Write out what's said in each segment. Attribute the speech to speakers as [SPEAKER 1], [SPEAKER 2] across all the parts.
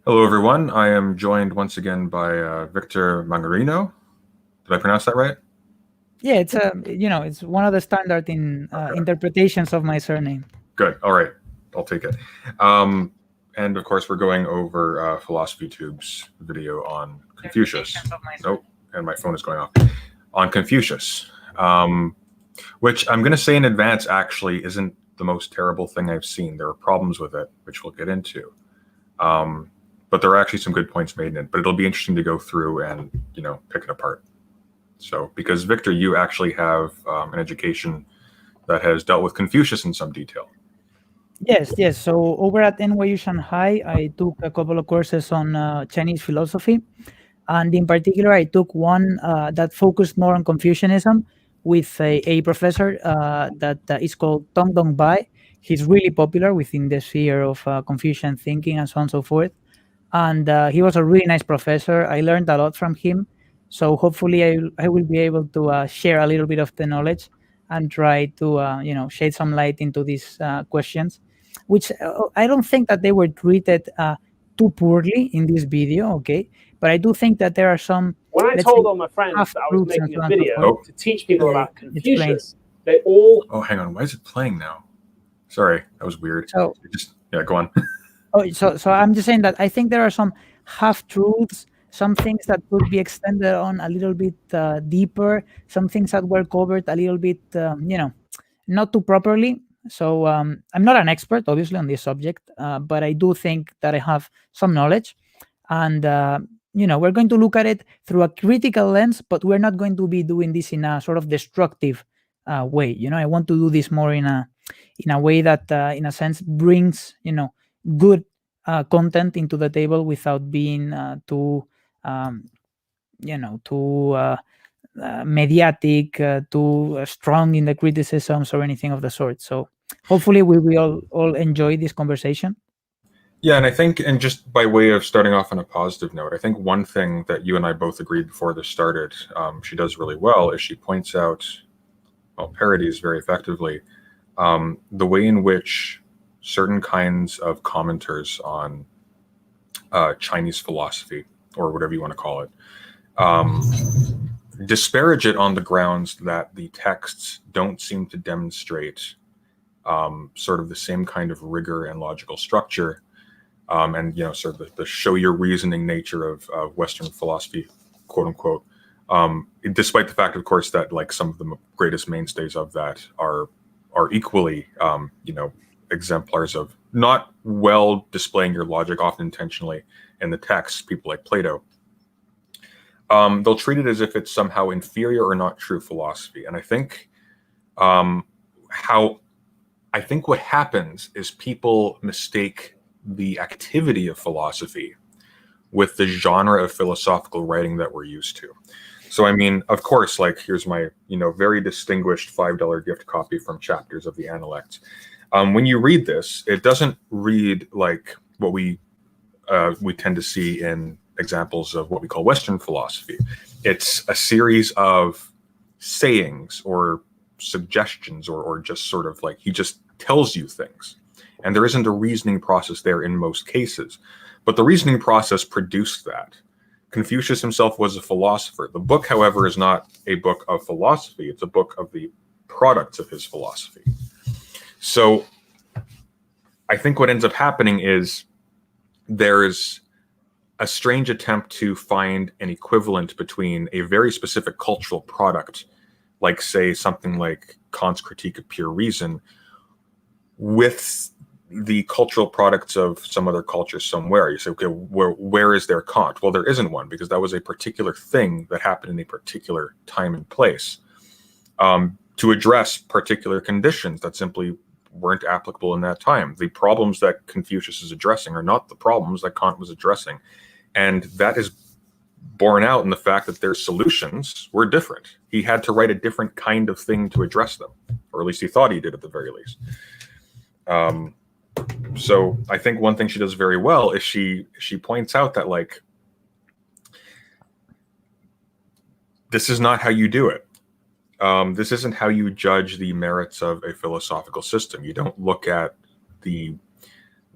[SPEAKER 1] Hello, everyone. I am joined once again by Victor Magariño. Did I pronounce that right?
[SPEAKER 2] Yeah, it's one of the standard in
[SPEAKER 1] Okay.
[SPEAKER 2] interpretations of my surname.
[SPEAKER 1] Good. All right. I'll take it. And of course, we're going over Philosophy Tube's video on Confucius.
[SPEAKER 2] Interpretations of my
[SPEAKER 1] Nope. And my phone is going off. On Confucius, which I'm going to say in advance actually isn't the most terrible thing I've seen. There are problems with it, which we'll get into. But there are actually some good points made in it. But it'll be interesting to go through and, pick it apart. So, because Victor, you actually have an education that has dealt with Confucius in some detail.
[SPEAKER 2] Yes, yes. So over at NYU Shanghai, I took a couple of courses on Chinese philosophy, and in particular, I took one that focused more on Confucianism with a professor that is called Tong Dong Bai. He's really popular within the sphere of Confucian thinking and so on and so forth. And he was a really nice professor. I learned a lot from him. So hopefully, I will be able to share a little bit of the knowledge and try to shed some light into these questions, which I don't think that they were treated too poorly in this video. Okay, but I do think that there are some.
[SPEAKER 3] When I
[SPEAKER 2] let's
[SPEAKER 3] told
[SPEAKER 2] say,
[SPEAKER 3] all my friends
[SPEAKER 2] half
[SPEAKER 3] that I was
[SPEAKER 2] truths and
[SPEAKER 3] making
[SPEAKER 2] so
[SPEAKER 3] a
[SPEAKER 2] on and so
[SPEAKER 3] video
[SPEAKER 2] forth.
[SPEAKER 3] to teach people about
[SPEAKER 2] Explain.
[SPEAKER 3] Confucius, they all.
[SPEAKER 1] Oh, hang on. Why is it playing now? Sorry, that was weird.
[SPEAKER 2] So
[SPEAKER 1] go on.
[SPEAKER 2] so I'm just saying that I think there are some half truths, some things that could be extended on a little bit deeper, some things that were covered a little bit, not too properly. So I'm not an expert, obviously, on this subject, but I do think that I have some knowledge, and we're going to look at it through a critical lens, but we're not going to be doing this in a sort of destructive way. I want to do this more in a way that, in a sense, brings good content into the table without being too too mediatic, too strong in the criticisms or anything of the sort. So hopefully we will all enjoy this conversation.
[SPEAKER 1] Yeah, and I think, and just by way of starting off on a positive note, I think one thing that you and I both agreed before this started, she does really well, is she points out, well, parodies very effectively, the way in which certain kinds of commenters on Chinese philosophy, or whatever you want to call it, disparage it on the grounds that the texts don't seem to demonstrate sort of the same kind of rigor and logical structure, and sort of the show your reasoning nature of Western philosophy, quote unquote. Despite the fact, of course, that like some of the greatest mainstays of that are equally, exemplars of not well displaying your logic, often intentionally, in the text. People like Plato. They'll treat it as if it's somehow inferior or not true philosophy. And I think what happens is people mistake the activity of philosophy with the genre of philosophical writing that we're used to. So, I mean, of course, like here's my, very distinguished $5 gift copy from Chapters of the Analects. When you read this, it doesn't read like what we tend to see in examples of what we call Western philosophy. It's a series of sayings or suggestions, or just sort of like he just tells you things. And there isn't a reasoning process there in most cases. But the reasoning process produced that. Confucius himself was a philosopher. The book, however, is not a book of philosophy. It's a book of the products of his philosophy. So I think what ends up happening is there's a strange attempt to find an equivalent between a very specific cultural product, like, say, something like Kant's Critique of Pure Reason, with the cultural products of some other culture somewhere. You say, okay, where is there Kant? Well, there isn't one, because that was a particular thing that happened in a particular time and place to address particular conditions that simply weren't applicable in that time. The problems that Confucius is addressing are not the problems that Kant was addressing. And that is borne out in the fact that their solutions were different. He had to write a different kind of thing to address them, or at least he thought he did at the very least. So I think one thing she does very well is she points out that, like, this is not how you do it. This isn't how you judge the merits of a philosophical system. You don't look at the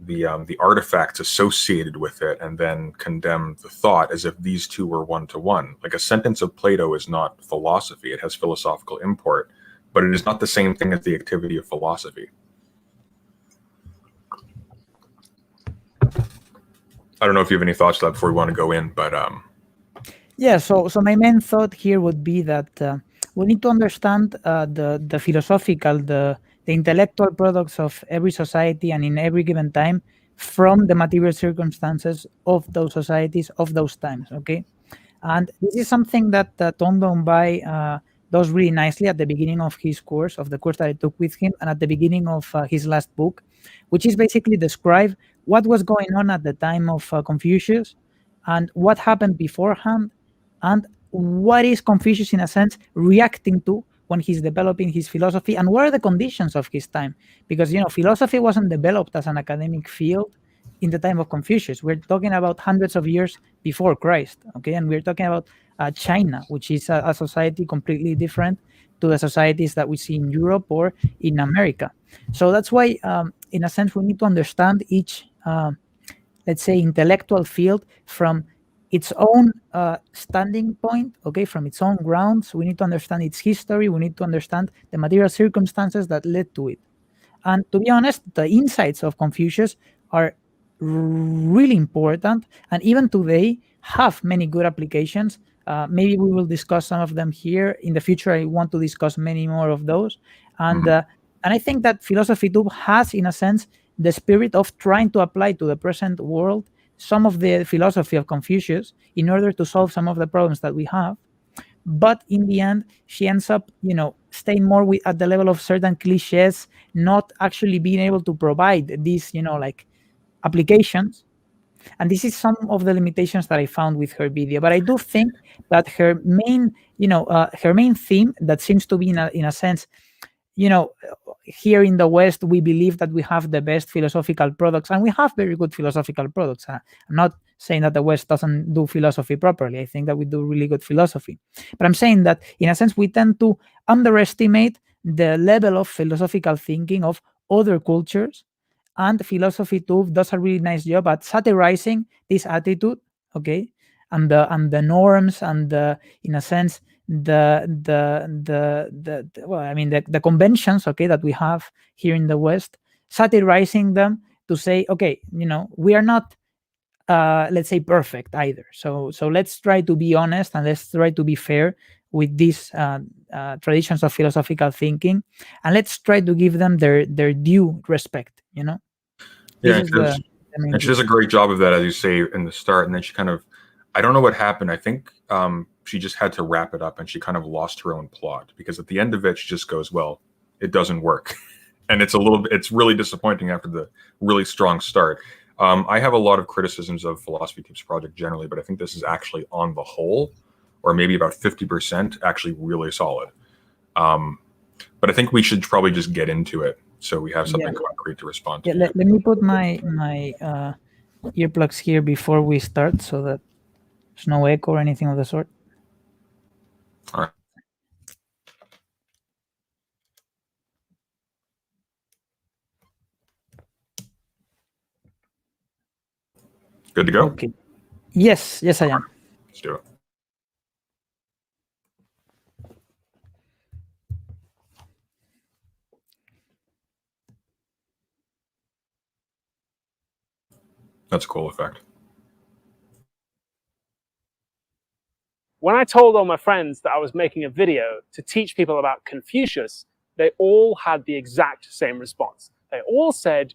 [SPEAKER 1] the artifacts associated with it, and then condemn the thought as if these two were one-to-one. Like a sentence of Plato is not philosophy. It has philosophical import, but it is not the same thing as the activity of philosophy. I don't know if you have any thoughts to that before we want to go in, but
[SPEAKER 2] yeah. So my main thought here would be that we need to understand the philosophical, the intellectual products of every society and in every given time from the material circumstances of those societies of those times. Okay, and this is something that Tom Dombay does really nicely at the beginning of his course, of the course that I took with him, and at the beginning of his last book, which is basically describe what was going on at the time of Confucius and what happened beforehand, and what is Confucius, in a sense, reacting to when he's developing his philosophy, and what are the conditions of his time. Because, philosophy wasn't developed as an academic field in the time of Confucius. We're talking about hundreds of years before Christ, okay? And we're talking about China, which is a society completely different to the societies that we see in Europe or in America. So that's why, in a sense, we need to understand each, let's say, intellectual field from its own standing point, okay, from its own grounds. We need to understand its history. We need to understand the material circumstances that led to it. And to be honest, the insights of Confucius are really important, and even today have many good applications. Maybe we will discuss some of them here in the future. I want to discuss many more of those, and I think that philosophy too has, in a sense, the spirit of trying to apply to the present world some of the philosophy of Confucius in order to solve some of the problems that we have. But in the end, she ends up, staying more at the level of certain cliches, not actually being able to provide these, like applications. And this is some of the limitations that I found with her video. But I do think that her main, her main theme that seems to be in a sense, here in the West, we believe that we have the best philosophical products, and we have very good philosophical products. I'm not saying that the West doesn't do philosophy properly. I think that we do really good philosophy. But I'm saying that, in a sense, we tend to underestimate the level of philosophical thinking of other cultures, and philosophy too does a really nice job at satirizing this attitude, okay, and the norms and in a sense the conventions, okay, that we have here in the West, satirizing them to say, okay, we are not let's say perfect either. So let's try to be honest and let's try to be fair with these traditions of philosophical thinking, and let's try to give them their due respect.
[SPEAKER 1] Yeah, and she does a great job of that, as you say in the start, and then she kind of, I don't know what happened. I think she just had to wrap it up, and she kind of lost her own plot, because at the end of it, she just goes, well, it doesn't work. And it's really disappointing after the really strong start. I have a lot of criticisms of Philosophy Tips Project generally, but I think this is actually, on the whole, or maybe about 50%, actually really solid. But I think we should probably just get into it, so we have something concrete to respond to.
[SPEAKER 2] Let me put my earplugs here before we start, so that there's no echo or anything of the sort.
[SPEAKER 1] All right. Good to go?
[SPEAKER 2] Okay. Yes, I am.
[SPEAKER 1] Let's do it. That's a cool effect.
[SPEAKER 3] When I told all my friends that I was making a video to teach people about Confucius, they all had the exact same response. They all said,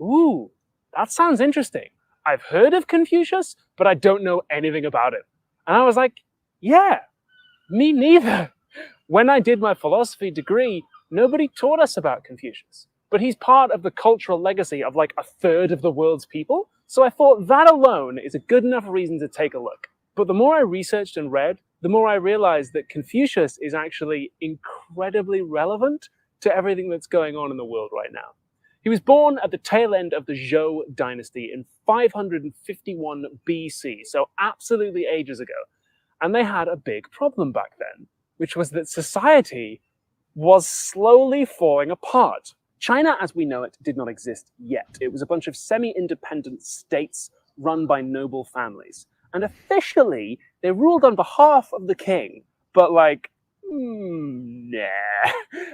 [SPEAKER 3] ooh, that sounds interesting. I've heard of Confucius, but I don't know anything about it. And I was like, yeah, me neither. When I did my philosophy degree, nobody taught us about Confucius, but he's part of the cultural legacy of like a third of the world's people. So I thought that alone is a good enough reason to take a look. But the more I researched and read, the more I realized that Confucius is actually incredibly relevant to everything that's going on in the world right now. He was born at the tail end of the Zhou dynasty in 551 BC, so absolutely ages ago. And they had a big problem back then, which was that society was slowly falling apart. China, as we know it, did not exist yet. It was a bunch of semi-independent states run by noble families. And officially, they ruled on behalf of the king, but like, nah.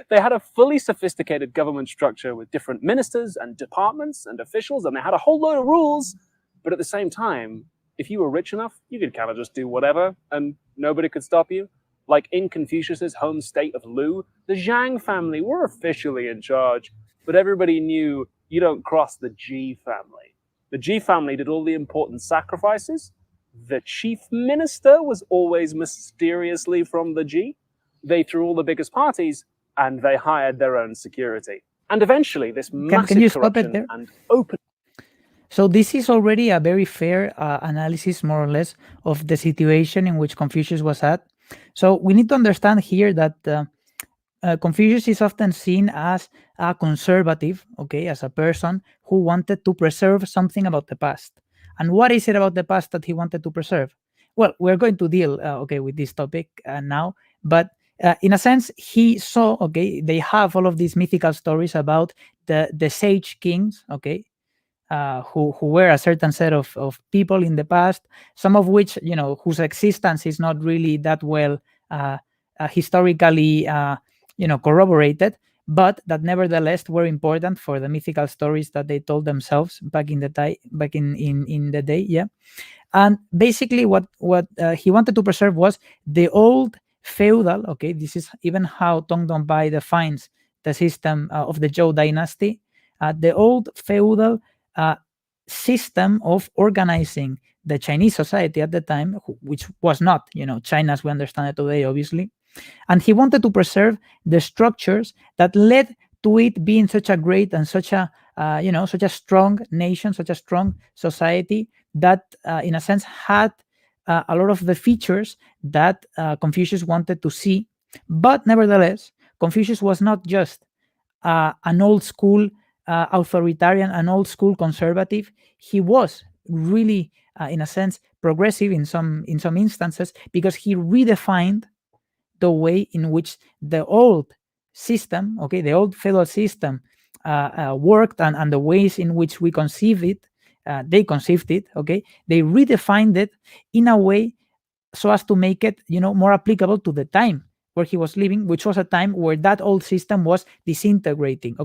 [SPEAKER 3] They had a fully sophisticated government structure with different ministers and departments and officials, and they had a whole load of rules. But at the same time, if you were rich enough, you could kind of just do whatever, and nobody could stop you. Like in Confucius's home state of Lu, the Zhang family were officially in charge, but everybody knew you don't cross the Ji family. The Ji family did all the important sacrifices. The chief minister was always mysteriously from the Ji. They threw all the biggest parties, and they hired their own security. And eventually, this massive
[SPEAKER 2] can you stop it
[SPEAKER 3] corruption
[SPEAKER 2] there?
[SPEAKER 3] and open...
[SPEAKER 2] So this is already a very fair analysis, more or less, of the situation in which Confucius was at. So we need to understand here that Confucius is often seen as a conservative, okay, as a person who wanted to preserve something about the past. And what is it about the past that he wanted to preserve? Well, we're going to deal, with this topic now, but in a sense, he saw, they have all of these mythical stories about the sage kings, who were a certain set of people in the past, some of which, whose existence is not really that well historically, corroborated, but that nevertheless were important for the mythical stories that they told themselves back in the day, yeah. And basically, what he wanted to preserve was the old feudal. This is even how Tong Dong-bai defines the system of the Zhou dynasty. The old feudal system of organizing the Chinese society at the time, which was not, China as we understand it today, obviously. And he wanted to preserve the structures that led to it being such a great and such a strong nation, such a strong society that, in a sense, had a lot of the features that Confucius wanted to see. But nevertheless, Confucius was not just an old school authoritarian, an old school conservative. He was really, in a sense, progressive in some instances, because he redefined the way in which the old system, the old feudal system worked, and the ways in which we conceive it, they conceived it, they redefined it in a way so as to make it, more applicable to the time where he was living, which was a time where that old system was disintegrating,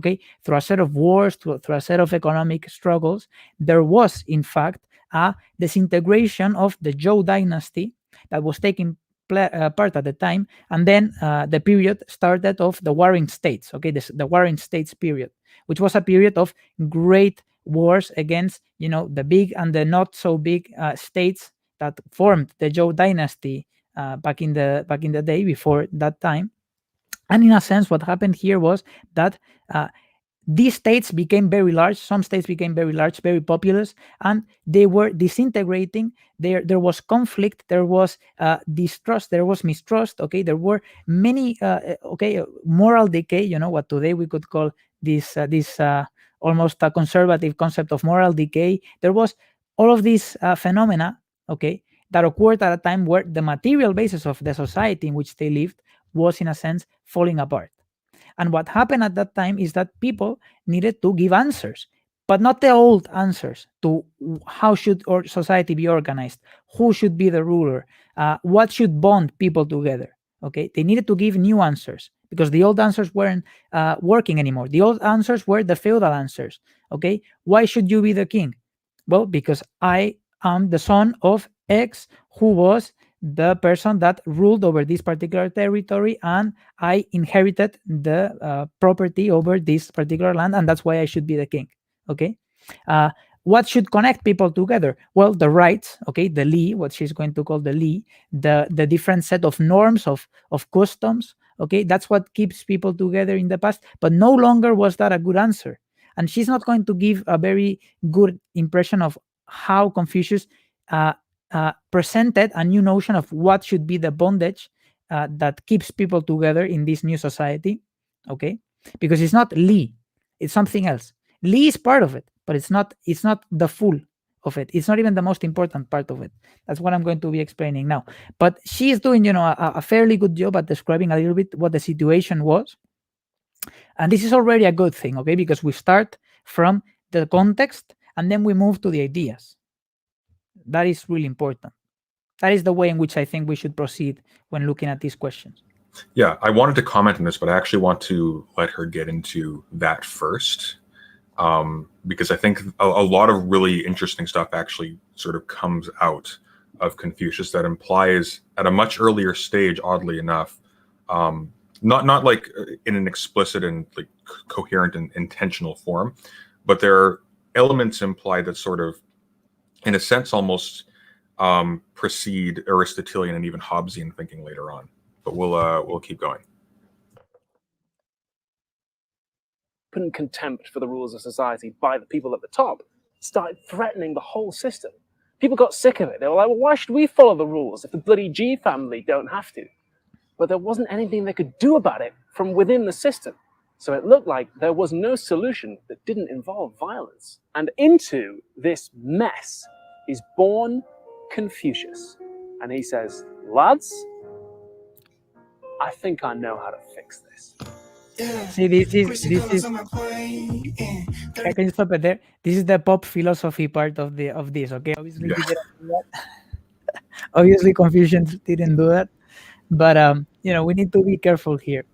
[SPEAKER 2] through a set of wars, through a set of economic struggles. There was, in fact, a disintegration of the Zhou dynasty that was taking part at the time, and then the period started of the Warring States, the Warring States period, which was a period of great wars against, the big and the not so big states that formed the Zhou dynasty back in the day before that time. And in a sense, what happened here was that these states became very large. Some states became very large, very populous, and they were disintegrating. There was conflict, there was distrust, there was mistrust. There were many moral decay. What today we could call this almost a conservative concept of moral decay. There was all of these phenomena, that occurred at a time where the material basis of the society in which they lived was, in a sense, falling apart. And what happened at that time is that people needed to give answers, but not the old answers to how should our society be organized, who should be the ruler, what should bond people together. They needed to give new answers, because the old answers weren't working anymore. The old answers were the feudal answers. Why should you be the king? Well, because I am the son of X, who was the person that ruled over this particular territory, and I inherited the property over this particular land, and that's why I should be the king. What should connect people together? Well, the rights, the li, what she's going to call the li, the different set of norms, of customs, that's what keeps people together in the past. But no longer was that a good answer. And she's not going to give a very good impression of how Confucius presented a new notion of what should be the bondage that keeps people together in this new society, because it's not li, it's something else. Li is part of it, but it's not the full of it. It's not even the most important part of it. That's what I'm going to be explaining now. But she is doing, a fairly good job at describing a little bit what the situation was. And this is already a good thing, okay? Because we start from the context and then we move to the ideas. That is really important. That is the way in which I think we should proceed when looking at these questions.
[SPEAKER 1] Yeah, I wanted to comment on this, but I actually want to let her get into that first, because I think a lot of really interesting stuff actually sort of comes out of Confucius that implies at a much earlier stage, oddly enough, not like in an explicit and like coherent and intentional form, but there are elements implied that sort of, in a sense, almost precede Aristotelian and even Hobbesian thinking later on. But we'll keep going.
[SPEAKER 3] Open contempt for the rules of society by the people at the top started threatening the whole system. People got sick of it. They were like, well, why should we follow the rules if the bloody G family don't have to? But there wasn't anything they could do about it from within the system. So it looked like there was no solution that didn't involve violence. And into this mess is born Confucius. And he says, lads, I think I know how to fix this.
[SPEAKER 2] See, this is. I can stop it there. This is the pop philosophy part of this. Okay, obviously,
[SPEAKER 1] Yeah.
[SPEAKER 2] we didn't do that. Obviously, Confucius didn't do that, but we need to be careful here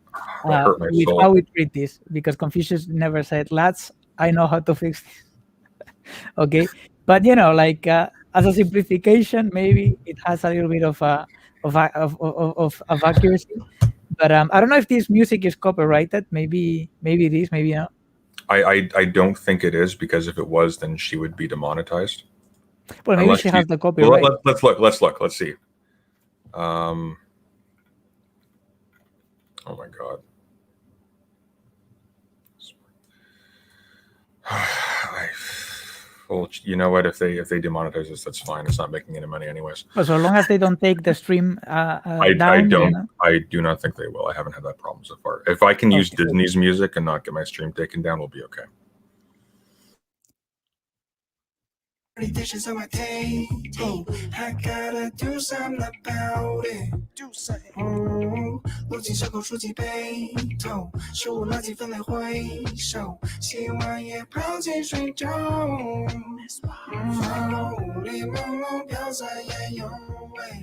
[SPEAKER 1] That hurt my
[SPEAKER 2] with
[SPEAKER 1] soul.
[SPEAKER 2] how we treat this, because Confucius never said, "Lads, I know how to fix this." Okay, but as a simplification, maybe it has a little bit of accuracy. But I don't know if this music is copyrighted. Maybe it is. Maybe not.
[SPEAKER 1] I don't think it is, because if it was, then she would be demonetized.
[SPEAKER 2] Well, maybe
[SPEAKER 1] Unless
[SPEAKER 2] she
[SPEAKER 1] you-
[SPEAKER 2] has the copyright.
[SPEAKER 1] Well, let's look. Let's see. Oh my God. Well, you know what? If they demonetize us, that's fine. It's not making any money anyways.
[SPEAKER 2] But so long as they don't take the stream
[SPEAKER 1] I
[SPEAKER 2] down.
[SPEAKER 1] don't. I do not think they will. I haven't had that problem so far. If I can use
[SPEAKER 2] Okay.
[SPEAKER 1] Disney's music and not get my stream taken down, we'll be okay.
[SPEAKER 4] Dishes on my table. I gotta do something about it. Do something. 录进小口数几杯头，十五垃圾分类回收，洗碗也泡进水粥。雾里朦胧飘散也有味。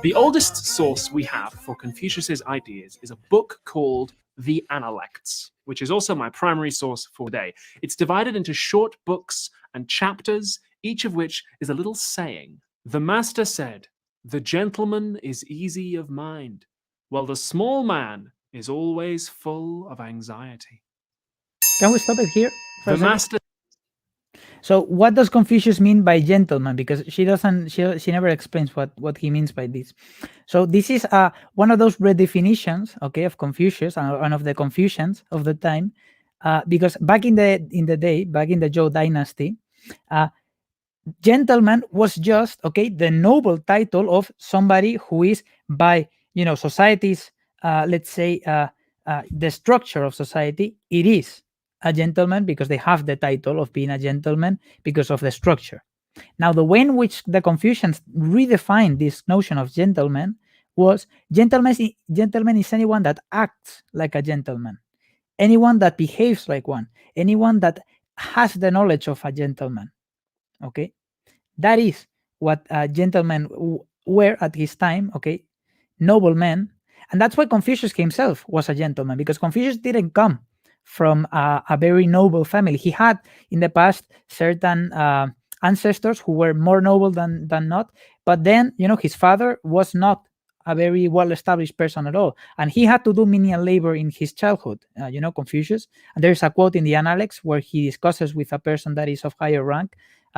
[SPEAKER 3] The oldest source we have for Confucius's ideas is a book called The Analects, which is also my primary source for today. It's divided into short books and chapters, each of which is a little saying. The master said, "The gentleman is easy of mind, while the small man is always full of anxiety."
[SPEAKER 2] Can we stop it here? for a
[SPEAKER 3] The
[SPEAKER 2] second?
[SPEAKER 3] master
[SPEAKER 2] So what does Confucius mean by gentleman? Because she never explains what he means by this. So this is one of those redefinitions, okay, of Confucius and of the Confucians of the time, because back in the day, back in the Zhou dynasty, gentleman was just, okay, the noble title of somebody who is by society's let's say the structure of society, it is a gentleman because they have the title of being a gentleman because of the structure. Now, the way in which the Confucians redefined this notion of gentleman was gentleman is anyone that acts like a gentleman, anyone that behaves like one, anyone that has the knowledge of a gentleman. Okay, that is what gentlemen were at his time. Okay, noblemen, and that's why Confucius himself was a gentleman, because Confucius didn't come from a very noble family. He had in the past certain ancestors who were more noble than not, but then his father was not a very well-established person at all, and he had to do menial labor in his childhood. Confucius, and there's a quote in the Analects where he discusses with a person that is of higher rank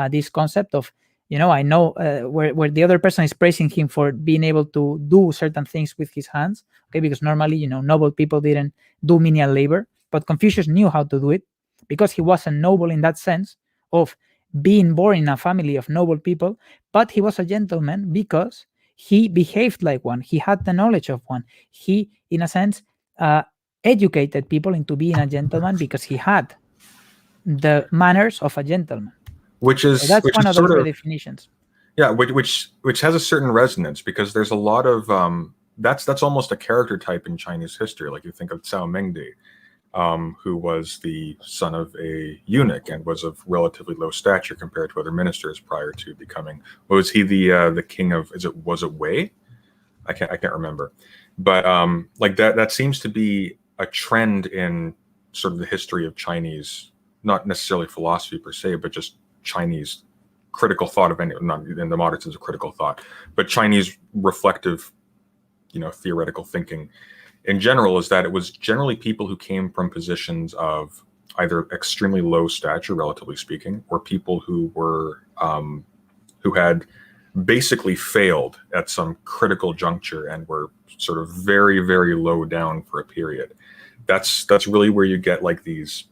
[SPEAKER 2] this concept of I know where the other person is praising him for being able to do certain things with his hands, okay, because normally noble people didn't do menial labor. But Confucius knew how to do it because he wasn't noble in that sense of being born in a family of noble people, but he was a gentleman because he behaved like one. He had the knowledge of one. He, in a sense, educated people into being a gentleman because he had the manners of a gentleman.
[SPEAKER 1] Which is
[SPEAKER 2] So that's
[SPEAKER 1] which
[SPEAKER 2] one
[SPEAKER 1] is
[SPEAKER 2] of those
[SPEAKER 1] sort of
[SPEAKER 2] redefinitions.
[SPEAKER 1] yeah, which has a certain resonance, because there's a lot of that's almost a character type in Chinese history. Like you think of Cao Mengdi, who was the son of a eunuch and was of relatively low stature compared to other ministers prior to becoming. Was he the king of? Was it Wei? I can't remember, but like that seems to be a trend in sort of the history of Chinese, not necessarily philosophy per se, but just Chinese critical thought of any, not in the modern sense of critical thought, but Chinese reflective, theoretical thinking in general, is that it was generally people who came from positions of either extremely low stature, relatively speaking, or people who were who had basically failed at some critical juncture and were sort of very, very low down for a period. That's really where you get like these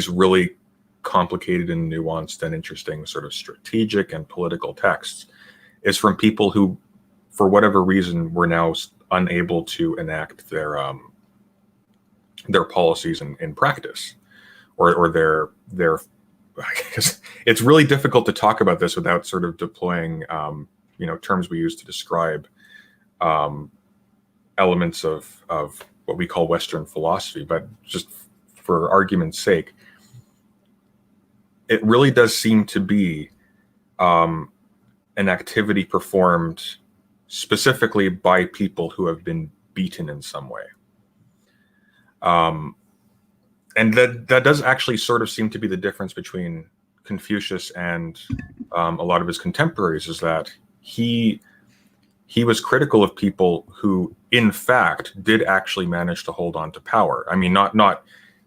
[SPEAKER 1] really complicated and nuanced and interesting sort of strategic and political texts, is from people who, for whatever reason, were now unable to enact their policies in practice, or their I guess it's really difficult to talk about this without sort of deploying terms we use to describe elements of what we call Western philosophy. But just for argument's sake, it really does seem to be an activity performed specifically by people who have been beaten in some way. And that does actually sort of seem to be the difference between Confucius and a lot of his contemporaries, is that he was critical of people who, in fact, did actually manage to hold on to power. I mean, not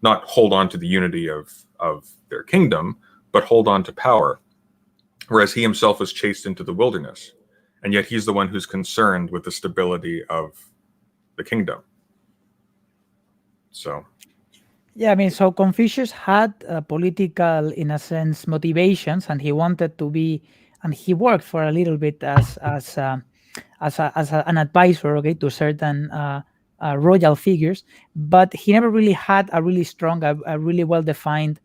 [SPEAKER 1] hold on to the unity of their kingdom, but hold on to power. Whereas he himself was chased into the wilderness, and yet he's the one who's concerned with the stability of the kingdom. So.
[SPEAKER 2] Yeah, I mean, so Confucius had political, in a sense, motivations, and he wanted to be, and he worked for a little bit as an advisor, okay, to certain royal figures, but he never really had a really strong, a really well-defined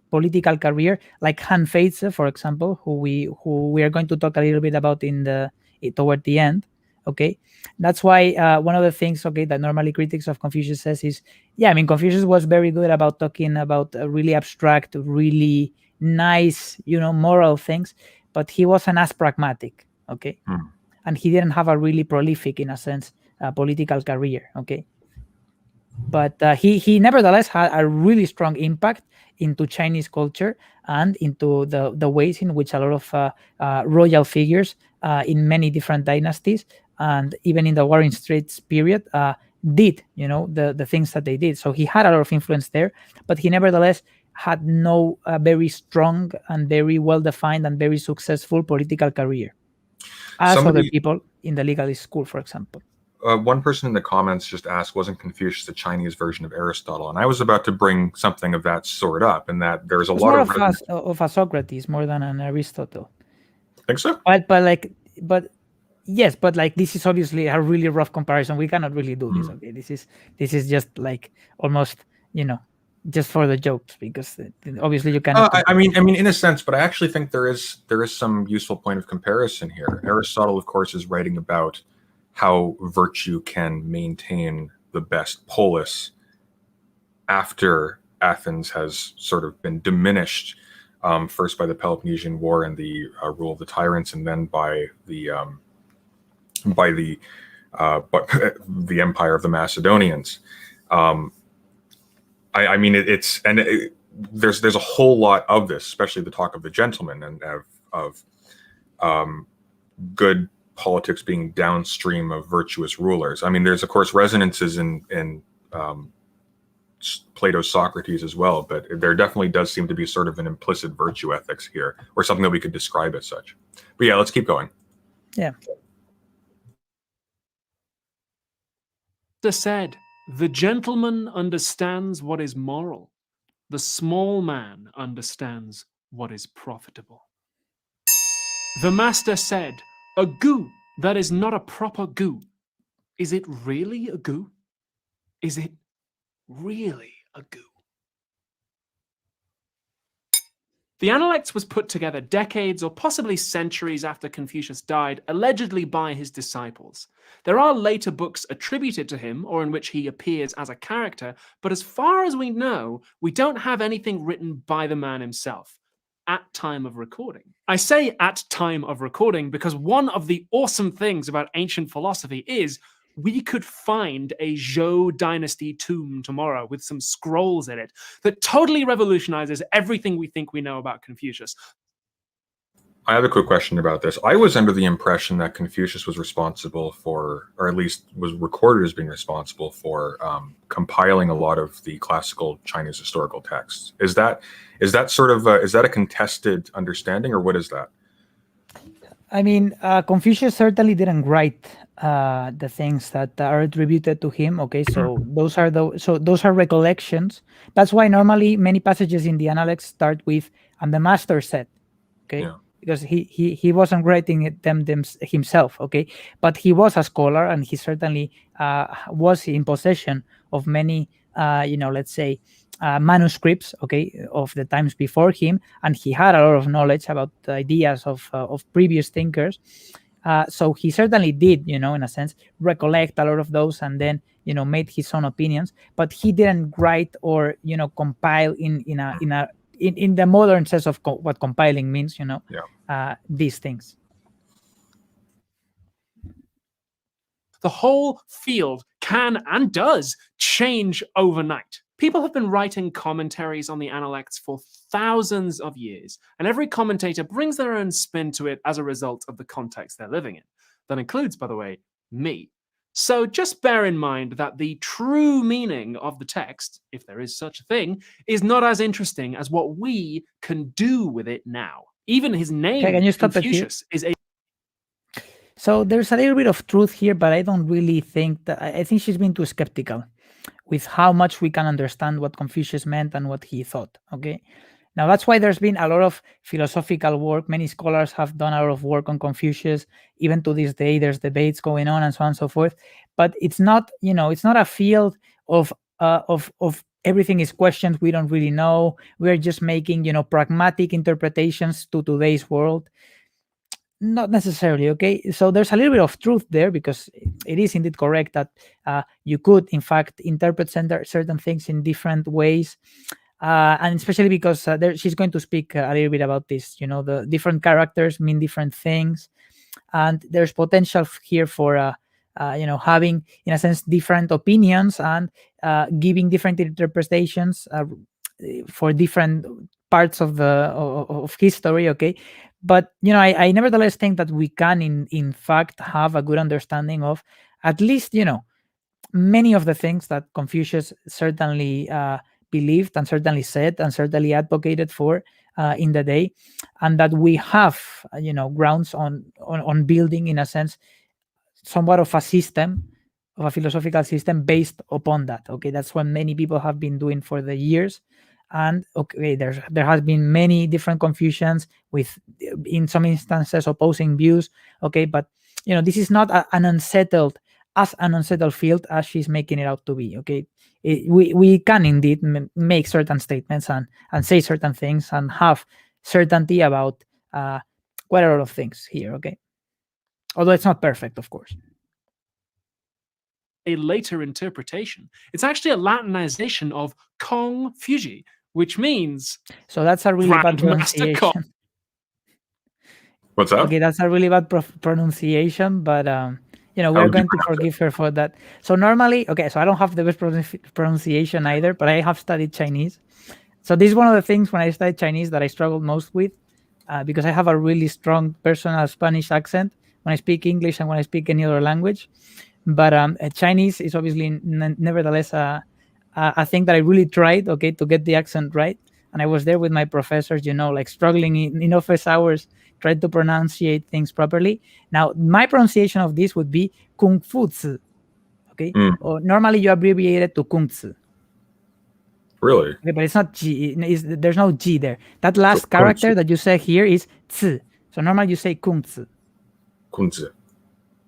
[SPEAKER 2] political career, like Han Feize, for example, who we are going to talk a little bit about toward the end. Okay, that's why one of the things, okay, that normally critics of Confucius says is, yeah, I mean, Confucius was very good about talking about really abstract, really nice, moral things, but he wasn't as pragmatic, okay, and he didn't have a really prolific, in a sense, political career, okay. But he nevertheless had a really strong impact into Chinese culture and into the ways in which a lot of royal figures in many different dynasties, and even in the Warring Straits period, did the things that they did. So he had a lot of influence there, but he nevertheless had no very strong and very well-defined and very successful political career as other people in the legalist school, for example.
[SPEAKER 1] One person in the comments just asked, wasn't Confucius the Chinese version of Aristotle? And I was about to bring something of that sort up, and that there's a lot
[SPEAKER 2] of a Socrates more than an Aristotle.
[SPEAKER 1] Think so?
[SPEAKER 2] But yes, but like this is obviously a really rough comparison. We cannot really do this. Okay, this is just like almost just for the jokes, because obviously you cannot.
[SPEAKER 1] I mean, in a sense, but I actually think there is some useful point of comparison here. Aristotle, of course, is writing about how virtue can maintain the best polis after Athens has sort of been diminished, first by the Peloponnesian War and the rule of the tyrants, and then by the empire of the Macedonians. I mean, there's a whole lot of this, especially the talk of the gentleman and of good politics being downstream of virtuous rulers. I mean, there's of course resonances in Plato's Socrates as well, but there definitely does seem to be sort of an implicit virtue ethics here, or something that we could describe as such. But yeah, let's keep going.
[SPEAKER 2] Yeah.
[SPEAKER 5] Said, the gentleman understands what is moral. The small man understands what is profitable. The master said, a goo that is not a proper goo. Is it really a goo? Is it really a goo? The Analects was put together decades or possibly centuries after Confucius died, allegedly by his disciples. There are later books attributed to him or in which he appears as a character, but as far as we know, we don't have anything written by the man himself at time of recording. I say at time of recording because one of the awesome things about ancient philosophy is we could find a Zhou dynasty tomb tomorrow with some scrolls in it that totally revolutionizes everything we think we know about Confucius.
[SPEAKER 1] I have a quick question about this. I was under the impression that Confucius was responsible for, or at least was recorded as being responsible for, compiling a lot of the classical Chinese historical texts. Is that sort of is that a contested understanding, or what is that?
[SPEAKER 2] I mean, Confucius certainly didn't write the things that are attributed to him. Okay, so those are recollections. That's why normally many passages in the Analects start with "and the master said." Okay. Yeah. Because he wasn't writing them himself, okay? But he was a scholar, and he certainly was in possession of many, let's say, manuscripts, okay, of the times before him, and he had a lot of knowledge about the ideas of previous thinkers. So he certainly did, in a sense, recollect a lot of those, and then made his own opinions. But he didn't write or compile in the modern sense of what compiling means, these things.
[SPEAKER 5] The whole field can and does change overnight. People have been writing commentaries on the Analects for thousands of years, and every commentator brings their own spin to it as a result of the context they're living in. That includes, by the way, me. So just bear in mind that the true meaning of the text, if there is such a thing, is not as interesting as what we can do with it now. Even his name,
[SPEAKER 2] can you stop
[SPEAKER 5] Confucius, is a...
[SPEAKER 2] So there's a little bit of truth here, but I don't really think that... I think she's been too skeptical with how much we can understand what Confucius meant and what he thought, okay? Now, that's why there's been a lot of philosophical work. Many scholars have done a lot of work on Confucius. Even to this day, there's debates going on and so on and so forth. But it's not, it's not a field of everything is questioned. We don't really know. We're just making, pragmatic interpretations to today's world. Not necessarily, okay? So there's a little bit of truth there, because it is indeed correct that you could, in fact, interpret certain things in different ways. And especially because she's going to speak a little bit about this, the different characters mean different things. And there's potential here for, having, in a sense, different opinions and giving different interpretations for different parts of history, okay? But, I nevertheless think that we can, in fact, have a good understanding of at least, many of the things that Confucius certainly believed and certainly said and certainly advocated for in the day, and that we have grounds on building, in a sense, somewhat of a system, of a philosophical system based upon that. Okay, that's what many people have been doing for the years. And okay, there has been many different Confucians with, in some instances, opposing views. Okay, but this is not an unsettled field as she's making it out to be. Okay, we can indeed make certain statements and say certain things and have certainty about quite a lot of things here. Okay, although it's not perfect, of course.
[SPEAKER 5] A later interpretation. It's actually a Latinization of Confuci, which means...
[SPEAKER 2] So that's a really bad pronunciation.
[SPEAKER 1] What's that?
[SPEAKER 2] Okay, that's a really bad pronunciation, but we're going to forgive her for that. So normally, okay, so I don't have the best pronunciation either, but I have studied Chinese. So this is one of the things when I studied Chinese that I struggled most with, because I have a really strong personal Spanish accent when I speak English and when I speak any other language. But Chinese is obviously nevertheless a thing that I really tried, okay, to get the accent right. And I was there with my professors, like struggling in office hours, tried to pronunciate things properly. Now, my pronunciation of this would be Kung Fu Zi, okay? Or normally you abbreviate it to Kung Zi.
[SPEAKER 1] Really?
[SPEAKER 2] Okay, but it's not G. There's no G there. That last character that you say here is Zi. So normally you say Kung Zi.
[SPEAKER 1] Kung Zi.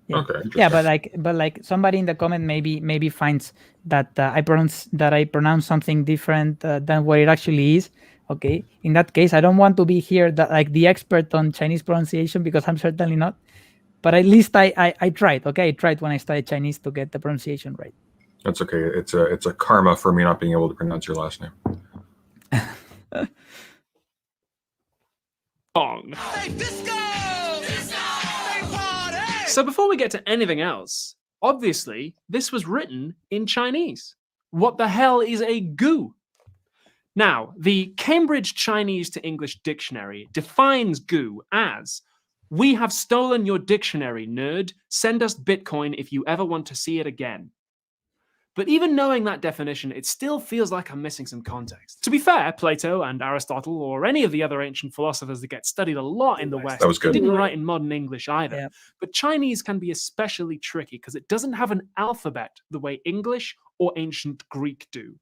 [SPEAKER 2] Yeah.
[SPEAKER 1] Okay.
[SPEAKER 2] Yeah, but like somebody in the comment maybe finds that I pronounce something different than what it actually is. Okay, in that case, I don't want to be here like the expert on Chinese pronunciation, because I'm certainly not. But at least I tried. Okay, I tried when I studied Chinese to get the pronunciation right.
[SPEAKER 1] That's okay. It's a karma for me not being able to pronounce your last name.
[SPEAKER 5] Wrong. So before we get to anything else, obviously this was written in Chinese. What the hell is a gu? Now, the Cambridge Chinese to English Dictionary defines gu as, "We have stolen your dictionary, nerd. Send us Bitcoin if you ever want to see it again." But even knowing that definition, it still feels like I'm missing some context. To be fair, Plato and Aristotle, or any of the other ancient philosophers that get studied a lot in the West,
[SPEAKER 1] That was good.
[SPEAKER 5] didn't write in modern English either.
[SPEAKER 2] Yeah.
[SPEAKER 5] But Chinese can be especially tricky because it doesn't have an alphabet the way English or ancient Greek do.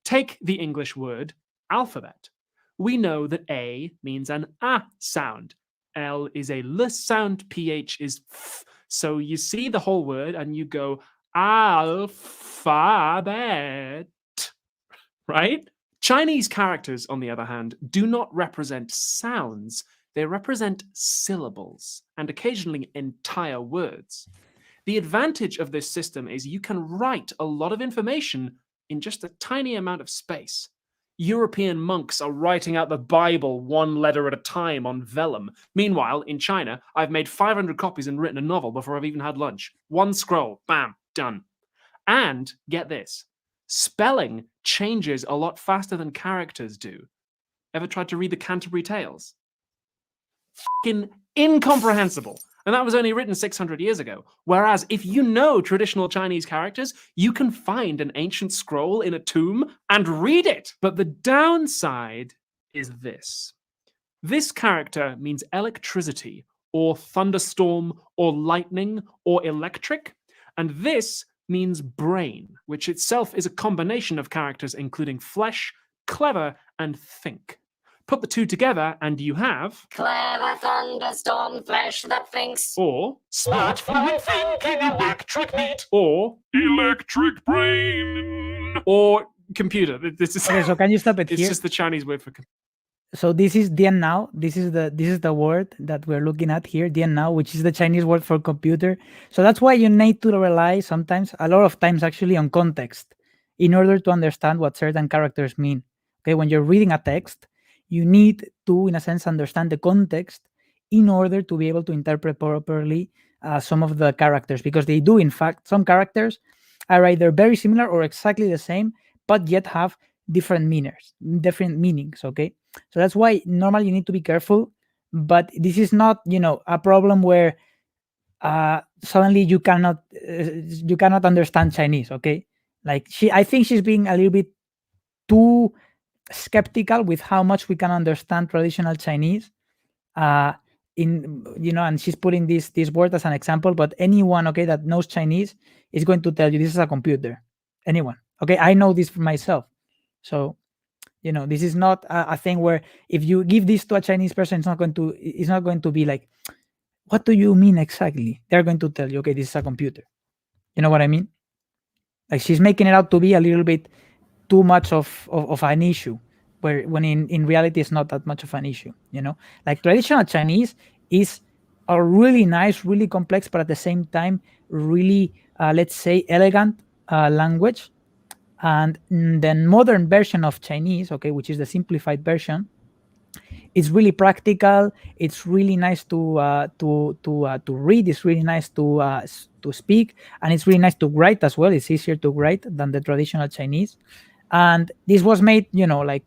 [SPEAKER 5] Take the English word alphabet. We know that A means an A sound. L is a L sound, PH is F. So you see the whole word and you go alphabet, right? Chinese characters, on the other hand, do not represent sounds. They represent syllables and occasionally entire words. The advantage of this system is you can write a lot of information in just a tiny amount of space. European monks are writing out the Bible one letter at a time on vellum. Meanwhile, in China, I've made 500 copies and written a novel before I've even had lunch. One scroll, bam, done. And get this, spelling changes a lot faster than characters do. Ever tried to read the Canterbury Tales? Fucking incomprehensible. And that was only written 600 years ago. Whereas if you know traditional Chinese characters, you can find an ancient scroll in a tomb and read it. But the downside is this. This character means electricity, or thunderstorm, or lightning, or electric. And this means brain, which itself is a combination of characters including flesh, clever, and think. Put the two together and you have
[SPEAKER 6] Clever thunderstorm flesh that thinks.
[SPEAKER 5] or smart fine thinking electric meat or electric brain or computer. This is
[SPEAKER 2] Okay, so can you stop it
[SPEAKER 5] it's
[SPEAKER 2] here?
[SPEAKER 5] just the Chinese word for
[SPEAKER 2] So this is Dian Now. This is the word that we're looking at here, Dian Now, which is the Chinese word for computer. So that's why you need to rely sometimes, a lot of times actually, on context in order to understand what certain characters mean. Okay, when you're reading a text, you need to, in a sense, understand the context in order to be able to interpret properly some of the characters, because they do, in fact, some characters are either very similar or exactly the same, but yet have different meanings. Okay. So that's why normally you need to be careful, but this is not, a problem where suddenly you cannot understand Chinese. Okay, like I think she's being a little bit too skeptical with how much we can understand traditional Chinese. And she's putting this word as an example, but anyone, okay, that knows Chinese is going to tell you this is a computer. Anyone, okay, I know this for myself. So this is not a thing where if you give this to a Chinese person, it's not going to be like, what do you mean exactly? They're going to tell you, okay, this is a computer. You know what I mean? Like, she's making it out to be a little bit too much of an issue, when in reality it's not that much of an issue. Like, traditional Chinese is a really nice, really complex, but at the same time really let's say elegant language. And the modern version of Chinese, okay, which is the simplified version, it's really practical. It's really nice to read. It's really nice to speak, and it's really nice to write as well. It's easier to write than the traditional Chinese. And this was made,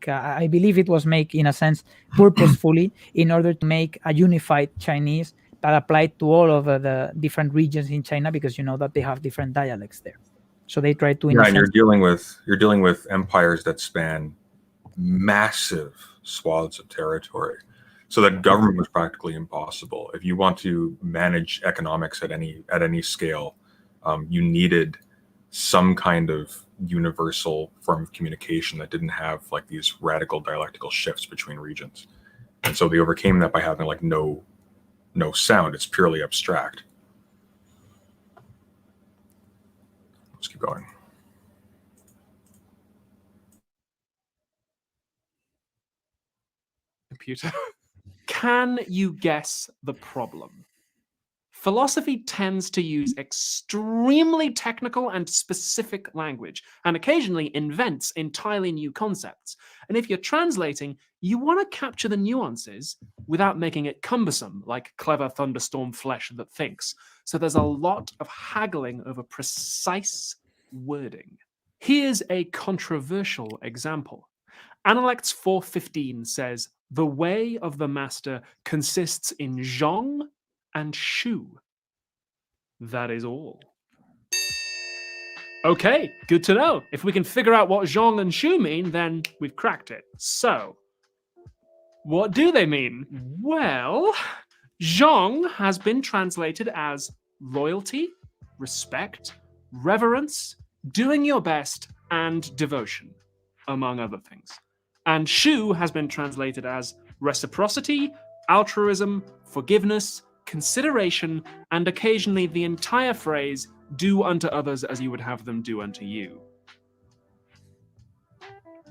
[SPEAKER 2] I believe it was made in a sense purposefully in order to make a unified Chinese that applied to all of the different regions in China, because that they have different dialects there. So they try to,
[SPEAKER 1] and you're dealing with empires that span massive swaths of territory, so that government was practically impossible. If you want to manage economics at any scale, you needed some kind of universal form of communication that didn't have like these radical dialectical shifts between regions. And so they overcame that by having like no sound. It's purely abstract. Let's keep going.
[SPEAKER 5] computer. Can you guess the problem? Philosophy tends to use extremely technical and specific language, and occasionally invents entirely new concepts. And if you're translating, you want to capture the nuances without making it cumbersome, like clever thunderstorm flesh that thinks. So there's a lot of haggling over precise wording. Here's a controversial example. Analects 4:15 says, "The way of the master consists in zhong and shu." That is all. Okay, good to know. If we can figure out what zhong and shu mean, then we've cracked it. So, what do they mean? Well, zhong has been translated as loyalty, respect, reverence, doing your best, and devotion, among other things. And shu has been translated as reciprocity, altruism, forgiveness, consideration, and occasionally the entire phrase, "do unto others as you would have them do unto you."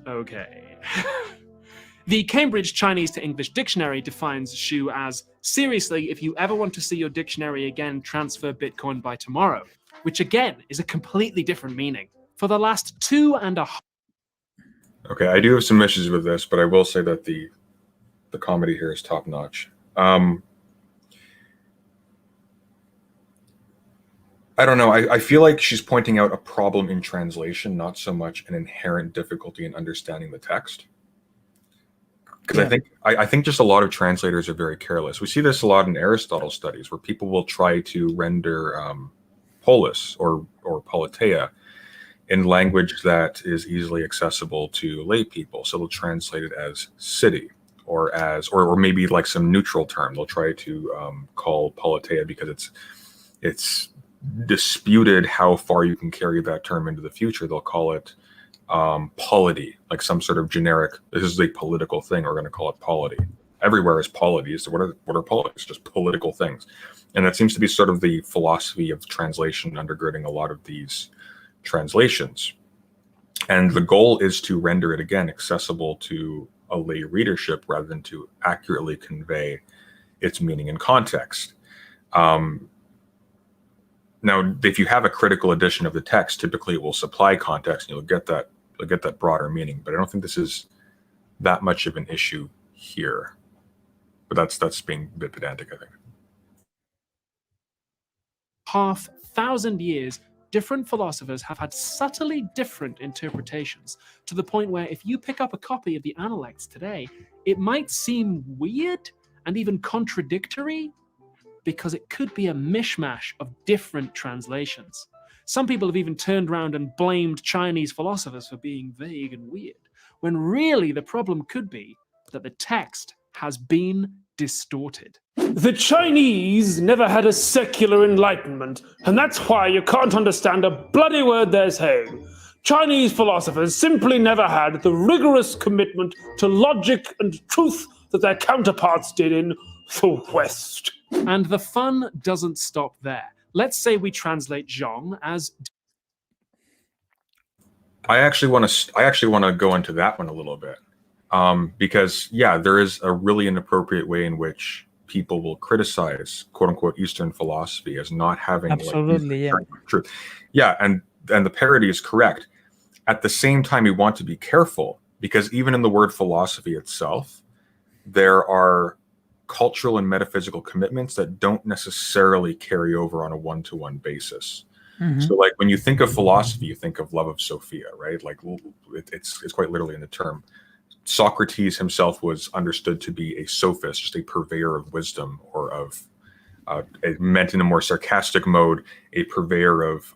[SPEAKER 5] Okay. The Cambridge Chinese to English Dictionary defines shu as, "Seriously, if you ever want to see your dictionary again, transfer Bitcoin by tomorrow," which again is a completely different meaning. For the last 2.5.
[SPEAKER 1] Okay, I do have some issues with this, but I will say that the comedy here is top notch. I don't know. I feel like she's pointing out a problem in translation, not so much an inherent difficulty in understanding the text. Because I think just a lot of translators are very careless. We see this a lot in Aristotle studies, where people will try to render polis or politeia in language that is easily accessible to lay people. So they'll translate it as city, or maybe like some neutral term. They'll try to call politeia because it's disputed how far you can carry that term into the future. They'll call it polity, like some sort of generic, this is a political thing, we're going to call it polity. Everywhere is polity. So what are polities? Just political things. And that seems to be sort of the philosophy of translation undergirding a lot of these translations. And the goal is to render it, again, accessible to a lay readership rather than to accurately convey its meaning and context. Now, if you have a critical edition of the text, typically it will supply context and you'll get that broader meaning. But I don't think this is that much of an issue here. But that's being a bit pedantic, I think.
[SPEAKER 5] 5,000 years, different philosophers have had subtly different interpretations, to the point where if you pick up a copy of the Analects today, it might seem weird and even contradictory, because it could be a mishmash of different translations. Some people have even turned around and blamed Chinese philosophers for being vague and weird, when really the problem could be that the text has been distorted.
[SPEAKER 3] The Chinese never had a secular enlightenment, and that's why you can't understand a bloody word they're saying. Chinese philosophers simply never had the rigorous commitment to logic and truth that their counterparts did in the West.
[SPEAKER 5] And the fun doesn't stop there. Let's say we translate zhong as...
[SPEAKER 1] I actually want to go into that one a little bit, because yeah, there is a really inappropriate way in which people will criticize "quote unquote" Eastern philosophy as not having truth. Yeah, and the parody is correct. At the same time, we want to be careful, because even in the word philosophy itself, there are cultural and metaphysical commitments that don't necessarily carry over on a one-to-one basis. Mm-hmm. So like when you think of philosophy, you think of love of Sophia, right? Like it's quite literally in the term. Socrates himself was understood to be a sophist, just a purveyor of wisdom, or of, meant in a more sarcastic mode, a purveyor of,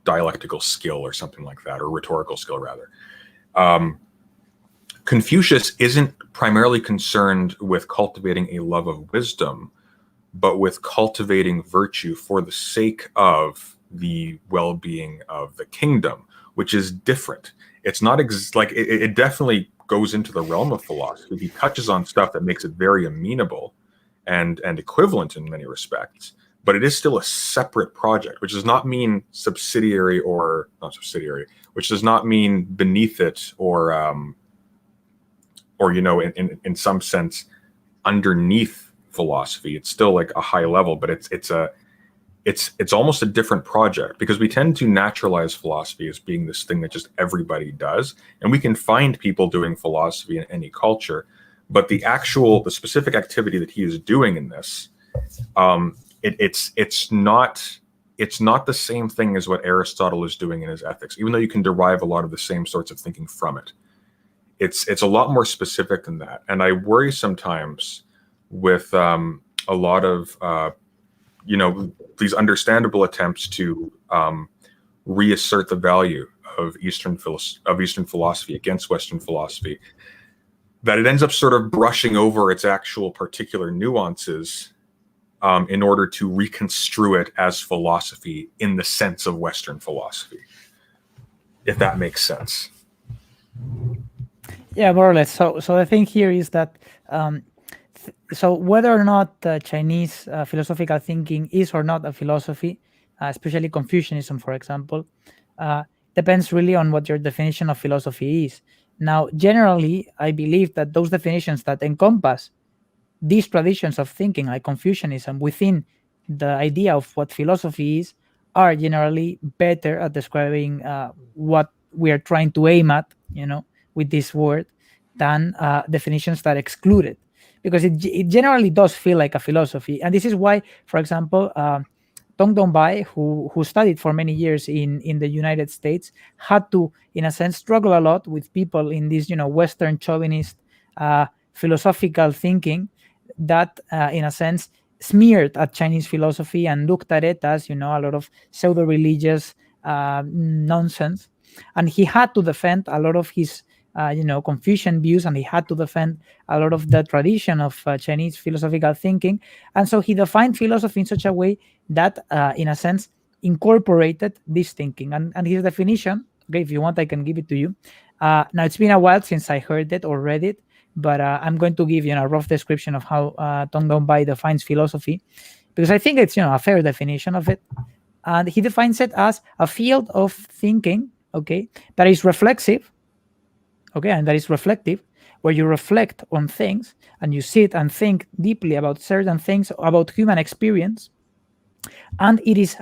[SPEAKER 1] dialectical skill or something like that, or rhetorical skill rather. Confucius isn't primarily concerned with cultivating a love of wisdom, but with cultivating virtue for the sake of the well-being of the kingdom, which is different. It's not it definitely goes into the realm of philosophy. He touches on stuff that makes it very amenable and equivalent in many respects, but it is still a separate project, which does not mean subsidiary which does not mean beneath it or or in some sense underneath philosophy. It's still like a high level, but it's almost a different project, because we tend to naturalize philosophy as being this thing that just everybody does, and we can find people doing philosophy in any culture, but the specific activity that he is doing in this, it's not the same thing as what Aristotle is doing in his Ethics, even though you can derive a lot of the same sorts of thinking from it. It's a lot more specific than that, and I worry sometimes with a lot of these understandable attempts to reassert the value of Eastern philosophy against Western philosophy, that it ends up sort of brushing over its actual particular nuances in order to reconstrue it as philosophy in the sense of Western philosophy, if that makes sense.
[SPEAKER 2] Yeah, more or less. So the thing here is that so whether or not Chinese philosophical thinking is or not a philosophy, especially Confucianism, for example, depends really on what your definition of philosophy is. Now, generally, I believe that those definitions that encompass these traditions of thinking, like Confucianism, within the idea of what philosophy is, are generally better at describing what we are trying to aim at, with this word, than definitions that exclude it, because it generally does feel like a philosophy. And this is why, for example, Tong Dong-bai, who studied for many years in the United States, had to, in a sense, struggle a lot with people in this, Western chauvinist philosophical thinking that, in a sense, smeared at Chinese philosophy and looked at it as, a lot of pseudo-religious nonsense. And he had to defend a lot of his Confucian views, and he had to defend a lot of the tradition of Chinese philosophical thinking. And so he defined philosophy in such a way that, in a sense, incorporated this thinking. And his definition, okay, if you want, I can give it to you. Now, it's been a while since I heard it or read it, but I'm going to give a rough description of how Tong Dong-bai defines philosophy, because I think it's a fair definition of it. And he defines it as a field of thinking, okay, that is reflexive, okay, and that is reflective, where you reflect on things and you sit and think deeply about certain things, about human experience, and it is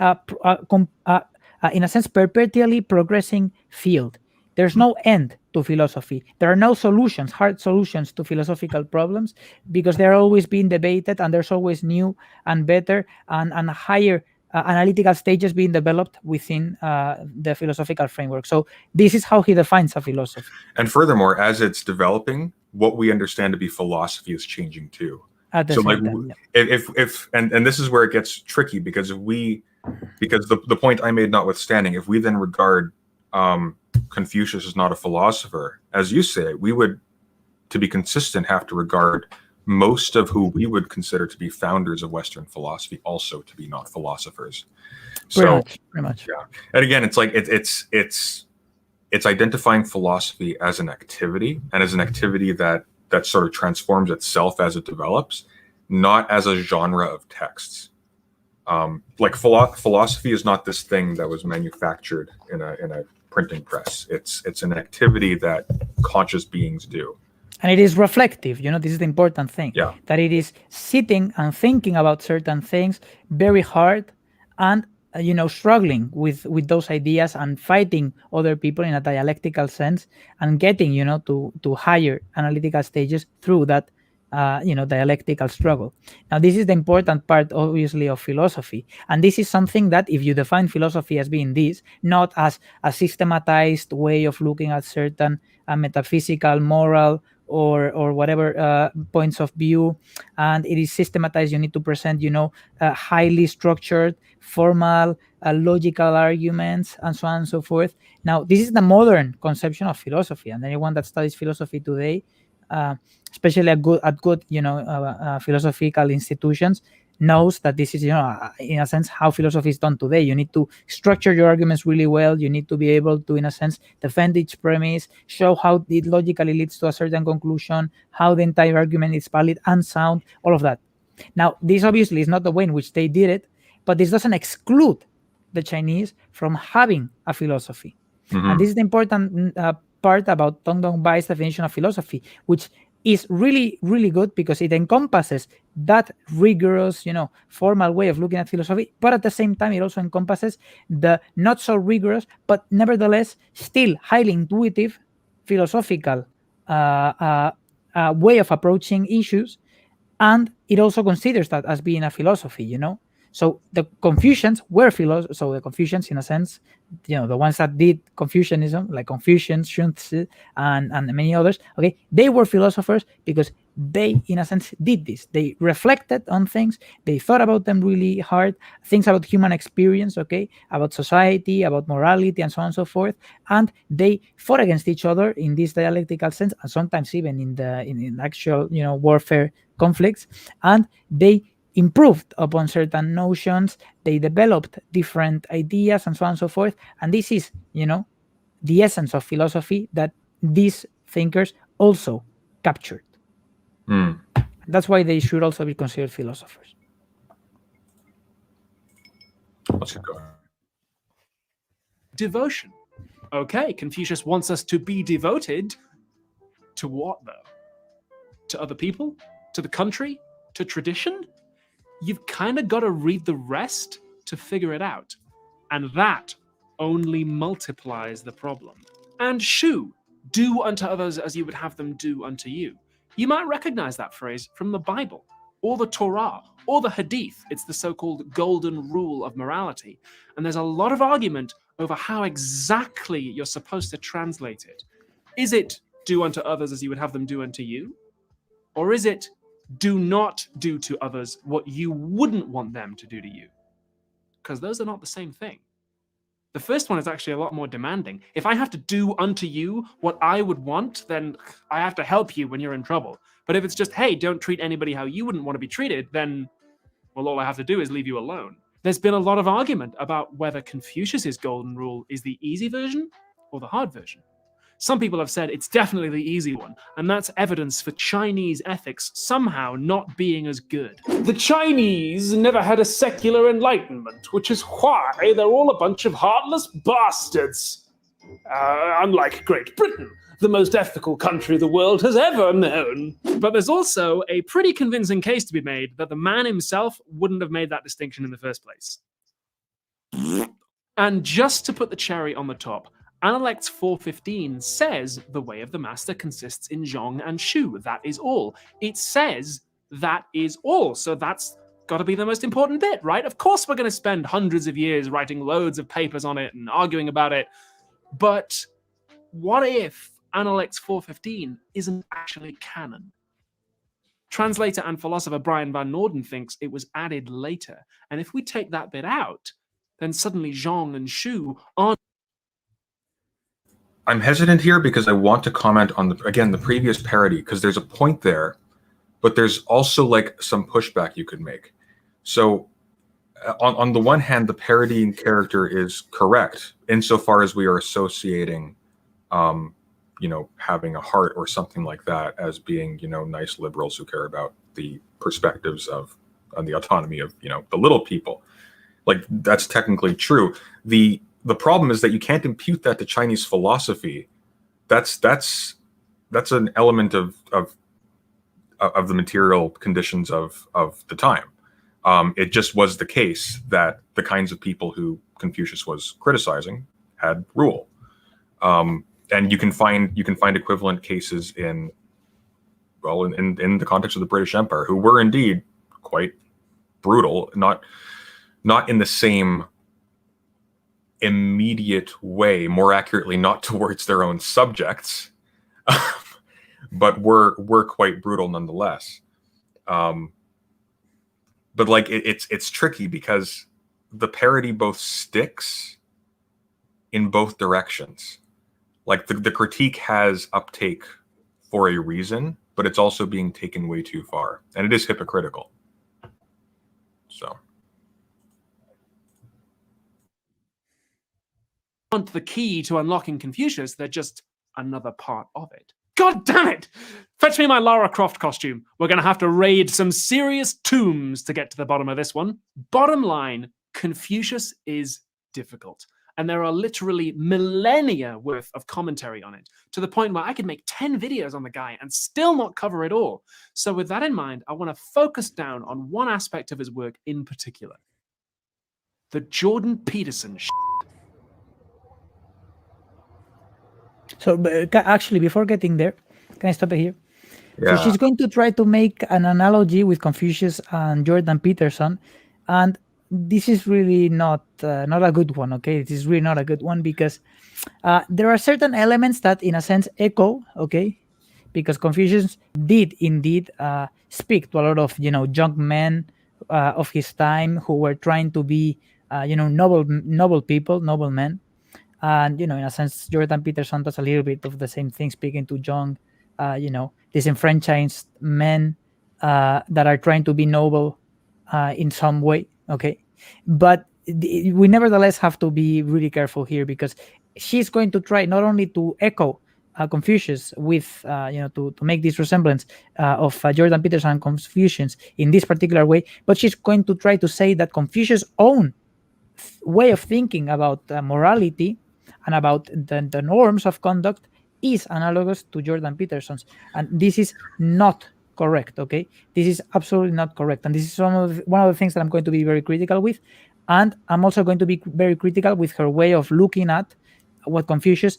[SPEAKER 2] in a sense perpetually progressing field. There's no end to philosophy. There are no solutions, hard solutions to philosophical problems, because they're always being debated, and there's always new and better and higher analytical stages being developed within the philosophical framework. So this is how he defines a philosophy.
[SPEAKER 1] And furthermore, as it's developing, what we understand to be philosophy is changing too.
[SPEAKER 2] At the
[SPEAKER 1] So
[SPEAKER 2] same
[SPEAKER 1] like
[SPEAKER 2] time,
[SPEAKER 1] if and this is where it gets tricky, because the point I made notwithstanding, if we then regard Confucius as not a philosopher, as you say, we would, to be consistent, have to regard most of who we would consider to be founders of Western philosophy also to be not philosophers.
[SPEAKER 2] Pretty much.
[SPEAKER 1] Yeah. And again, it's like it's identifying philosophy as an activity, and as an activity that sort of transforms itself as it develops, not as a genre of texts. Like philosophy is not this thing that was manufactured in a printing press. It's an activity that conscious beings do.
[SPEAKER 2] And it is reflective, this is the important thing.
[SPEAKER 1] Yeah.
[SPEAKER 2] That it is sitting and thinking about certain things very hard, and struggling with those ideas and fighting other people in a dialectical sense, and getting to higher analytical stages through that dialectical struggle. Now, this is the important part, obviously, of philosophy, and this is something that, if you define philosophy as being this, not as a systematized way of looking at certain metaphysical, moral, or whatever points of view, and it is systematized, you need to present highly structured, formal, logical arguments, and so on and so forth. Now, this is the modern conception of philosophy, and anyone that studies philosophy today, especially at good philosophical institutions, knows that this is in a sense how philosophy is done today. You need to structure your arguments really well. You need to be able to, in a sense, defend each premise, show how it logically leads to a certain conclusion, how the entire argument is valid and sound, all of that. Now, this obviously is not the way in which they did it, but this doesn't exclude the Chinese from having a philosophy.
[SPEAKER 1] Mm-hmm.
[SPEAKER 2] And this is the important part about Tong Dong-bai's definition of philosophy, which is really, really good because it encompasses that rigorous, formal way of looking at philosophy, but at the same time, it also encompasses the not so rigorous, but nevertheless still highly intuitive philosophical way of approaching issues. And it also considers that as being a philosophy, So the Confucians were philosophers. So the Confucians, in a sense, the ones that did Confucianism, like Confucius, Sun Tzu, and many others, okay, they were philosophers because they, in a sense, did this. They reflected on things. They thought about them really hard, things about human experience, okay, about society, about morality, and so on and so forth. And they fought against each other in this dialectical sense, and sometimes even in actual, warfare conflicts. And they improved upon certain notions, they developed different ideas, and so on and so forth. And this is, the essence of philosophy that these thinkers also captured. That's why they should also be considered philosophers.
[SPEAKER 1] Let's keep going.
[SPEAKER 5] Devotion. Okay, Confucius wants us to be devoted to what, though? To other people? To the country? To tradition? You've kind of got to read the rest to figure it out. And that only multiplies the problem. And Shu, do unto others as you would have them do unto you. You might recognize that phrase from the Bible, or the Torah, or the Hadith. It's the so-called golden rule of morality. And there's a lot of argument over how exactly you're supposed to translate it. Is it do unto others as you would have them do unto you? Or is it do not do to others what you wouldn't want them to do to you? Because those are not the same thing. The first one is actually a lot more demanding. If I have to do unto you what I would want, then I have to help you when you're in trouble. But if it's just, hey, don't treat anybody how you wouldn't want to be treated, then, well, all I have to do is leave you alone. There's been a lot of argument about whether Confucius's golden rule is the easy version or the hard version. Some people have said it's definitely the easy one, and that's evidence for Chinese ethics somehow not being as good. The Chinese never had a secular enlightenment, which is why they're all a bunch of heartless bastards. Unlike Great Britain, the most ethical country the world has ever known. But there's also a pretty convincing case to be made that the man himself wouldn't have made that distinction in the first place. And just to put the cherry on the top, Analects 4.15 says the way of the master consists in zhong and shu. That is all. It says that is all. So that's got to be the most important bit, right? Of course we're going to spend hundreds of years writing loads of papers on it and arguing about it. But what if Analects 4.15 isn't actually canon? Translator and philosopher Brian Van Norden thinks it was added later. And if we take that bit out, then suddenly zhong and shu aren't.
[SPEAKER 1] I'm hesitant here because I want to comment on the previous parody, because there's a point there, but there's also like some pushback you could make. So on the one hand, the parodying character is correct insofar as we are associating, having a heart or something like that as being, nice liberals who care about the perspectives of the autonomy of, the little people. Like, that's technically true. The problem is that you can't impute that to Chinese philosophy. That's an element of the material conditions of the time. It just was the case that the kinds of people who Confucius was criticizing had rule, and you can find equivalent cases in the context of the British Empire, who were indeed quite brutal, not in the same immediate way, more accurately, not towards their own subjects, but were quite brutal nonetheless. But like it's tricky because the parody both sticks in both directions. Like the critique has uptake for a reason, but it's also being taken way too far, and it is hypocritical. So.
[SPEAKER 5] Aren't the key to unlocking Confucius, they're just another part of it. God damn it! Fetch me my Lara Croft costume. We're going to have to raid some serious tombs to get to the bottom of this one. Bottom line, Confucius is difficult. And there are literally millennia worth of commentary on it, to the point where I could make 10 videos on the guy and still not cover it all. So with that in mind, I want to focus down on one aspect of his work in particular. The Jordan Peterson
[SPEAKER 2] So actually, before getting there, can I stop it here?
[SPEAKER 1] Yeah.
[SPEAKER 2] So she's going to try to make an analogy with Confucius and Jordan Peterson, and this is really not a good one. Okay, this is really not a good one, because there are certain elements that, in a sense, echo. Okay, because Confucius did indeed speak to a lot of young men of his time who were trying to be noble people, noble men. And in a sense, Jordan Peterson does a little bit of the same thing, speaking to young disenfranchised men that are trying to be noble in some way. Okay, but we nevertheless have to be really careful here, because she's going to try not only to echo Confucius with to make this resemblance of Jordan Peterson and Confucius in this particular way, but she's going to try to say that Confucius' own way of thinking about morality and about the norms of conduct is analogous to Jordan Peterson's, and this is not correct. Okay, this is absolutely not correct, and this is one of the things that I'm going to be very critical with. And I'm also going to be very critical with her way of looking at what Confucius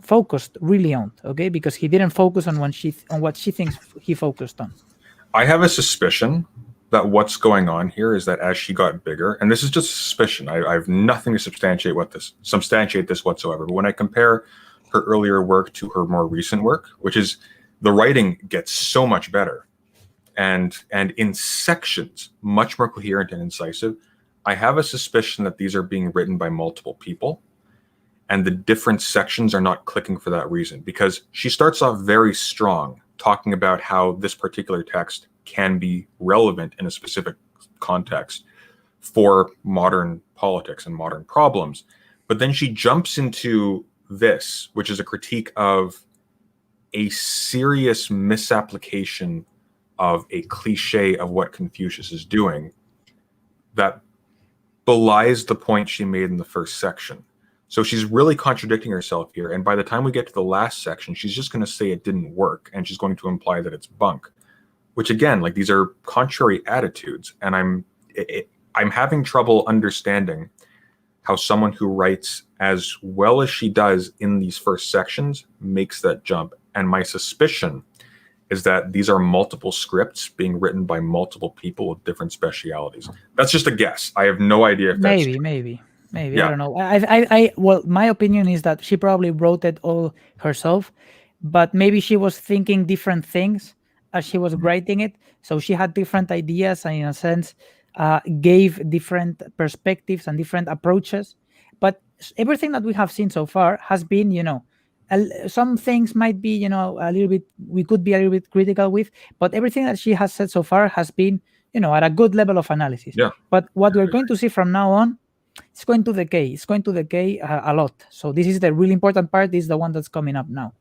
[SPEAKER 2] focused really on. Okay, because he didn't focus on what she thinks he focused on.
[SPEAKER 1] I have a suspicion that what's going on here is that as she got bigger, and this is just suspicion, I have nothing to substantiate this whatsoever, but when I compare her earlier work to her more recent work, which is the writing gets so much better and in sections much more coherent and incisive, I have a suspicion that these are being written by multiple people, and the different sections are not clicking for that reason, because she starts off very strong, talking about how this particular text can be relevant in a specific context for modern politics and modern problems. But then she jumps into this, which is a critique of a serious misapplication of a cliche of what Confucius is doing that belies the point she made in the first section. So she's really contradicting herself here. And by the time we get to the last section, she's just going to say it didn't work, and she's going to imply that it's bunk. Which again, like, these are contrary attitudes, and I'm having trouble understanding how someone who writes as well as she does in these first sections makes that jump. And my suspicion is that these are multiple scripts being written by multiple people with different specialities. That's just a guess. I have no idea if that's
[SPEAKER 2] maybe.
[SPEAKER 1] Yeah.
[SPEAKER 2] I don't know. I well, my opinion is that she probably wrote it all herself, but maybe she was thinking different things as she was writing it. So she had different ideas and, in a sense, gave different perspectives and different approaches. But everything that we have seen so far has been, some things might be, a little bit, we could be a little bit critical with, but everything that she has said so far has been, at a good level of analysis.
[SPEAKER 1] Yeah.
[SPEAKER 2] But what we're going to see from now on, it's going to decay. It's going to decay a lot. So this is the really important part. This is the one that's coming up now.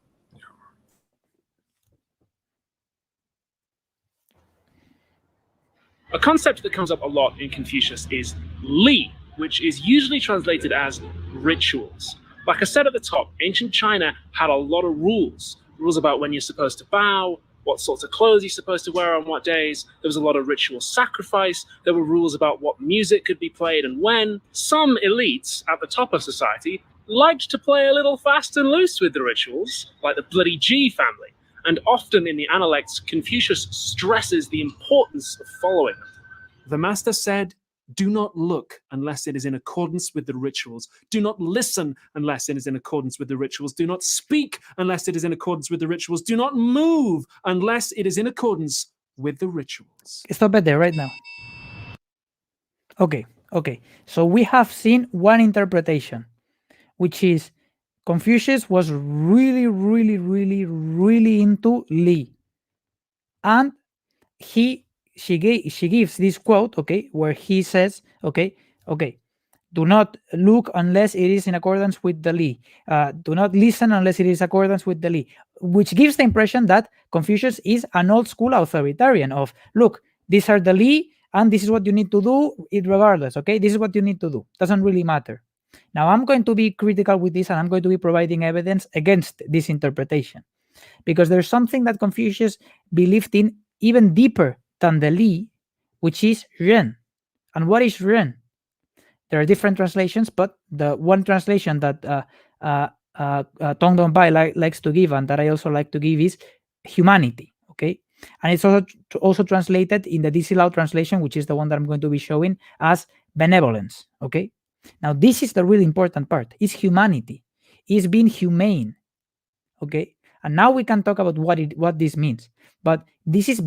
[SPEAKER 3] A concept that comes up a lot in Confucius is li, which is usually translated as rituals. Like I said at the top, ancient China had a lot of rules. Rules about when you're supposed to bow, what sorts of clothes you're supposed to wear on what days. There was a lot of ritual sacrifice. There were rules about what music could be played and when. Some elites at the top of society liked to play a little fast and loose with the rituals, like the bloody G family. And often in the Analects, Confucius stresses the importance of following them.
[SPEAKER 5] The master said, "Do not look unless it is in accordance with the rituals. Do not listen unless it is in accordance with the rituals. Do not speak unless it is in accordance with the rituals. Do not move unless it is in accordance with the rituals."
[SPEAKER 2] Stop it there right now. Okay. So we have seen one interpretation, which is Confucius was really into Li, and she gives this quote, okay, where he says, okay, do not look unless it is in accordance with the Li. Do not listen unless it is in accordance with the Li, which gives the impression that Confucius is an old school authoritarian of, look, these are the Li, and this is what you need to do, it regardless, okay? This is what you need to do. Doesn't really matter. Now, I'm going to be critical with this, and I'm going to be providing evidence against this interpretation, because there's something that Confucius believed in even deeper than the Li, which is Ren. And what is Ren? There are different translations, but the one translation that Tong Dong Bai likes to give, and that I also like to give, is humanity. Okay, and it's also translated in the DC Lao translation, which is the one that I'm going to be showing, as benevolence. Okay, now this is the really important part: is humanity, is being humane. Okay, and now we can talk about what this means. But this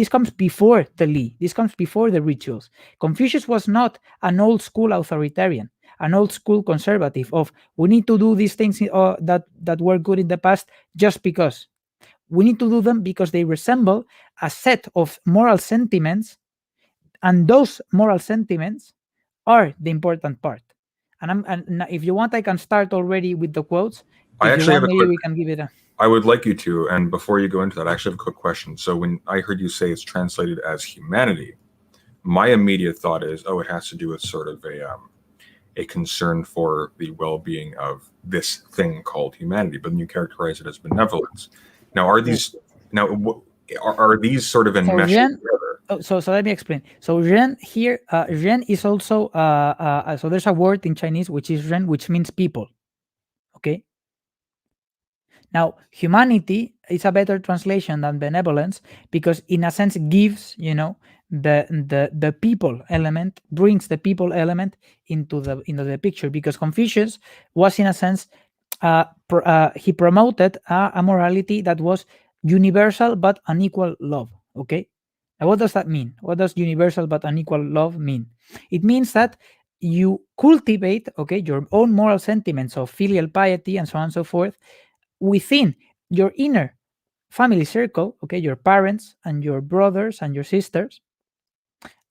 [SPEAKER 2] comes before the Li. This comes before the rituals. Confucius was not an old school authoritarian, an old school conservative of we need to do these things that were good in the past just because. We need to do them because they resemble a set of moral sentiments, and those moral sentiments are the important part. And if you want, I can start already with the quotes.
[SPEAKER 1] I actually have a quick.
[SPEAKER 2] We can give it a.
[SPEAKER 1] I would like you to, and before you go into that, I actually have a quick question. So when I heard you say it's translated as humanity, my immediate thought is, oh, it has to do with sort of a concern for the well-being of this thing called humanity, but then you characterize it as benevolence. Now, are these sort of enmeshed together?
[SPEAKER 2] So let me explain. So Ren here, Ren is also so there's a word in Chinese which is Ren, which means people. Okay. Now, humanity is a better translation than benevolence because, in a sense, gives the people element, brings the people element into the picture. Because Confucius was, in a sense, he promoted a morality that was universal but unequal love. Okay, now what does that mean? What does universal but unequal love mean? It means that you cultivate, your own moral sentiments of filial piety and so on and so forth within your inner family circle, your parents and your brothers and your sisters,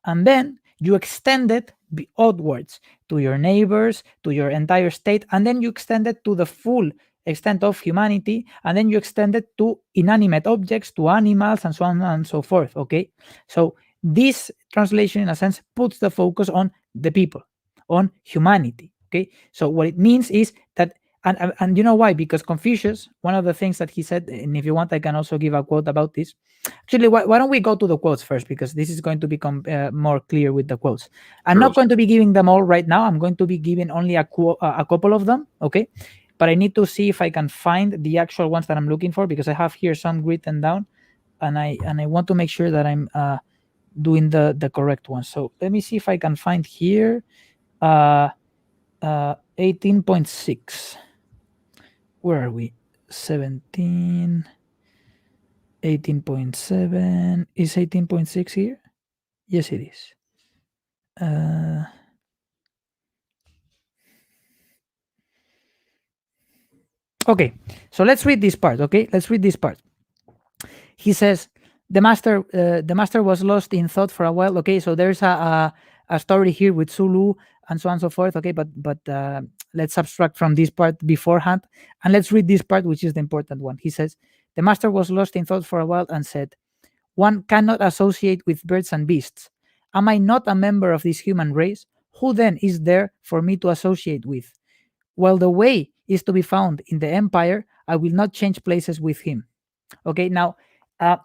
[SPEAKER 2] and then you extend it outwards to your neighbors, to your entire state, and then you extend it to the full extent of humanity, and then you extend it to inanimate objects, to animals, and so on and so forth. Okay, so this translation, in a sense, puts the focus on the people, on humanity. Okay, so what it means is that, and you know why? Because Confucius, one of the things that he said, and if you want, I can also give a quote about this. Actually, why don't we go to the quotes first? Because this is going to become more clear with the quotes. I'm not going to be giving them all right now. I'm going to be giving only a couple of them, okay? But I need to see if I can find the actual ones that I'm looking for, because I have here some written down, and I want to make sure that I'm doing the correct one. So let me see if I can find here 18.6. Where are we? 17, 18.7. Is 18.6 here? Yes, it is. Okay, so let's read this part. Okay, let's read this part. He says, the master was lost in thought for a while. Okay, so there's a story here with Sulu and so on and so forth. Okay, but let's abstract from this part beforehand, and let's read this part, which is the important one. He says, the master was lost in thought for a while and said, one cannot associate with birds and beasts. Am I not a member of this human race? Who then is there for me to associate with? While the way is to be found in the empire, I will not change places with him. Okay, now let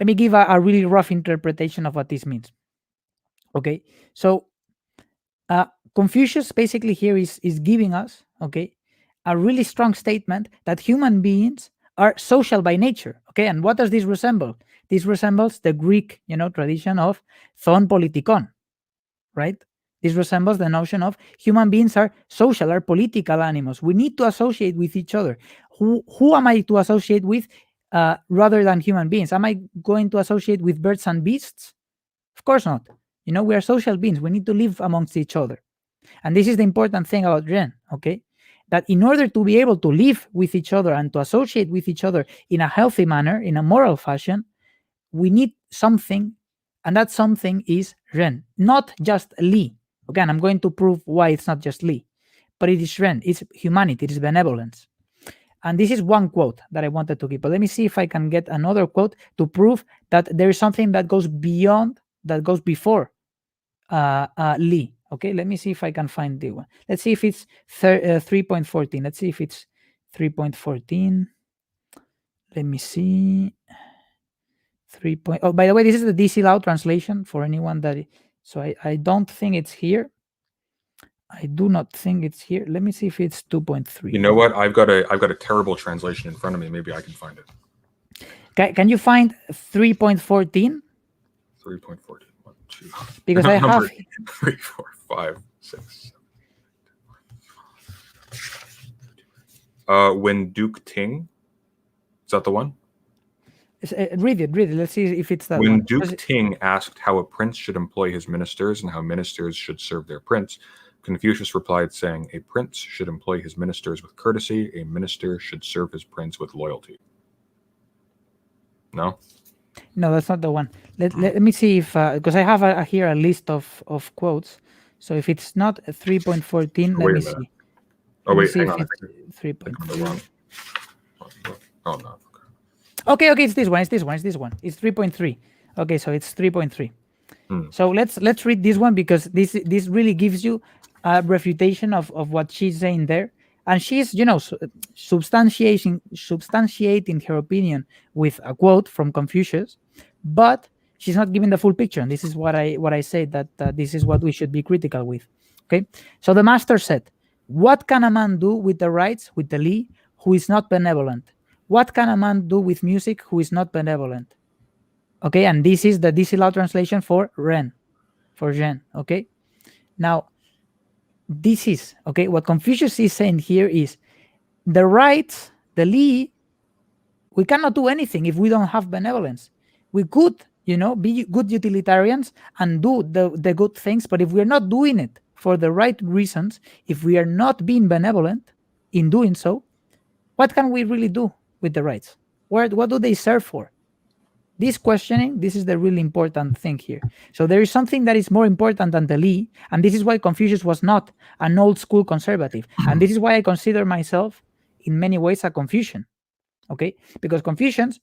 [SPEAKER 2] me give a really rough interpretation of what this means. Okay, so Confucius basically here is giving us, a really strong statement that human beings are social by nature. Okay, and what does this resemble? This resembles the Greek, tradition of thon politikon, right? This resembles the notion of human beings are social, are political animals. We need to associate with each other. Who am I to associate with rather than human beings? Am I going to associate with birds and beasts? Of course not. We are social beings. We need to live amongst each other. And this is the important thing about Ren, that in order to be able to live with each other and to associate with each other in a healthy manner, in a moral fashion, we need something, and that something is Ren, not just Li. Okay, and I'm going to prove why it's not just Li, but it is Ren, it's humanity, it is benevolence. And this is one quote that I wanted to give, but let me see if I can get another quote to prove that there is something that goes beyond, that goes before Li. Okay, let me see if I can find the one. Let's see if it's 3.14. Let's see if it's 3.14. Let me see. 3. Oh, by the way, this is the DC Loud translation for anyone that. So I don't think it's here. I do not think it's here. Let me see if it's 2.3.
[SPEAKER 1] You know what? I've got a terrible translation in front of me. Maybe I can find it.
[SPEAKER 2] Can you find 3.14?
[SPEAKER 1] 3.14. 1, 2.
[SPEAKER 2] Because I have
[SPEAKER 1] 3, 4, 5, 6. 7. When Duke Ting. Is that the one?
[SPEAKER 2] Read it. Let's see if it's that
[SPEAKER 1] when
[SPEAKER 2] one.
[SPEAKER 1] Duke Ting asked how a prince should employ his ministers and how ministers should serve their prince, Confucius replied saying, a prince should employ his ministers with courtesy, a minister should serve his prince with loyalty. No?
[SPEAKER 2] No, that's not the one. Let me see if, because I have here a list of quotes. So if it's not 3.14, let me see.
[SPEAKER 1] Oh, wait, hang on.
[SPEAKER 2] 3.3.
[SPEAKER 1] Oh, no.
[SPEAKER 2] Okay, it's this one. It's 3.3. Okay, so it's 3.3. So let's read this one because this really gives you a refutation of what she's saying there, and she's substantiating her opinion with a quote from Confucius, but she's not giving the full picture. And this is what I say that this is what we should be critical with. Okay, so the master said, "What can a man do with the rights, with the Li, who is not benevolent? What can a man do with music who is not benevolent?" Okay, and this is the DC Law translation for Ren, for Zhen. Okay, now this is what Confucius is saying here is the rights, the Li, we cannot do anything if we don't have benevolence. We could, be good utilitarians and do the good things, but if we are not doing it for the right reasons, if we are not being benevolent in doing so, what can we really do with the rights? What do they serve for? This questioning, this is the really important thing here. So there is something that is more important than the Li, and this is why Confucius was not an old school conservative. And this is why I consider myself in many ways a Confucian. Okay, because Confucius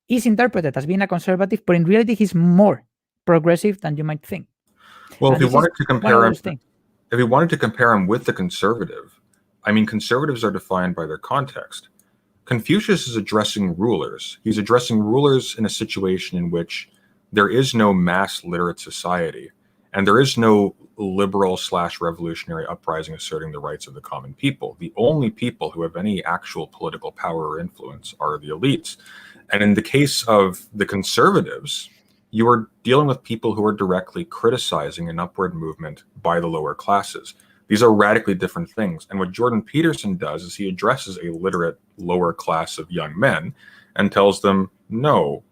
[SPEAKER 2] is interpreted as being a conservative, but in reality he's more progressive than you might think.
[SPEAKER 1] Well, if you wanted to compare him with the conservative, I mean, conservatives are defined by their context. Confucius is addressing rulers. He's addressing rulers in a situation in which there is no mass literate society, and there is no liberal/revolutionary uprising asserting the rights of the common people. The only people who have any actual political power or influence are the elites. And in the case of the conservatives, you are dealing with people who are directly criticizing an upward movement by the lower classes. These are radically different things. And what Jordan Peterson does is he addresses a literate lower class of young men and tells them, no,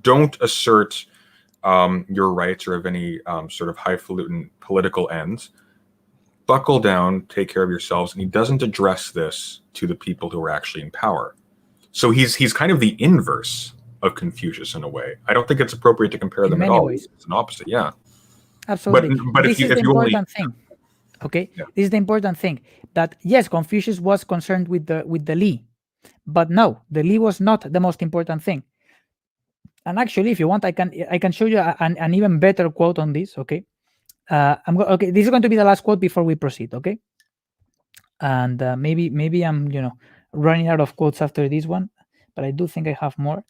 [SPEAKER 1] don't assert your rights or of any sort of highfalutin political ends. Buckle down, take care of yourselves. And he doesn't address this to the people who are actually in power. So he's kind of the inverse of Confucius in a way. I don't think it's appropriate to compare them at all.
[SPEAKER 2] Ways.
[SPEAKER 1] It's an opposite, yeah.
[SPEAKER 2] Absolutely.
[SPEAKER 1] But
[SPEAKER 2] this is the important thing. Okay,
[SPEAKER 1] yeah.
[SPEAKER 2] This is the important thing, that yes, Confucius was concerned with the Li, but no, the Li was not the most important thing. And actually, if you want, I can show you an even better quote on this. Okay, okay, this is going to be the last quote before we proceed. Okay, and maybe I'm running out of quotes after this one, but I do think I have more.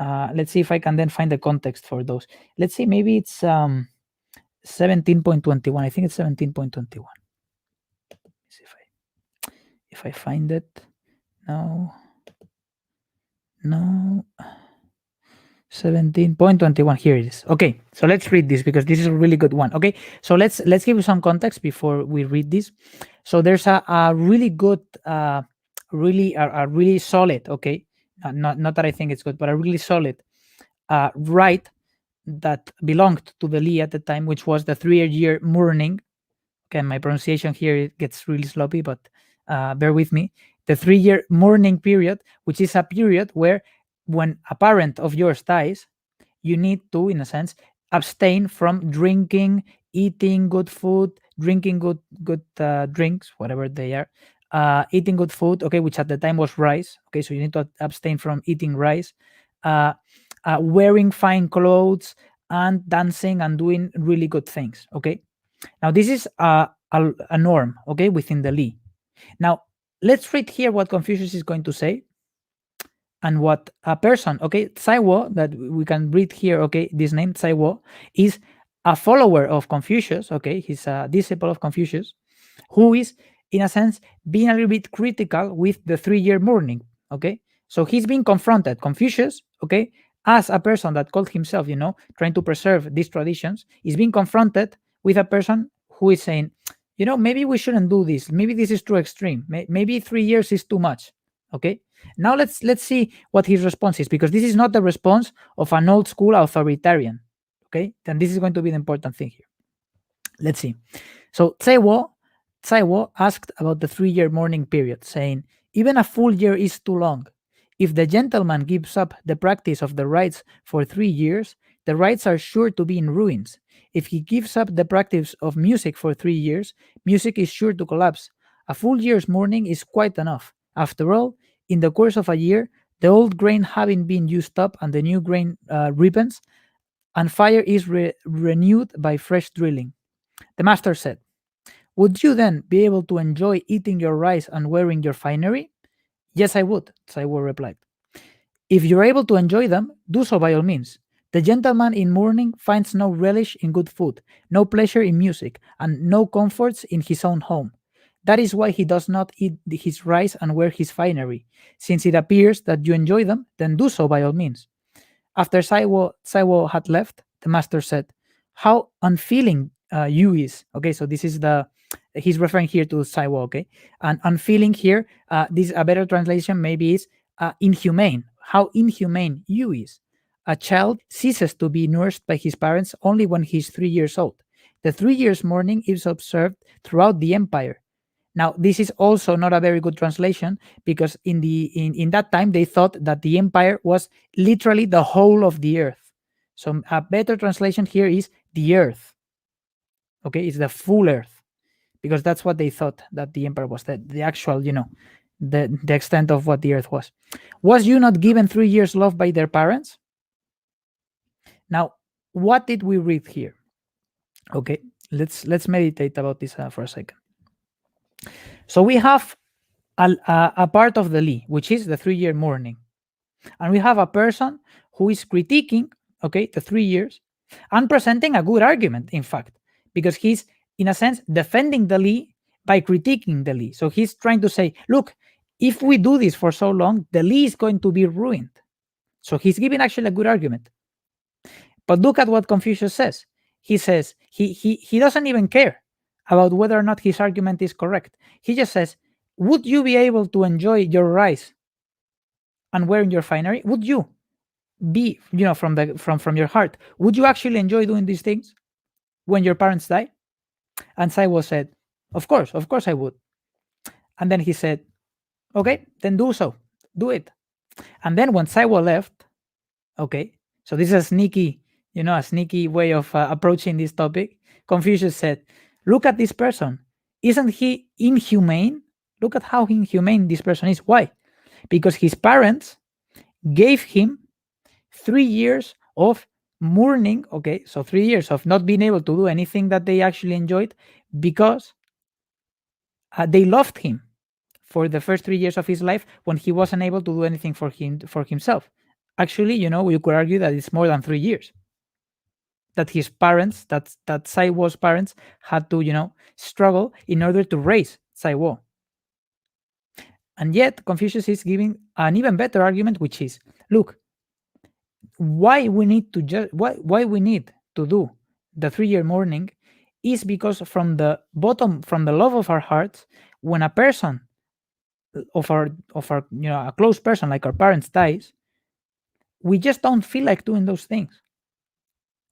[SPEAKER 2] Let's see if I can then find the context for those. Let's see, maybe it's 17.21. I think it's 17.21. See if I find it. No. 17.21. Here it is. Okay, so let's read this because this is a really good one. Okay, so let's give you some context before we read this. So there's a really good, really solid. Okay, not that I think it's good, but a really solid right that belonged to the Li at the time, which was the 3-year mourning. Okay, my pronunciation here, it gets really sloppy, but bear with me. The 3-year mourning period, which is a period where when a parent of yours dies, you need to, in a sense, abstain from drinking, eating good food, drinking good drinks, whatever they are, eating good food, okay, which at the time was rice. Okay, so you need to abstain from eating rice, wearing fine clothes, and dancing and doing really good things. Okay, Now, this is a norm, okay, within the Li. Now, let's read here what Confucius is going to say and what a person, okay, Tsai Wo, that we can read here, okay, this name, Tsai Wo, is a follower of Confucius, okay, he's a disciple of Confucius, who is, in a sense, being a little bit critical with the 3-year mourning, okay? So he's being confronted. Confucius, okay, as a person that called himself, trying to preserve these traditions, is being confronted with a person who is saying, maybe we shouldn't do this. Maybe this is too extreme. Maybe 3 years is too much, okay? Now let's see what his response is, because this is not the response of an old school authoritarian, okay? Then this is going to be the important thing here. Let's see. So Tsai Wo asked about the 3-year mourning period, saying, even a full year is too long. If the gentleman gives up the practice of the rites for 3 years, the rites are sure to be in ruins. If he gives up the practice of music for 3 years, music is sure to collapse. A full year's mourning is quite enough. After all, in the course of a year, the old grain having been used up and the new grain ripens, and fire is renewed by fresh drilling. The master said, would you then be able to enjoy eating your rice and wearing your finery? Yes, I would, Tsai Wo replied. If you're able to enjoy them, do so by all means. The gentleman in mourning finds no relish in good food, no pleasure in music, and no comforts in his own home. That is why he does not eat his rice and wear his finery. Since it appears that you enjoy them, then do so by all means. After Tsai Wo had left, the master said, how unfeeling you is. Okay, so this is he's referring here to Tsai Wo, okay? And unfeeling here, this a better translation maybe is inhumane. How inhumane you is. A child ceases to be nursed by his parents only when he's 3 years old. The 3 years mourning is observed throughout the empire. Now, this is also not a very good translation, because in that time they thought that the empire was literally the whole of the earth. So a better translation here is the earth. Okay, it's the full earth, because that's what they thought that the empire was, the actual, the extent of what the earth was. Was you not given 3 years love by their parents? Now, what did we read here? Okay, let's meditate about this for a second. So we have a part of the Li, which is the 3-year mourning. And we have a person who is critiquing, okay, the 3 years and presenting a good argument, in fact, because he's, in a sense, defending the Li by critiquing the Li. So he's trying to say, look, if we do this for so long, the Li is going to be ruined. So he's giving actually a good argument. But look at what Confucius says. He says he doesn't even care about whether or not his argument is correct. He just says, would you be able to enjoy your rice and wearing your finery? Would you be, from your heart, would you actually enjoy doing these things when your parents die? And Tsai Wo said, of course I would. And then he said, okay, then do so, do it. And then when Tsai Wo left, okay, so this is a sneaky way of approaching this topic. Confucius said, look at this person. Isn't he inhumane? Look at how inhumane this person is. Why? Because his parents gave him 3 years of mourning, okay, so 3 years of not being able to do anything that they actually enjoyed, because they loved him for the first 3 years of his life when he wasn't able to do anything for himself. Actually, you could argue that it's more than 3 years that his parents, that Tsai Wo's parents, had to, struggle in order to raise Tsai Wo. And yet Confucius is giving an even better argument, which is, look, why we need to do the 3-year mourning is because from the love of our hearts, when a person of our a close person like our parents dies, we just don't feel like doing those things.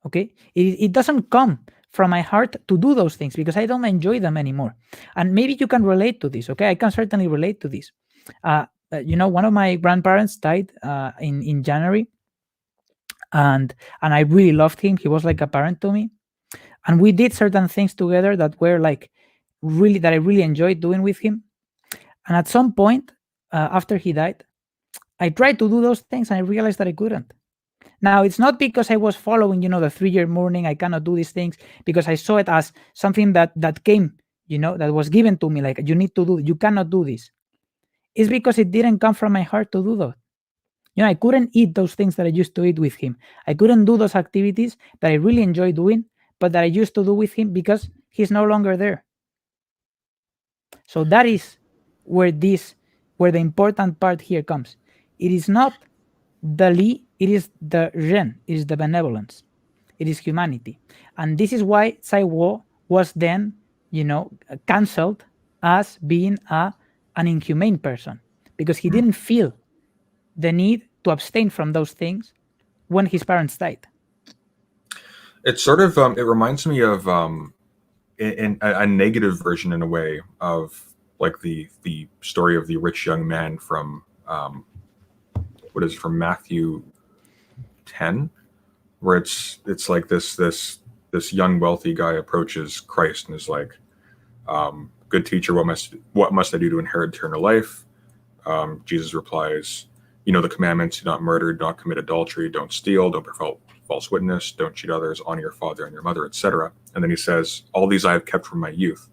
[SPEAKER 2] Okay, it doesn't come from my heart to do those things because I don't enjoy them anymore. And maybe you can relate to this. Okay, I can certainly relate to this. One of my grandparents died in January, and I really loved him. He was like a parent to me, and we did certain things together that were like that I really enjoyed doing with him. And at some point after he died, I tried to do those things and I realized that I couldn't, Now, it's not because I was following, the 3-year mourning, I cannot do these things, because I saw it as something that came, that was given to me, like, you cannot do this. It's because it didn't come from my heart to do that. I couldn't eat those things that I used to eat with him. I couldn't do those activities that I really enjoy doing, but that I used to do with him because he's no longer there. So that is where the important part here comes. It is not the Li, it is the Ren, it is the benevolence, it is humanity. And this is why Tsai Wo was then, cancelled as being an inhumane person, because he didn't feel the need to abstain from those things when his parents died.
[SPEAKER 1] It's sort of it reminds me of in a negative version in a way of like the story of the rich young man from from Matthew 10, where it's like this young wealthy guy approaches Christ and is like, good teacher, what must I do to inherit eternal life? Jesus replies, the commandments: do not murder, do not commit adultery, don't steal, don't bear false witness, don't cheat others, honor your father and your mother, etc. And then he says, all these I have kept from my youth.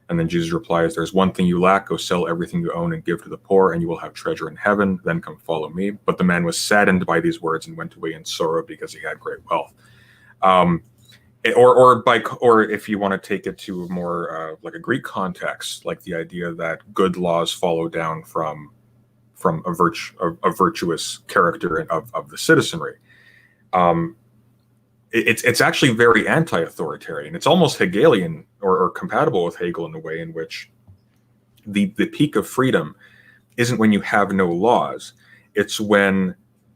[SPEAKER 1] And then Jesus replies, there's one thing you lack, go sell everything you own and give to the poor, and you will have treasure in heaven, then come follow me. But the man was saddened by these words and went away in sorrow because he had great wealth. Or if you want to take it to more like a Greek context, like the idea that good laws follow down from a virtuous character of the citizenry. It's actually very anti-authoritarian. It's almost Hegelian or compatible with Hegel in the way in which the peak of freedom isn't when you have no laws. It's when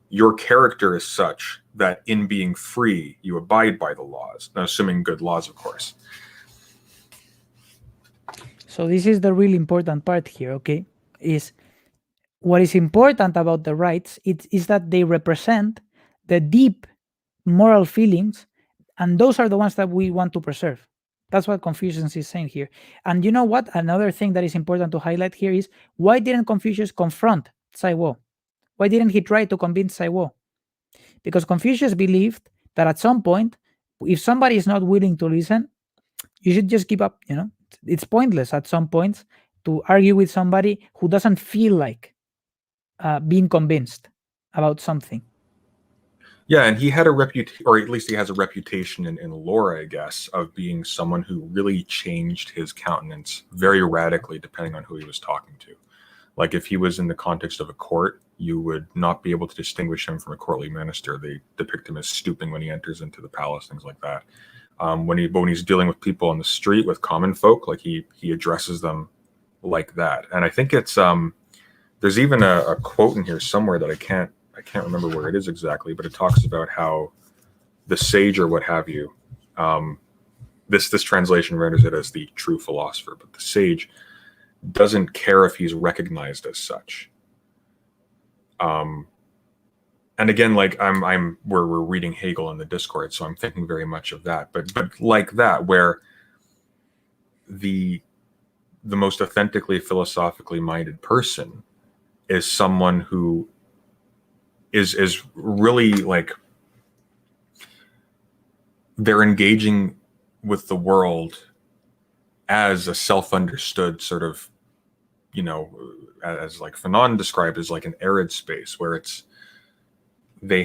[SPEAKER 1] your character is such that in being free, you abide by the laws. Now, assuming good laws, of course.
[SPEAKER 2] So this is the really important part here, okay? Is what is important about the rights is that they represent the deep moral feelings, and those are the ones that we want to preserve. That's what Confucius is saying here. And you know what? Another thing that is important to highlight here is, why didn't Confucius confront Tsai Wo? Why didn't he try to convince Tsai Wo? Because Confucius believed that at some point, if somebody is not willing to listen, you should just give up. It's pointless at some points to argue with somebody who doesn't feel like being convinced about something.
[SPEAKER 1] Yeah, and he had a reputation, or at least he has a reputation in lore, I guess, of being someone who really changed his countenance very radically depending on who he was talking to. Like if he was in the context of a court, you would not be able to distinguish him from a courtly minister. They depict him as stooping when he enters into the palace, things like that. When he's dealing with people on the street, with common folk, like he addresses them like that. And I think it's there's even a quote in here somewhere that I can't remember where it is exactly, but it talks about how the sage or what have you, this translation renders it as the true philosopher, but the sage doesn't care if he's recognized as such. And again, like we're reading Hegel in the Discord, so I'm thinking very much of that. But like that, where the most authentically philosophically minded person is someone who is really like they're engaging with the world as a self-understood sort of, as like Fanon described as like an arid space where it's they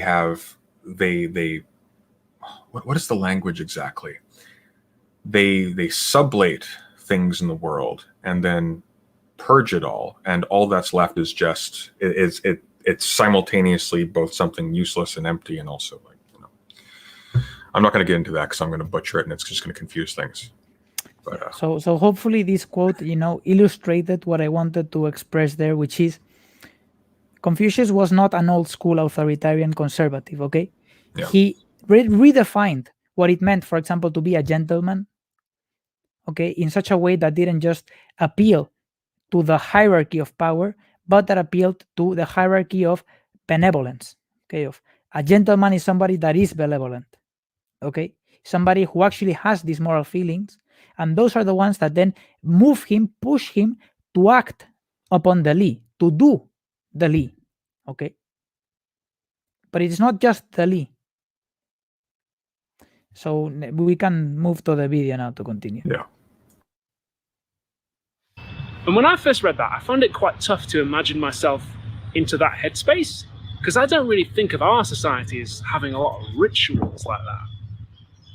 [SPEAKER 1] what is the language exactly? They sublate things in the world and then purge it all, and all that's left is just it's simultaneously both something useless and empty, and also like I'm not going to get into that because I'm going to butcher it and it's just going to confuse things. But,
[SPEAKER 2] so hopefully this quote illustrated what I wanted to express there, which is Confucius was not an old school authoritarian conservative. Okay,
[SPEAKER 1] yeah.
[SPEAKER 2] He redefined what it meant, for example, to be a gentleman. Okay, in such a way that didn't just appeal to the hierarchy of power, but that appealed to the hierarchy of benevolence. Okay, of a gentleman is somebody that is benevolent. Okay, somebody who actually has these moral feelings, and those are the ones that then move him, push him to act upon the Li, to do the Li. Okay, but it's not just the Li. So we can move to the video now to continue.
[SPEAKER 1] Yeah.
[SPEAKER 3] And when I first read that, I found it quite tough to imagine myself into that headspace, because I don't really think of our society as having a lot of rituals like that.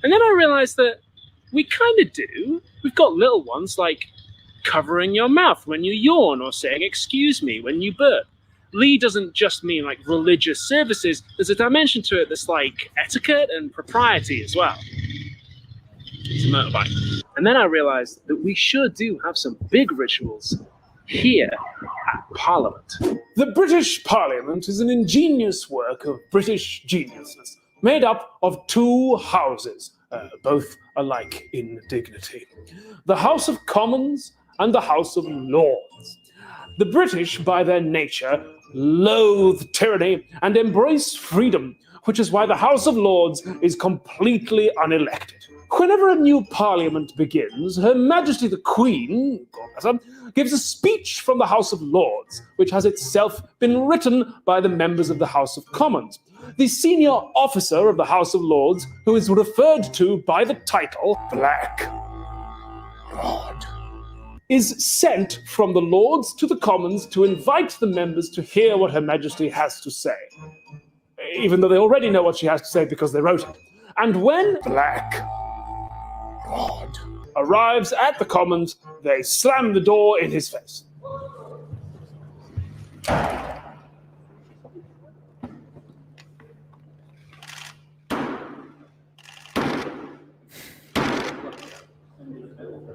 [SPEAKER 3] And then I realized that we kind of do. We've got little ones like covering your mouth when you yawn or saying excuse me when you burp. Li doesn't just mean like religious services. There's a dimension to it that's like etiquette and propriety as well. It's a motorbike. And then I realized that we sure do have some big rituals here at Parliament.
[SPEAKER 5] The British Parliament is an ingenious work of British geniusness, made up of two houses, both alike in dignity. The House of Commons and the House of Lords. The British, by their nature, loathe tyranny and embrace freedom, which is why the House of Lords is completely unelected. Whenever a new parliament begins, Her Majesty the Queen, God bless her, gives a speech from the House of Lords, which has itself been written by the members of the House of Commons. The senior officer of the House of Lords, who is referred to by the title Black Rod, is sent from the Lords to the Commons to invite the members to hear what Her Majesty has to say, even though they already know what she has to say because they wrote it. And when Black Rod arrives at the Commons, they slam the door in his face.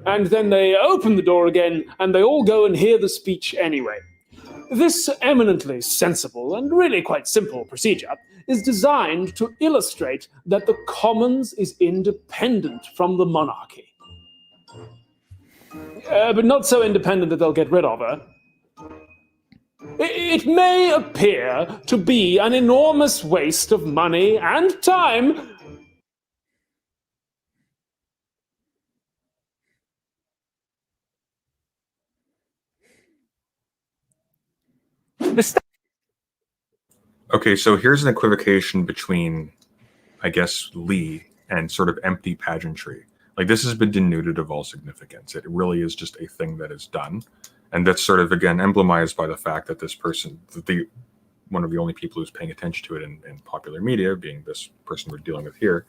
[SPEAKER 5] And then they open the door again, and they all go and hear the speech anyway. This eminently sensible and really quite simple procedure is designed to illustrate that the Commons is independent from the monarchy. But not so independent that they'll get rid of her. It may appear to be an enormous waste of money and time.
[SPEAKER 1] Okay, so here's an equivocation between, I guess, Li and sort of empty pageantry. Like, this has been denuded of all significance. It really is just a thing that is done. And that's sort of, again, emblemized by the fact that this person, one of the only people who's paying attention to it in popular media, being this person we're dealing with here,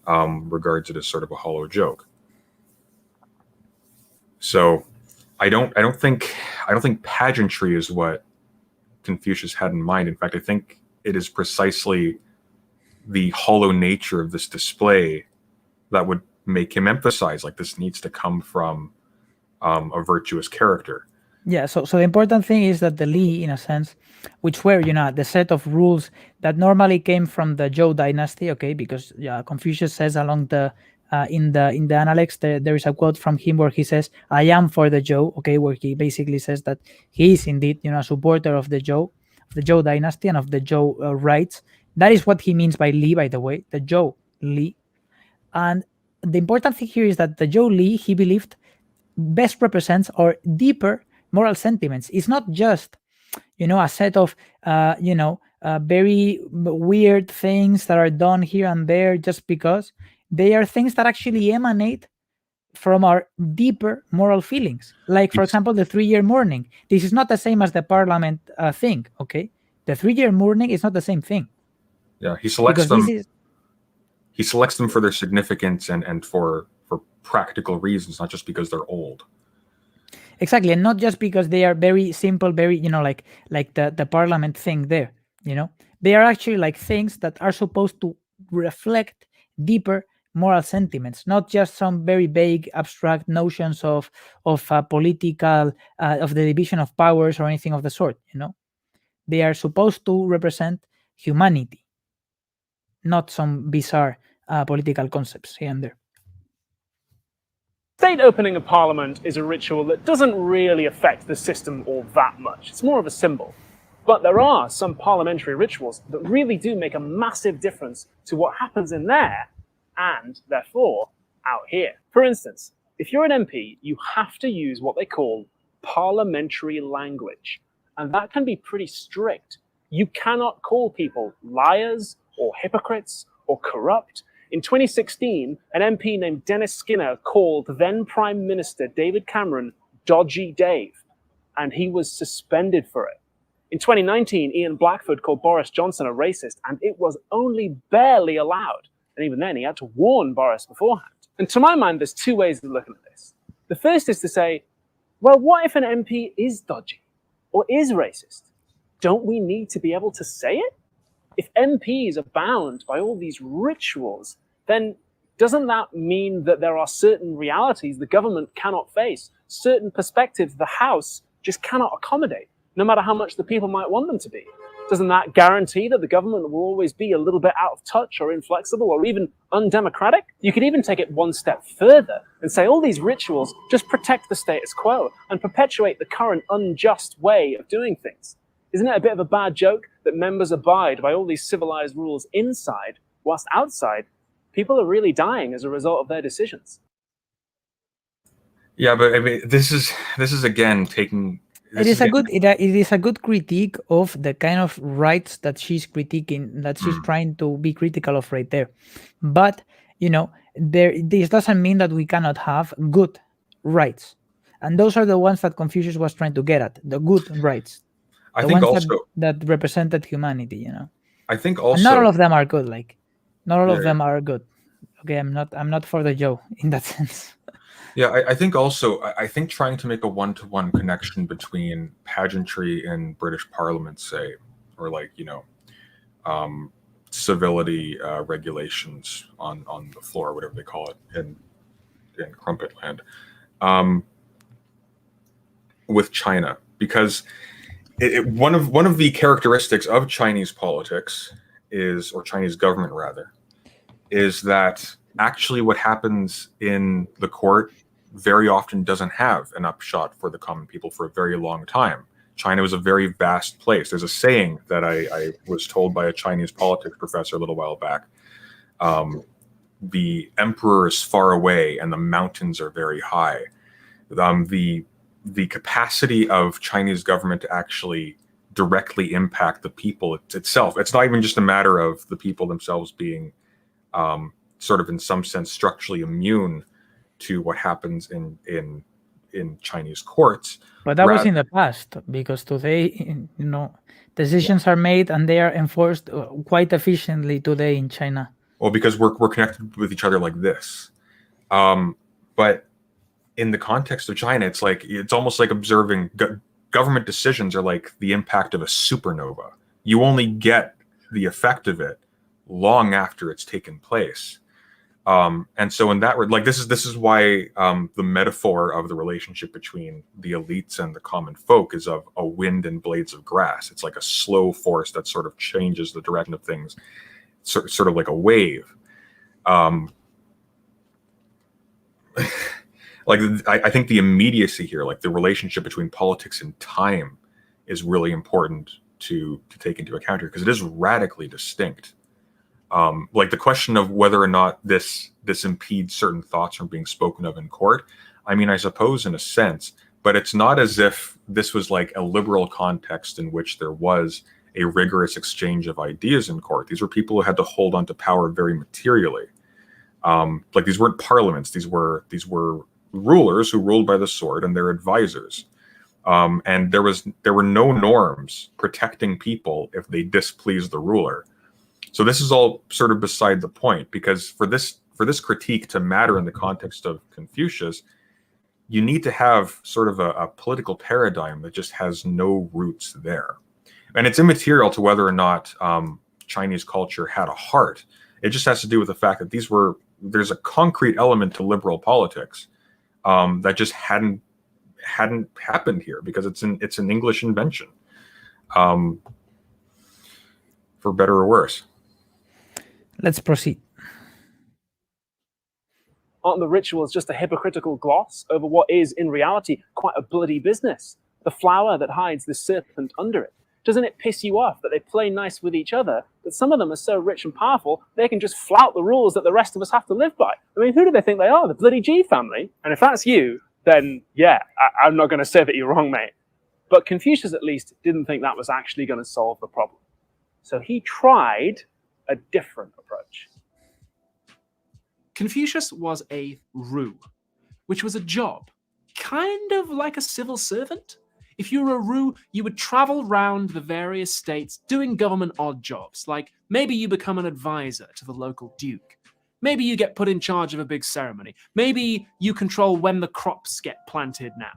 [SPEAKER 1] regards it as sort of a hollow joke. So I don't think pageantry is what Confucius had in mind. In fact, I think it is precisely the hollow nature of this display that would make him emphasize, like, this needs to come from a virtuous character.
[SPEAKER 2] Yeah, so the important thing is that the Li, in a sense, which were, the set of rules that normally came from the Zhou dynasty, okay, because Confucius says along the in the Analects, there is a quote from him where he says, "I am for the Zhou," okay, where he basically says that he is indeed, a supporter of the Zhou dynasty and of the Zhou rights. That is what he means by Li, by the way, the Zhou Li. And the important thing here is that the Zhou Li, he believed, best represents our deeper moral sentiments. It's not just, a set of, very weird things that are done here and there just because. They are things that actually emanate from our deeper moral feelings. Like, for example, the 3-year mourning. This is not the same as the parliament thing, okay? The 3-year mourning is not the same thing.
[SPEAKER 1] Yeah, he selects them. He selects them for their significance and for practical reasons, not just because they're old.
[SPEAKER 2] Exactly, and not just because they are very simple, very, like the parliament thing there, They are actually like things that are supposed to reflect deeper moral sentiments, not just some very vague, abstract notions of political, of the division of powers or anything of the sort, They are supposed to represent humanity, not some bizarre political concepts here and there.
[SPEAKER 3] State opening a parliament is a ritual that doesn't really affect the system all that much. It's more of a symbol. But there are some parliamentary rituals that really do make a massive difference to what happens in there and, therefore, out here. For instance, if you're an MP, you have to use what they call parliamentary language. And that can be pretty strict. You cannot call people liars or hypocrites or corrupt. In 2016, an MP named Dennis Skinner called then Prime Minister David Cameron Dodgy Dave, and he was suspended for it. In 2019, Ian Blackford called Boris Johnson a racist, and it was only barely allowed. And even then, he had to warn Boris beforehand. And to my mind, there's two ways of looking at this. The first is to say, well, what if an MP is dodgy or is racist? Don't we need to be able to say it? If MPs are bound by all these rituals, then doesn't that mean that there are certain realities the government cannot face, certain perspectives the House just cannot accommodate, no matter how much the people might want them to be? Doesn't that guarantee that the government will always be a little bit out of touch or inflexible or even undemocratic? You could even take it one step further and say all these rituals just protect the status quo and perpetuate the current unjust way of doing things. Isn't it a bit of a bad joke that members abide by all these civilized rules inside, whilst outside, people are really dying as a result of their decisions?
[SPEAKER 1] Yeah, but I mean, this is again taking.
[SPEAKER 2] It is a good critique of the kind of rights that she's critiquing, that she's trying to be critical of right there. But this doesn't mean that we cannot have good rights, and those are the ones that Confucius was trying to get at, the good rights.
[SPEAKER 1] I think also
[SPEAKER 2] that represented humanity.
[SPEAKER 1] I think also
[SPEAKER 2] and not all of them are good. Not all of them are good. Okay, I'm not for the Joe in that sense.
[SPEAKER 1] Yeah, I think also, I think trying to make a one-to-one connection between pageantry in British Parliament, say, or civility regulations on the floor, whatever they call it in Crumpet Land, with China, because one of the characteristics of Chinese politics is, or Chinese government rather, is that actually what happens in the court very often doesn't have an upshot for the common people for a very long time. China was a very vast place. There's a saying that I was told by a Chinese politics professor a little while back. The emperor is far away and the mountains are very high. The capacity of Chinese government to actually directly impact the people itself. It's not even just a matter of the people themselves being sort of in some sense structurally immune to what happens in Chinese courts.
[SPEAKER 2] But that was in the past, because today, decisions are made and they are enforced quite efficiently today in China.
[SPEAKER 1] Well, because we're connected with each other like this. But in the context of China, it's almost like observing government decisions are like the impact of a supernova. You only get the effect of it long after it's taken place. And so in that, this is why the metaphor of the relationship between the elites and the common folk is of a wind and blades of grass. It's like a slow force that sort of changes the direction of things, sort of like a wave. I think the immediacy here, like the relationship between politics and time, is really important to take into account here, because it is radically distinct. The question of whether or not this impedes certain thoughts from being spoken of in court, I mean, I suppose in a sense, but it's not as if this was like a liberal context in which there was a rigorous exchange of ideas in court. These were people who had to hold on to power very materially. These weren't parliaments. These were rulers who ruled by the sword and their advisors. And there were no norms protecting people if they displeased the ruler. So this is all sort of beside the point, because for this critique to matter in the context of Confucius, you need to have sort of a political paradigm that just has no roots there. And it's immaterial to whether or not Chinese culture had a heart. It just has to do with the fact that there's a concrete element to liberal politics that just hadn't happened here, because it's an English invention, for better or worse.
[SPEAKER 2] Let's proceed.
[SPEAKER 3] Aren't the rituals just a hypocritical gloss over what is, in reality, quite a bloody business? The flower that hides the serpent under it. Doesn't it piss you off that they play nice with each other, but some of them are so rich and powerful, they can just flout the rules that the rest of us have to live by? I mean, who do they think they are? The bloody G family? And if that's you, then yeah, I'm not going to say that you're wrong, mate. But Confucius, at least, didn't think that was actually going to solve the problem. So he tried a different approach.
[SPEAKER 5] Confucius was a ru, which was a job, kind of like a civil servant. If you were a ru, you would travel round the various states doing government odd jobs, like maybe you become an advisor to the local duke. Maybe you get put in charge of a big ceremony. Maybe you control when the crops get planted now.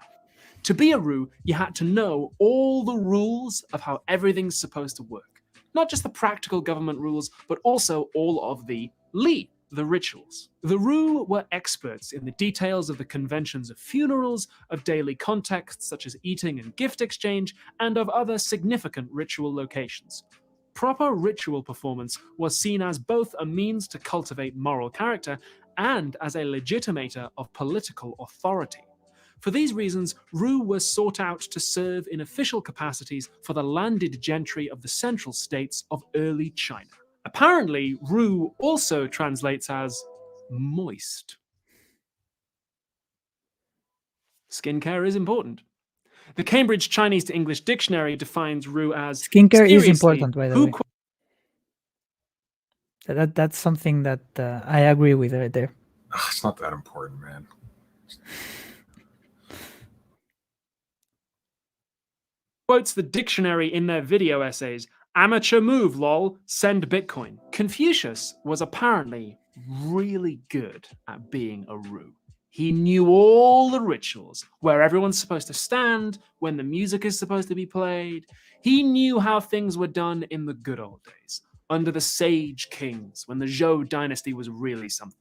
[SPEAKER 5] To be a ru, you had to know all the rules of how everything's supposed to work. Not just the practical government rules, but also all of the li, the rituals. The ru were experts in the details of the conventions of funerals, of daily contexts such as eating and gift exchange, and of other significant ritual locations. Proper ritual performance was seen as both a means to cultivate moral character and as a legitimator of political authority. For these reasons, ru were sought out to serve in official capacities for the landed gentry of the central states of early China. Apparently, ru also translates as moist. Skincare is important. The Cambridge Chinese to English Dictionary defines ru as
[SPEAKER 2] Skincare is
[SPEAKER 5] seriously,
[SPEAKER 2] important, by the
[SPEAKER 5] who
[SPEAKER 2] way. That's something that I agree with right there.
[SPEAKER 1] It's not that important, man.
[SPEAKER 5] quotes the dictionary in their video essays. Amateur move, lol, send Bitcoin. Confucius was apparently really good at being a ru. He knew all the rituals, where everyone's supposed to stand, when the music is supposed to be played. He knew how things were done in the good old days, under the sage kings, when the Zhou dynasty was really something.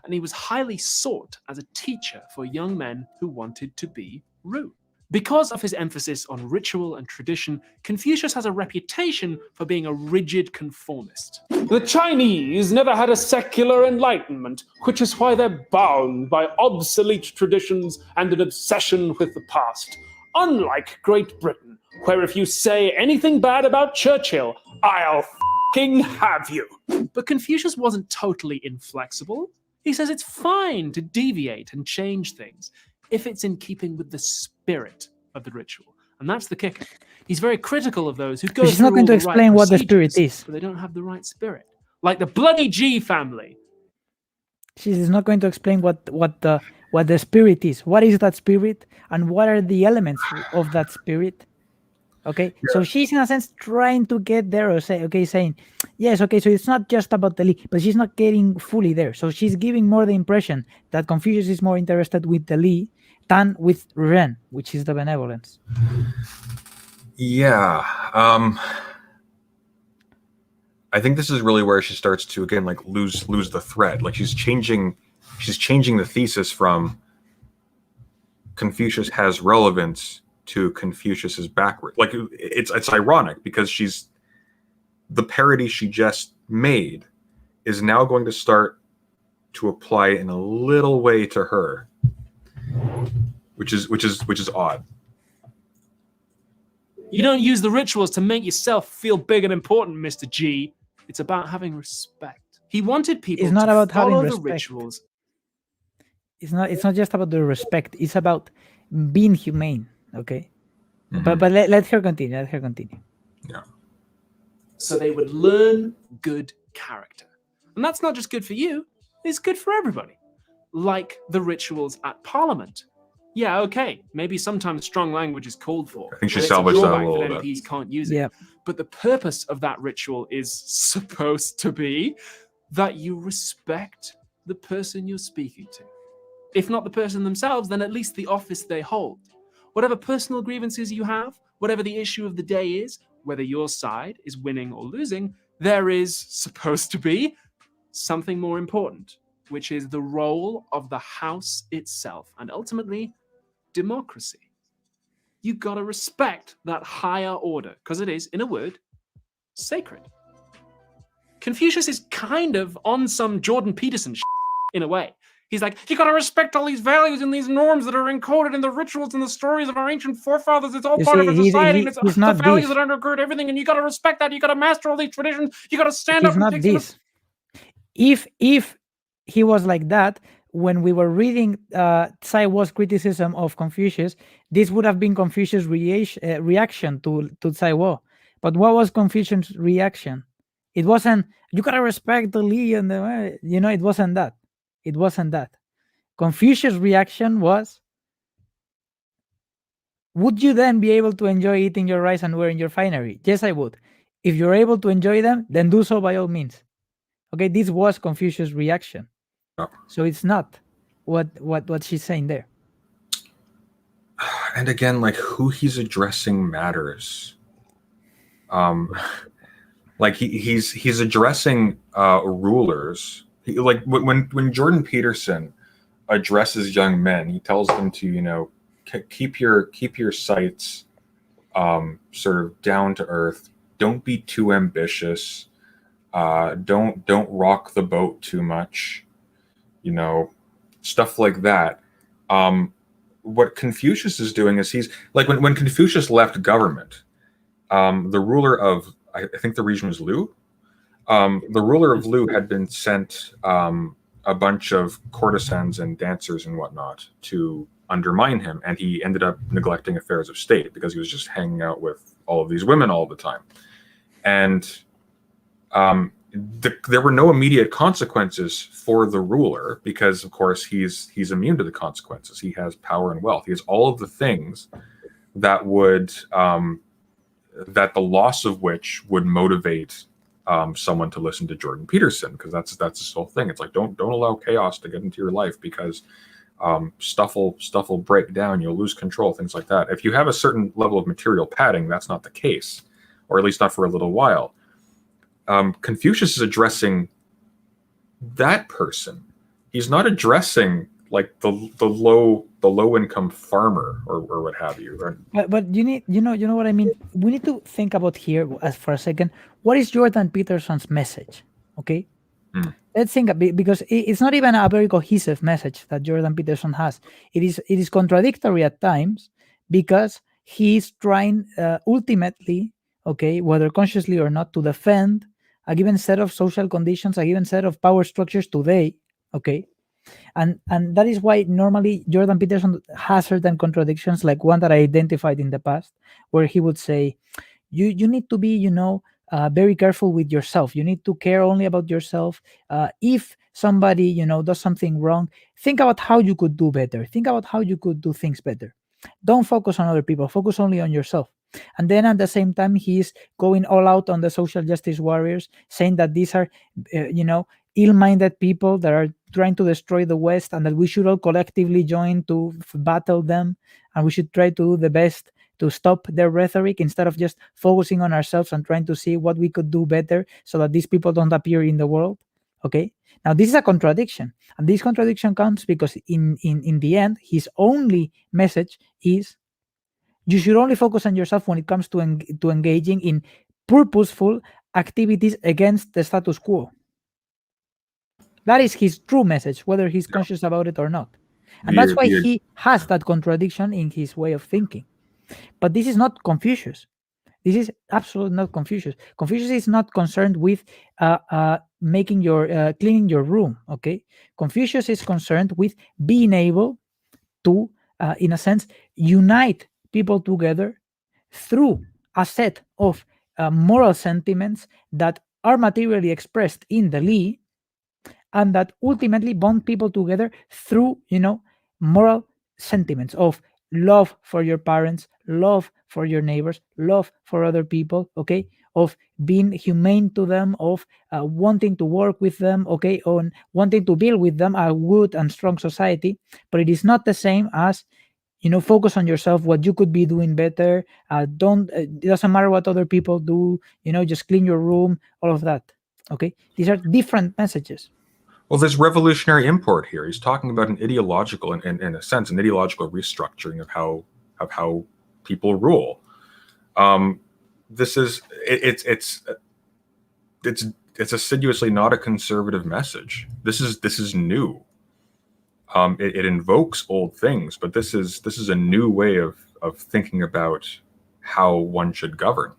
[SPEAKER 5] And he was highly sought as a teacher for young men who wanted to be ru. Because of his emphasis on ritual and tradition, Confucius has a reputation for being a rigid conformist. The Chinese never had a secular enlightenment, which is why they're bound by obsolete traditions and an obsession with the past. Unlike Great Britain, where if you say anything bad about Churchill, I'll f***ing have you. But Confucius wasn't totally inflexible. He says it's fine to deviate and change things if it's in keeping with the spirit of the ritual. And that's the kicker. He's very critical of those who go
[SPEAKER 2] He's
[SPEAKER 5] through
[SPEAKER 2] not going
[SPEAKER 5] all
[SPEAKER 2] to
[SPEAKER 5] the
[SPEAKER 2] explain
[SPEAKER 5] right
[SPEAKER 2] what the spirit
[SPEAKER 5] procedures,
[SPEAKER 2] is.
[SPEAKER 5] but they don't have the right spirit. Like the bloody G family.
[SPEAKER 2] She's not going to explain what the spirit is. What is that spirit, and what are the elements of that spirit? Okay, so she's in a sense trying to get there, or saying, yes, okay, so it's not just about the Li, but she's not getting fully there. So she's giving more the impression that Confucius is more interested with the Li than with Ren, which is the benevolence.
[SPEAKER 1] Yeah. I think this is really where she starts to again like lose the thread. Like she's changing the thesis from Confucius has relevance to Confucius is backward. Like it's ironic because the parody she just made is now going to start to apply in a little way to her, which is odd.
[SPEAKER 5] You don't use the rituals to make yourself feel big and important, Mr. G. It's about having respect. He wanted people
[SPEAKER 2] It's not
[SPEAKER 5] to
[SPEAKER 2] about having
[SPEAKER 5] follow the
[SPEAKER 2] respect.
[SPEAKER 5] rituals.
[SPEAKER 2] It's not just about the respect. It's about being humane. Okay,
[SPEAKER 1] Mhm.
[SPEAKER 2] but let her continue. Let her continue.
[SPEAKER 1] Yeah.
[SPEAKER 5] So they would learn good character. And that's not just good for you, it's good for everybody. Like the rituals at Parliament. Yeah, okay, maybe sometimes strong language is called for.
[SPEAKER 1] I think she
[SPEAKER 5] and it's a
[SPEAKER 1] salvaged that a
[SPEAKER 5] drawback
[SPEAKER 1] little
[SPEAKER 5] that
[SPEAKER 1] bit.
[SPEAKER 5] MPs can't use it.
[SPEAKER 2] Yeah.
[SPEAKER 5] But the purpose of that ritual is supposed to be that you respect the person you're speaking to. If not the person themselves, then at least the office they hold. Whatever personal grievances you have, whatever the issue of the day is, whether your side is winning or losing, there is supposed to be something more important, which is the role of the house itself and ultimately democracy. You gotta respect that higher order because it is, in a word, sacred. Confucius is kind of on some Jordan Peterson in a way. He's like, you gotta respect all these values and these norms that are encoded in the rituals and the stories of our ancient forefathers. It's all
[SPEAKER 2] You
[SPEAKER 5] part
[SPEAKER 2] see,
[SPEAKER 5] of our society, and it's
[SPEAKER 2] he's
[SPEAKER 5] the
[SPEAKER 2] not
[SPEAKER 5] values
[SPEAKER 2] this.
[SPEAKER 5] that undergird everything, and you gotta respect that. You gotta master all these traditions. You gotta stand up
[SPEAKER 2] He's
[SPEAKER 5] and
[SPEAKER 2] not
[SPEAKER 5] take some.
[SPEAKER 2] this. If he was like that, when we were reading Tsai Wo's criticism of Confucius, this would have been Confucius' reaction to Tsai Wo. But what was Confucius' reaction? It wasn't, you gotta respect the Li and the, it wasn't that. It wasn't that. Confucius' reaction was, would you then be able to enjoy eating your rice and wearing your finery? Yes, I would. If you're able to enjoy them, then do so by all means. Okay, this was Confucius' reaction. So it's not what she's saying there.
[SPEAKER 1] And again, like, who he's addressing matters. Like he's addressing rulers. Like when Jordan Peterson addresses young men, he tells them to keep your sights sort of down to earth. Don't be too ambitious. Don't rock the boat too much. Stuff like that. What Confucius is doing is he's like when Confucius left government, the ruler of, I think the region was Lu. The ruler of Lu had been sent a bunch of courtesans and dancers and whatnot to undermine him, and he ended up neglecting affairs of state because he was just hanging out with all of these women all the time. And there were no immediate consequences for the ruler because, of course, he's immune to the consequences. He has power and wealth. He has all of the things that would that the loss of which would motivate someone to listen to Jordan Peterson, because that's this whole thing. It's like don't allow chaos to get into your life because stuff will break down. You'll lose control, things like that. If you have a certain level of material padding, that's not the case, or at least not for a little while. Confucius is addressing that person. He's not addressing like the low income farmer or what have you.
[SPEAKER 2] But you need you know what I mean. We need to think about here as for a second. What is Jordan Peterson's message? Okay, let's think because it's not even a very cohesive message that Jordan Peterson has. It is contradictory at times because he's trying ultimately, okay, whether consciously or not, to defend a given set of social conditions, a given set of power structures today, okay? And that is why normally Jordan Peterson has certain contradictions, like one that I identified in the past, where he would say, you need to be, very careful with yourself. You need to care only about yourself. If somebody, does something wrong, think about how you could do better. Think about how you could do things better. Don't focus on other people. Focus only on yourself. And then at the same time, he's going all out on the social justice warriors, saying that these are, ill-minded people that are trying to destroy the West, and that we should all collectively join to battle them, and we should try to do the best to stop their rhetoric instead of just focusing on ourselves and trying to see what we could do better so that these people don't appear in the world. Okay, now this is a contradiction, and this contradiction comes because in the end, his only message is you should only focus on yourself when it comes to engaging in purposeful activities against the status quo. That is his true message, whether he's conscious about it or not. And that's why he has that contradiction in his way of thinking. But this is not Confucius. This is absolutely not Confucius. Confucius is not concerned with making your cleaning your room. Okay, Confucius is concerned with being able to, in a sense, unite people together through a set of moral sentiments that are materially expressed in the Li, and that ultimately bond people together through, moral sentiments of love for your parents, love for your neighbors, love for other people, okay, of being humane to them, of wanting to work with them, okay, on wanting to build with them a good and strong society. But it is not the same as, focus on yourself, what you could be doing better. It doesn't matter what other people do, just clean your room, all of that. Okay, these are different messages.
[SPEAKER 1] Well, there's revolutionary import here. He's talking about an ideological, in a sense, an ideological restructuring of how people rule. This is it's assiduously not a conservative message. This is new. It invokes old things, but this is a new way of thinking about how one should govern.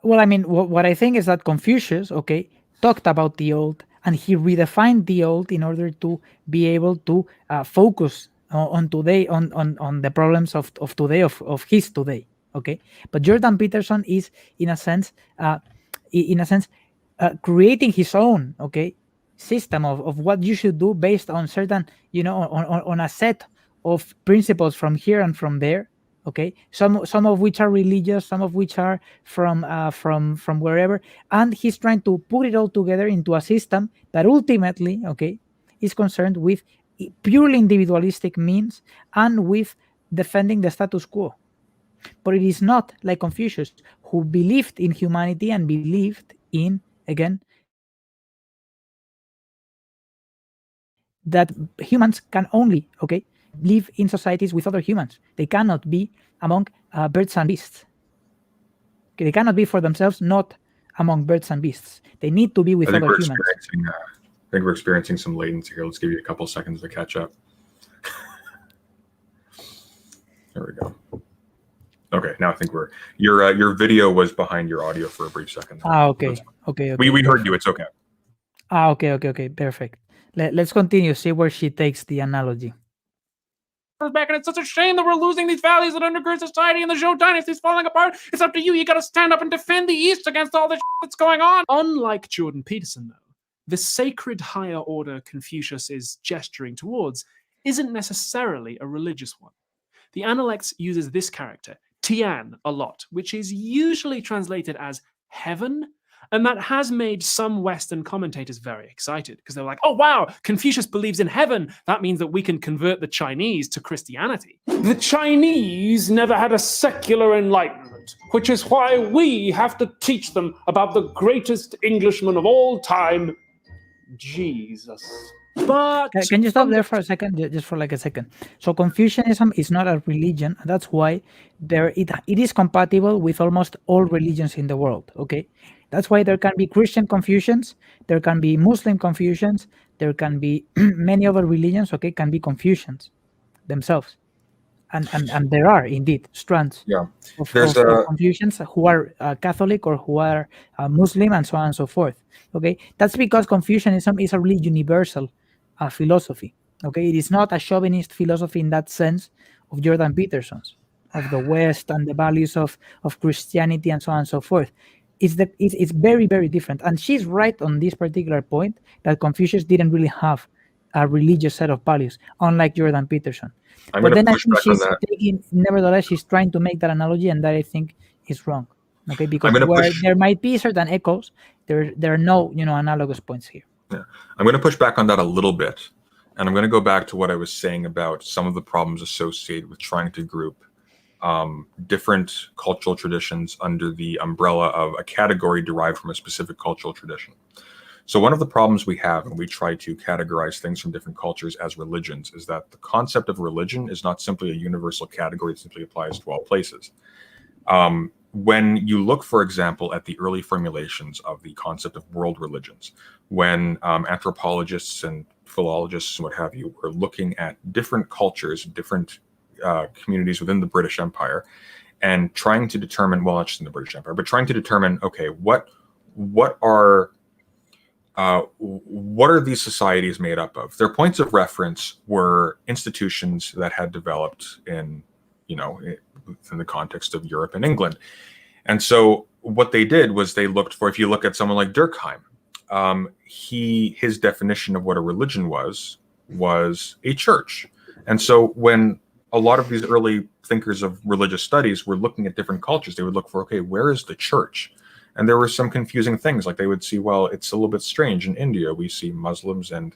[SPEAKER 2] Well, I mean, what I think is that Confucius, okay, talked about the old, and he redefined the old in order to be able to focus on today, on the problems of today, of his today. Okay, but Jordan Peterson is, in a sense, creating his own system of what you should do based on certain, on a set of principles from here and from there. Okay, some of which are religious, some of which are from wherever, and he's trying to put it all together into a system that ultimately, is concerned with purely individualistic means and with defending the status quo. But it is not like Confucius, who believed in humanity and believed in, again, that humans can only live in societies with other humans. They cannot be among birds and beasts. Okay, they cannot be for themselves, not among birds and beasts. They need to be with other humans.
[SPEAKER 1] I think we're experiencing some latency here. Let's give you a couple seconds to catch up. There we go. Okay, now I think your video was behind your audio for a brief second.
[SPEAKER 2] Okay.
[SPEAKER 1] We heard you. It's okay.
[SPEAKER 2] Okay. Perfect. Let's continue. See where she takes the analogy.
[SPEAKER 5] Back, and it's such a shame that we're losing these values that undergird society, and the Zhou dynasty is falling apart. It's up to you. You got to stand up and defend the East against all this that's going on. Unlike Jordan Peterson, though, the sacred higher order Confucius is gesturing towards isn't necessarily a religious one. The Analects uses this character, Tian, a lot, which is usually translated as heaven, and that has made some Western commentators very excited, because they're like, oh wow, Confucius believes in heaven. That means that we can convert the Chinese to Christianity. The Chinese never had a secular enlightenment, which is why we have to teach them about the greatest Englishman of all time, Jesus. But
[SPEAKER 2] can you stop there for a second, just for like a second? So Confucianism is not a religion, and that's why it is compatible with almost all religions in the world. Okay, that's why there can be Christian Confucians, there can be Muslim Confucians, there can be many other religions. Okay, can be Confucians themselves, and there are indeed strands of Confucians who are Catholic or who are Muslim, and so on and so forth. Okay, that's because Confucianism is a really universal philosophy. Okay, it is not a chauvinist philosophy in that sense of Jordan Peterson's, of the West and the values of Christianity and so on and so forth. It's very, very different. And she's right on this particular point, that Confucius didn't really have a religious set of values, unlike Jordan Peterson. But then I think nevertheless, she's trying to make that analogy, and that I think is wrong. Okay, because there might be certain echoes, there are no analogous points here.
[SPEAKER 1] Yeah, I'm going to push back on that a little bit, and I'm going to go back to what I was saying about some of the problems associated with trying to group different cultural traditions under the umbrella of a category derived from a specific cultural tradition. So one of the problems we have when we try to categorize things from different cultures as religions is that the concept of religion is not simply a universal category that simply applies to all places. When you look, for example, at the early formulations of the concept of world religions, when anthropologists and philologists and what have you were looking at different cultures, different communities within the British Empire, and trying to determine, well, not just in the British Empire, but trying to determine, okay, what are these societies made up of? Their points of reference were institutions that had developed in the context of Europe and England. And so what they did was they looked for, if you look at someone like Durkheim, his definition of what a religion was a church. And so when a lot of these early thinkers of religious studies were looking at different cultures, they would look for, okay, where is the church? And there were some confusing things, like they would see, well, it's a little bit strange. In India, we see Muslims and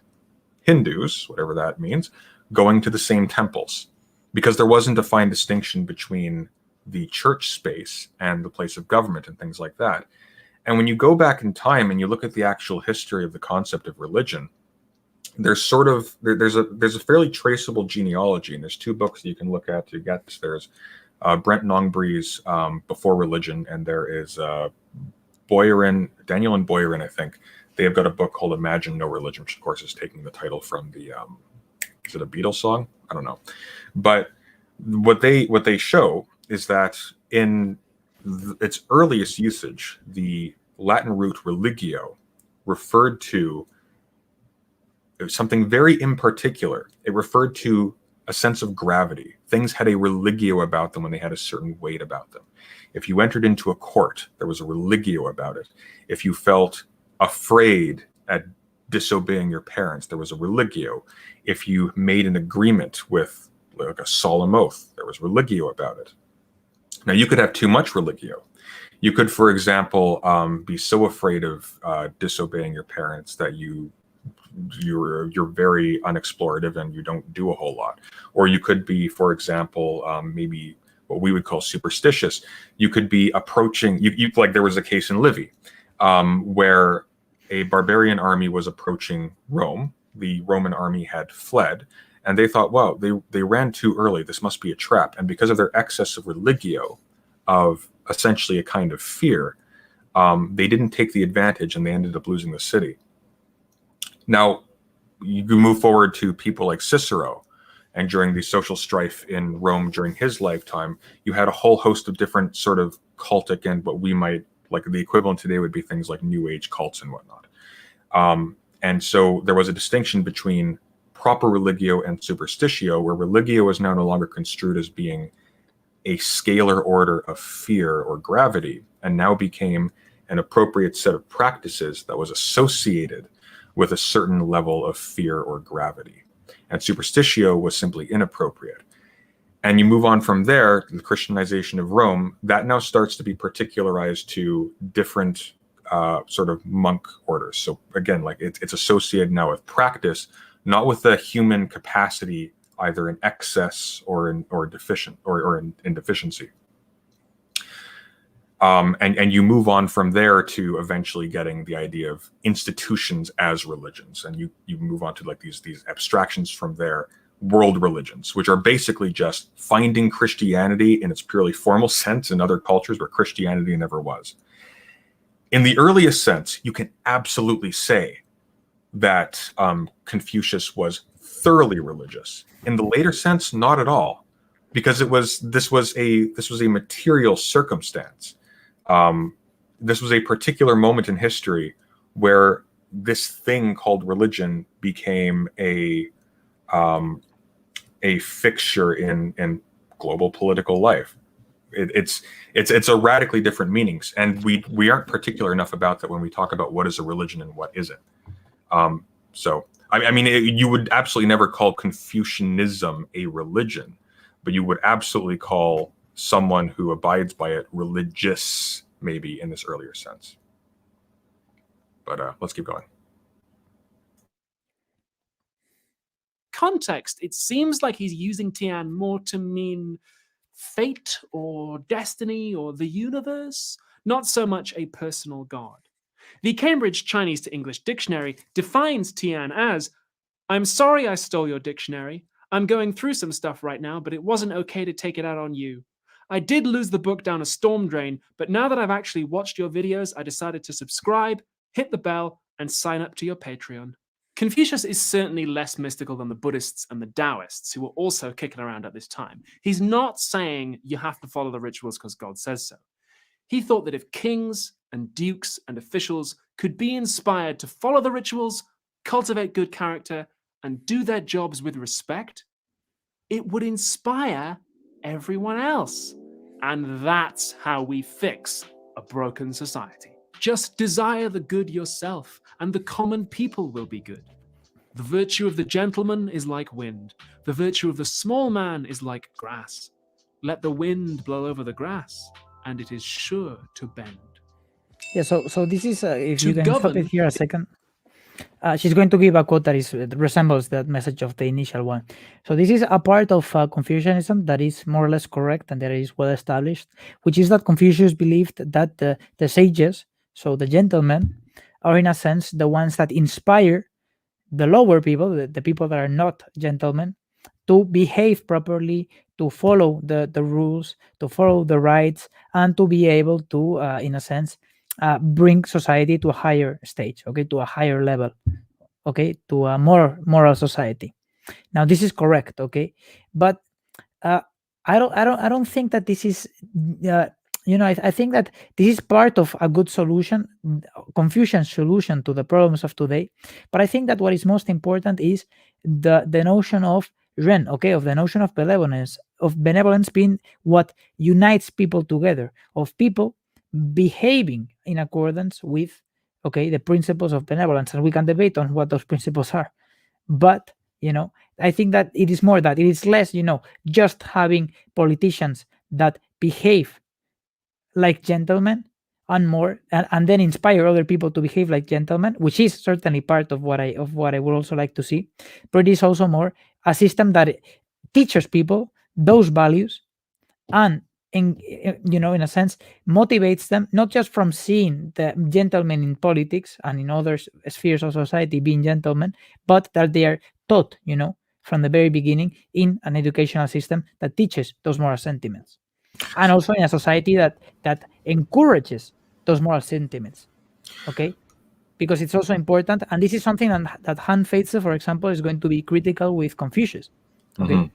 [SPEAKER 1] Hindus, whatever that means, going to the same temples, because there wasn't a fine distinction between the church space and the place of government and things like that. And when you go back in time and you look at the actual history of the concept of religion, there's a fairly traceable genealogy, and there's two books that you can look at to get this. There's Brent Nongbree's Before Religion, and there is Daniel and Boyarin, I think. They have got a book called Imagine No Religion, which of course is taking the title from the is it a Beatles song? I don't know. But what they show is that in its earliest usage, the Latin root religio referred to something very in particular. It referred to a sense of gravity. Things had a religio about them when they had a certain weight about them. If you entered into a court, there was a religio about it. If you felt afraid at disobeying your parents, there was a religio. If you made an agreement with like a solemn oath, there was religio about it. Now, you could have too much religio. You could, for example, be so afraid of disobeying your parents that you're very unexplorative and you don't do a whole lot. Or you could be, for example, maybe what we would call superstitious. You could be approaching, like there was a case in Livy where a barbarian army was approaching Rome. The Roman army had fled, and they thought, wow, they ran too early. This must be a trap. And because of their excess of religio, of essentially a kind of fear, they didn't take the advantage and they ended up losing the city. Now, you move forward to people like Cicero, and during the social strife in Rome during his lifetime, you had a whole host of different sort of cultic and what we might, like the equivalent today would be things like New Age cults and whatnot. And so there was a distinction between proper religio and superstitio, where religio is now no longer construed as being a scalar order of fear or gravity, and now became an appropriate set of practices that was associated with a certain level of fear or gravity. And superstitio was simply inappropriate. And you move on from there, the Christianization of Rome, that now starts to be particularized to different sort of monk orders. So again, like it's associated now with practice, not with the human capacity, either in excess or in deficiency. And you move on from there to eventually getting the idea of institutions as religions, and you move on to like these abstractions from there, world religions, which are basically just finding Christianity in its purely formal sense in other cultures where Christianity never was. In the earliest sense, you can absolutely say that Confucius was thoroughly religious. In the later sense, not at all, because this was a material circumstance. This was a particular moment in history where this thing called religion became a fixture in global political life. It's a radically different meanings, and we aren't particular enough about that when we talk about what is a religion and what isn't. So I mean, you would absolutely never call Confucianism a religion, but you would absolutely call someone who abides by it religious, maybe in this earlier sense. But let's keep going.
[SPEAKER 5] Context, it seems like he's using Tian more to mean fate or destiny or the universe, not so much a personal god. The Cambridge Chinese to English Dictionary defines Tian as, "I'm sorry I stole your dictionary. I'm going through some stuff right now, but it wasn't okay to take it out on you. I did lose the book down a storm drain, but now that I've actually watched your videos, I decided to subscribe, hit the bell, and sign up to your Patreon." Confucius is certainly less mystical than the Buddhists and the Taoists, who were also kicking around at this time. He's not saying you have to follow the rituals because God says so. He thought that if kings and dukes and officials could be inspired to follow the rituals, cultivate good character, and do their jobs with respect, it would inspire everyone else. And that's how we fix a broken society. Just desire the good yourself, and the common people will be good. The virtue of the gentleman is like wind. The virtue of the small man is like grass. Let the wind blow over the grass, and it is sure to bend.
[SPEAKER 2] Yeah, so this is, if
[SPEAKER 5] To
[SPEAKER 2] you can stop
[SPEAKER 5] govern-
[SPEAKER 2] it here a second. She's going to give a quote that resembles that message of the initial one. So this is a part of Confucianism that is more or less correct and that is well established, which is that Confucius believed that the sages, so the gentlemen, are in a sense the ones that inspire the lower people, the people that are not gentlemen, to behave properly, to follow the rules, to follow the rights, and to be able to, in a sense, bring society to a higher stage, okay, to a higher level, okay, to a more moral society. Now, this is correct, okay, but I don't think that this is, I think that this is part of a good solution, Confucian's solution to the problems of today. But I think that what is most important is the notion of Ren, okay, of the notion of benevolence being what unites people together, of people behaving in accordance with, okay, the principles of benevolence. And we can debate on what those principles are. But, I think that it is more that it is less, just having politicians that behave like gentlemen, and more, and then inspire other people to behave like gentlemen, which is certainly part of what I would also like to see. But it is also more a system that teaches people those values, and in a sense motivates them, not just from seeing the gentlemen in politics and in other spheres of society being gentlemen, but that they are taught, from the very beginning in an educational system that teaches those moral sentiments, and also in a society that encourages those moral sentiments. Okay, because it's also important, and this is something that Han Feizi, for example, is going to be critical with Confucius. Okay,
[SPEAKER 1] Mhm.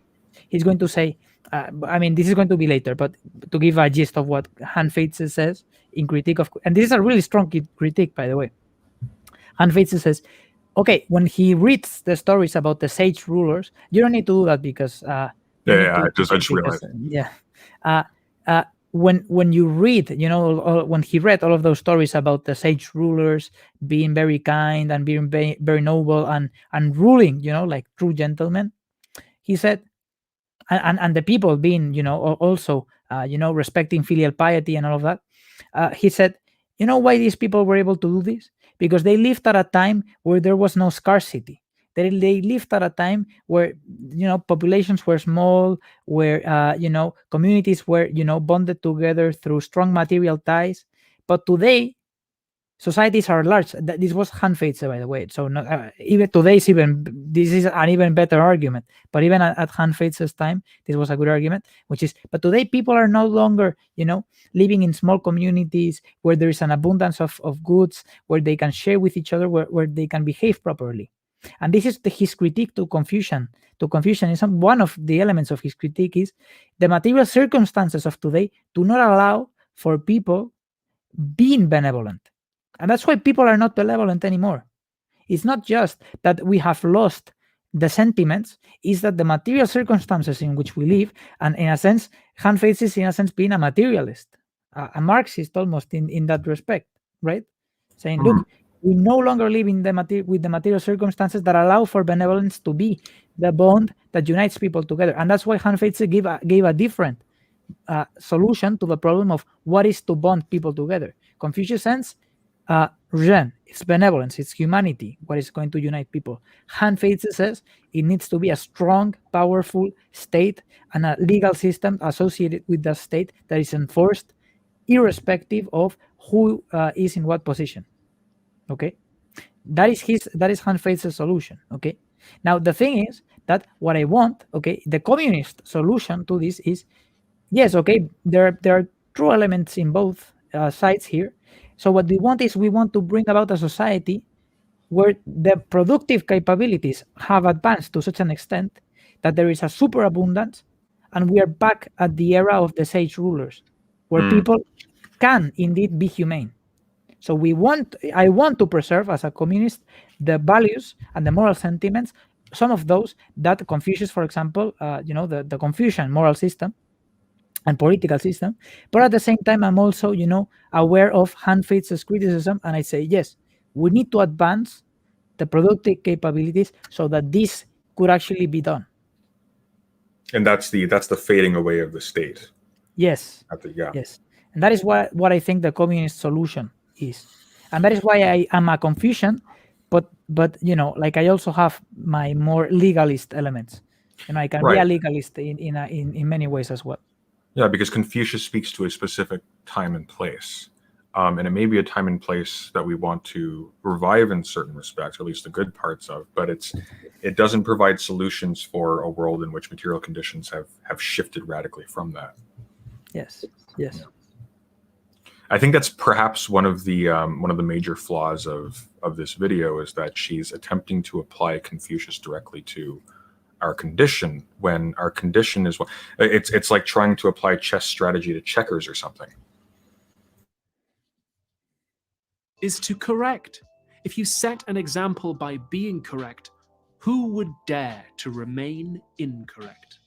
[SPEAKER 2] he's going to say, this is going to be later, but to give a gist of what Han Feizi says in critique of, and this is a really strong critique, by the way. Han Feizi says, okay, when he reads the stories about the sage rulers, you don't need to do that because
[SPEAKER 1] I just realized.
[SPEAKER 2] When you read, when he read all of those stories about the sage rulers being very kind and being very noble and ruling, like true gentlemen, he said, and the people being, also, respecting filial piety and all of that, he said, you know why these people were able to do this? Because they lived at a time where there was no scarcity. They lived at a time where, populations were small, where, communities were, bonded together through strong material ties. But today, societies are large. This was Han Feizi, by the way. So even today, this is an even better argument. But even at Han Feizi's time, this was a good argument, which is, but today people are no longer, living in small communities where there is an abundance of goods, where they can share with each other, where they can behave properly. And this is his critique to Confucianism. One of the elements of his critique is the material circumstances of today do not allow for people being benevolent. And that's why people are not benevolent anymore. It's not just that we have lost the sentiments, it's that the material circumstances in which we live, and in a sense, Han Feizi is in a sense being a materialist, a Marxist almost in that respect, right? Saying, look, we no longer live with the material circumstances that allow for benevolence to be the bond that unites people together. And that's why Han Feizi gave a different solution to the problem of what is to bond people together. Confucius says, Ren, it's benevolence, it's humanity, what is going to unite people. Han Feizi says it needs to be a strong, powerful state and a legal system associated with that state that is enforced irrespective of who is in what position. Okay, that is Han Feizi's solution. Okay, now the thing is that what I want, okay, the communist solution to this is, yes, okay, there are true elements in both sides here. So what we want to bring about a society where the productive capabilities have advanced to such an extent that there is a superabundance, and we are back at the era of the sage rulers, where people can indeed be humane. So I want to preserve, as a communist, the values and the moral sentiments, some of those that Confucius, for example, the Confucian moral system and political system. But at the same time, I'm also, aware of Han Feizi's criticism, and I say, yes, we need to advance the productive capabilities so that this could actually be done.
[SPEAKER 1] And that's the fading away of the state.
[SPEAKER 2] Yes. Yes. And that is what I think the communist solution is. And that is why I am a Confucian, but like I also have my more legalist elements. I can be a legalist in many ways as well.
[SPEAKER 1] Yeah, because Confucius speaks to a specific time and place. And it may be a time and place that we want to revive in certain respects, or at least the good parts of, but it doesn't provide solutions for a world in which material conditions have shifted radically from that.
[SPEAKER 2] Yes.
[SPEAKER 1] I think that's perhaps one of the major flaws of this video, is that she's attempting to apply Confucius directly to our condition, when our condition is it's like trying to apply chess strategy to checkers or something.
[SPEAKER 5] Is to correct. If you set an example by being correct, Who would dare to remain incorrect?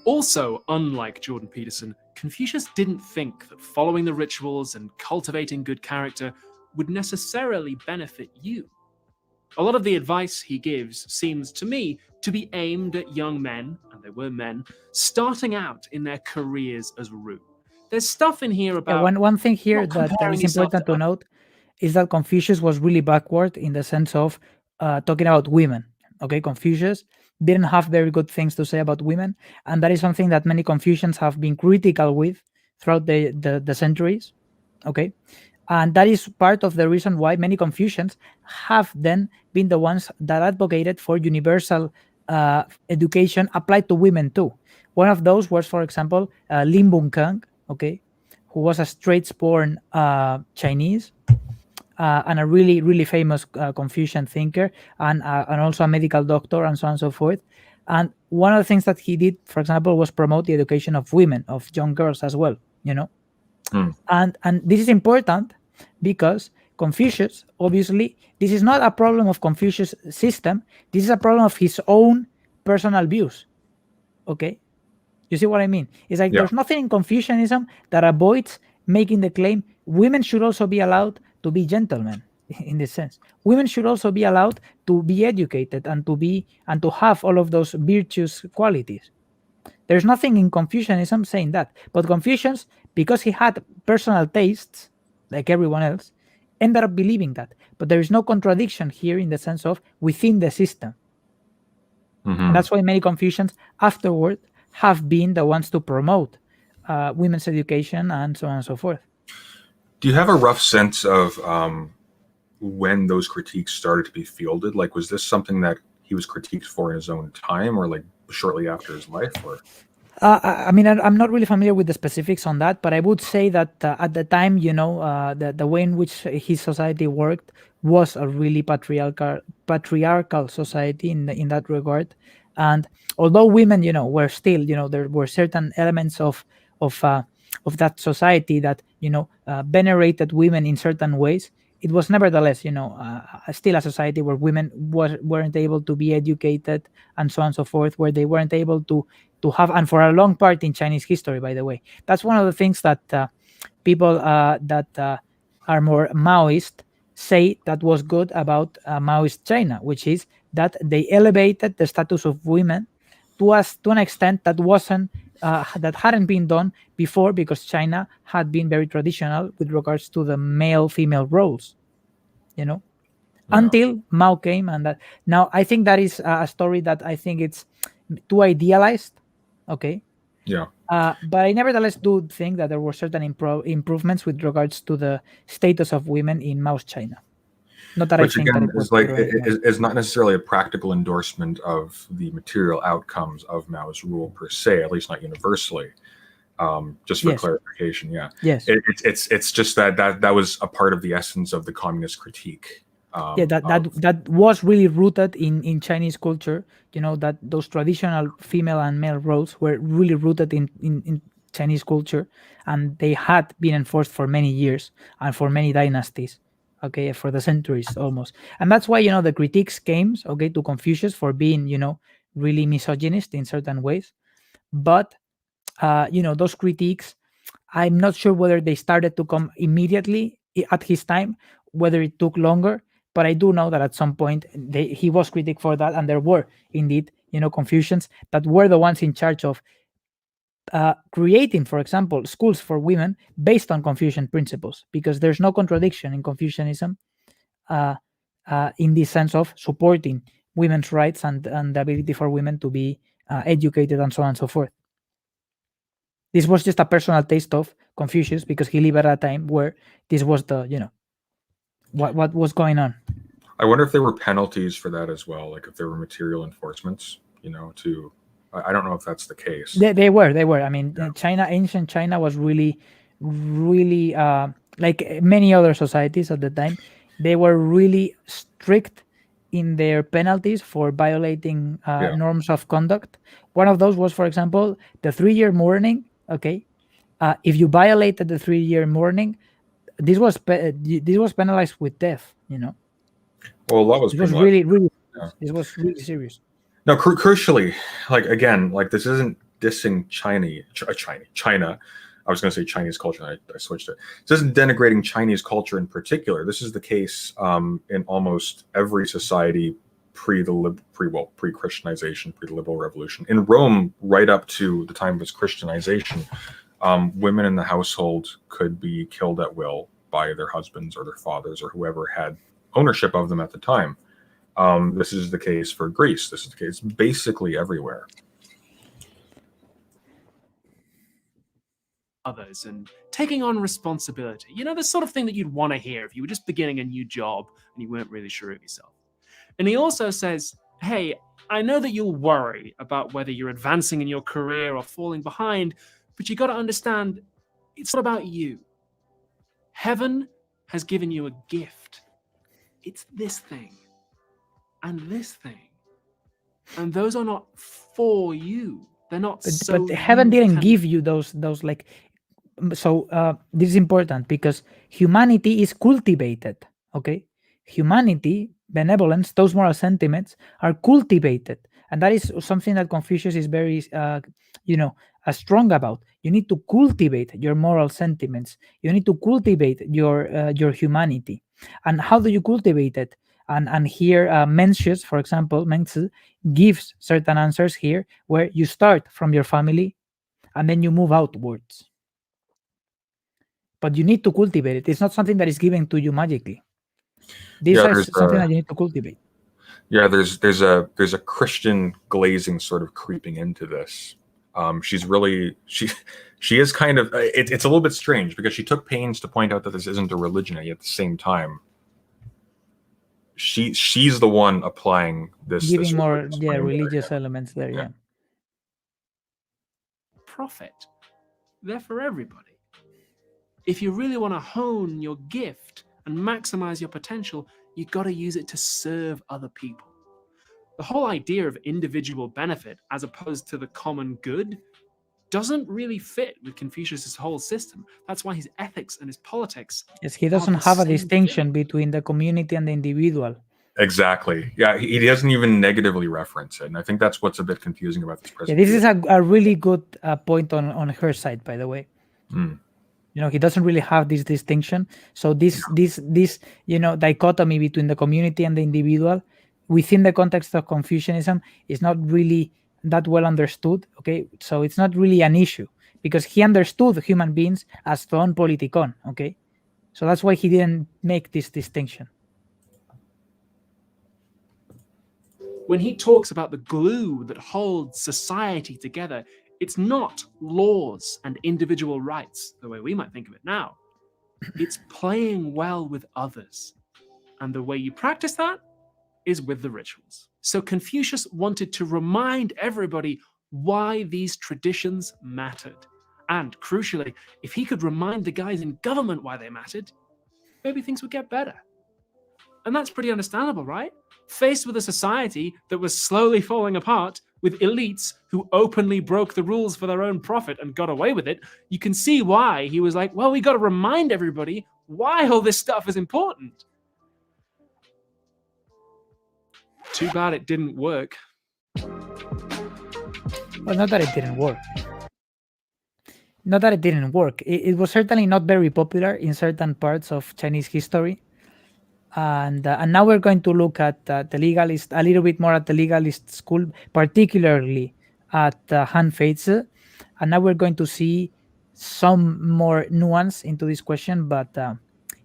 [SPEAKER 5] Also, unlike Jordan Peterson, Confucius didn't think that following the rituals and cultivating good character would necessarily benefit you. A lot of the advice he gives seems to me to be aimed at young men, and they were men, starting out in their careers as rude. There's stuff in here about
[SPEAKER 2] one thing here
[SPEAKER 5] not
[SPEAKER 2] that
[SPEAKER 5] comparing
[SPEAKER 2] is
[SPEAKER 5] yourself
[SPEAKER 2] important
[SPEAKER 5] to
[SPEAKER 2] to note is that Confucius was really backward in the sense of talking about women. Okay, Confucius didn't have very good things to say about women, and that is something that many Confucians have been critical with throughout the centuries. Okay, and that is part of the reason why many Confucians have then been the ones that advocated for universal education applied to women too. One of those was, for example, Lim Bun-kang, okay, who was a Straits-born Chinese and a really, really famous Confucian thinker, and also a medical doctor, and so on and so forth. And one of the things that he did, for example, was promote the education of women, of young girls as well, you know. And this is important because Confucius, obviously, this is not a problem of Confucius' system. This is a problem of his own personal views. Okay, you see what I mean? It's like there's nothing in Confucianism that avoids making the claim women should also be allowed to be gentlemen. In this sense, women should also be allowed to be educated and to have all of those virtuous qualities. There's nothing in Confucianism saying that. But Confucius, because he had personal tastes, like everyone else, ended up believing that. But there is no contradiction here in the sense of within the system. And that's why many Confucians afterward have been the ones to promote women's education and so on and so forth.
[SPEAKER 1] Do you have a rough sense of when those critiques started to be fielded? Like, was this something that he was critiqued for in his own time, or like shortly after his life? Or
[SPEAKER 2] I mean, I'm not really familiar with the specifics on that, but I would say that at the time, you know, the way in which his society worked was a really patriarchal society in that regard. And although women, you know, were still, you know, there were certain elements of that society that, you know, venerated women in certain ways, it was nevertheless, you know, still a society where women weren't able to be educated and so on and so forth, where they weren't able to have, and for a long part in Chinese history, by the way. That's one of the things that people that are more Maoist say that was good about Maoist China, which is that they elevated the status of women to an extent that wasn't that hadn't been done before, because China had been very traditional with regards to the male-female roles, you know, until Mao came. And that now I think that is a story that I think it's too idealized. Okay.
[SPEAKER 1] Yeah.
[SPEAKER 2] But I nevertheless do think that there were certain improvements with regards to the status of women in Mao's China. Not that
[SPEAKER 1] Which
[SPEAKER 2] I think
[SPEAKER 1] again
[SPEAKER 2] that it was
[SPEAKER 1] is like
[SPEAKER 2] better or anything.
[SPEAKER 1] is not necessarily a practical endorsement of the material outcomes of Mao's rule per se, at least not universally. Just for
[SPEAKER 2] Yes.
[SPEAKER 1] clarification, yeah.
[SPEAKER 2] Yes.
[SPEAKER 1] It's just that was a part of the essence of the communist critique.
[SPEAKER 2] That was really rooted in Chinese culture. You know, that those traditional female and male roles were really rooted in Chinese culture, and they had been enforced for many years and for many dynasties. Okay, for the centuries almost. And that's why, you know, the critiques came, okay, to Confucius for being, you know, really misogynist in certain ways. But you know, those critiques, I'm not sure whether they started to come immediately at his time, whether it took longer, but I do know that at some point he was critiqued for that, and there were indeed, you know, Confucians that were the ones in charge of creating, for example, schools for women based on Confucian principles, because there's no contradiction in Confucianism in the sense of supporting women's rights and the ability for women to be educated and so on and so forth. This was just a personal taste of Confucius because he lived at a time where this was the, you know, what was going on.
[SPEAKER 1] I wonder if there were penalties for that as well, like if there were material enforcements, you know, to I don't know if that's the case.
[SPEAKER 2] They were. I mean, China, ancient China was really, really like many other societies at the time. They were really strict in their penalties for violating norms of conduct. One of those was, for example, the 3-year mourning. Okay, if you violated the 3-year mourning, this was penalized with death. You know.
[SPEAKER 1] Well, love was
[SPEAKER 2] It was
[SPEAKER 1] pretty much.
[SPEAKER 2] really
[SPEAKER 1] Yeah.
[SPEAKER 2] it was really serious.
[SPEAKER 1] No, crucially, like again, like this isn't dissing China. I was going to say Chinese culture, and I switched it. This isn't denigrating Chinese culture in particular. This is the case in almost every society pre-Christianization, pre the liberal revolution. In Rome, right up to the time of its Christianization, women in the household could be killed at will by their husbands or their fathers or whoever had ownership of them at the time. This is the case for Greece. This is the case basically everywhere.
[SPEAKER 5] Others and taking on responsibility. You know, the sort of thing that you'd want to hear if you were just beginning a new job and you weren't really sure of yourself. And he also says, hey, I know that you'll worry about whether you're advancing in your career or falling behind, but you got to understand, it's not about you. Heaven has given you a gift. It's this thing and this thing. And those are not for you. They're not
[SPEAKER 2] But heaven
[SPEAKER 5] you
[SPEAKER 2] didn't
[SPEAKER 5] can-
[SPEAKER 2] give you those like. So this is important because humanity is cultivated. Okay, humanity, benevolence, those moral sentiments are cultivated, and that is something that Confucius is very, strong about. You need to cultivate your moral sentiments. You need to cultivate your humanity. And how do you cultivate it? And here, Mencius, for example, Menzi gives certain answers here where you start from your family and then you move outwards. But you need to cultivate it. It's not something that is given to you magically. These are something that you need to cultivate.
[SPEAKER 1] Yeah, there's a Christian glazing sort of creeping into this. She is kind of it's a little bit strange because she took pains to point out that this isn't a religion, and yet at the same time, she's the one applying this.
[SPEAKER 2] Giving
[SPEAKER 1] this
[SPEAKER 2] more
[SPEAKER 1] religious
[SPEAKER 2] religious elements there. Yeah.
[SPEAKER 5] Profit. They're for everybody. If you really want to hone your gift and maximize your potential, you got to use it to serve other people. The whole idea of individual benefit as opposed to the common good doesn't really fit with Confucius' whole system. That's why his ethics and his politics.
[SPEAKER 2] Yes, he doesn't have a distinction between the community and the individual.
[SPEAKER 1] Exactly. Yeah, he doesn't even negatively reference it, and I think that's what's a bit confusing about this presentation.
[SPEAKER 2] Yeah, this is a really good point on her side, by the way. He doesn't really have this distinction. So this dichotomy between the community and the individual within the context of Confucianism is not really that well understood. Okay, so it's not really an issue because he understood human beings as ton politikon. Okay, so that's why he didn't make this distinction.
[SPEAKER 5] When he talks about the glue that holds society together, it's not laws and individual rights, the way we might think of it now. It's playing well with others. And the way you practice that is with the rituals. So Confucius wanted to remind everybody why these traditions mattered. And crucially, if he could remind the guys in government why they mattered, maybe things would get better. And that's pretty understandable, right? Faced with a society that was slowly falling apart, with elites who openly broke the rules for their own profit and got away with it, you can see why he was like, well, we got to remind everybody why all this stuff is important. Too bad it didn't work.
[SPEAKER 2] Well, not that it didn't work. It was certainly not very popular in certain parts of Chinese history. And now we're going to look at the legalist, a little bit more at the legalist school, particularly at Han Feizi. And now we're going to see some more nuance into this question, but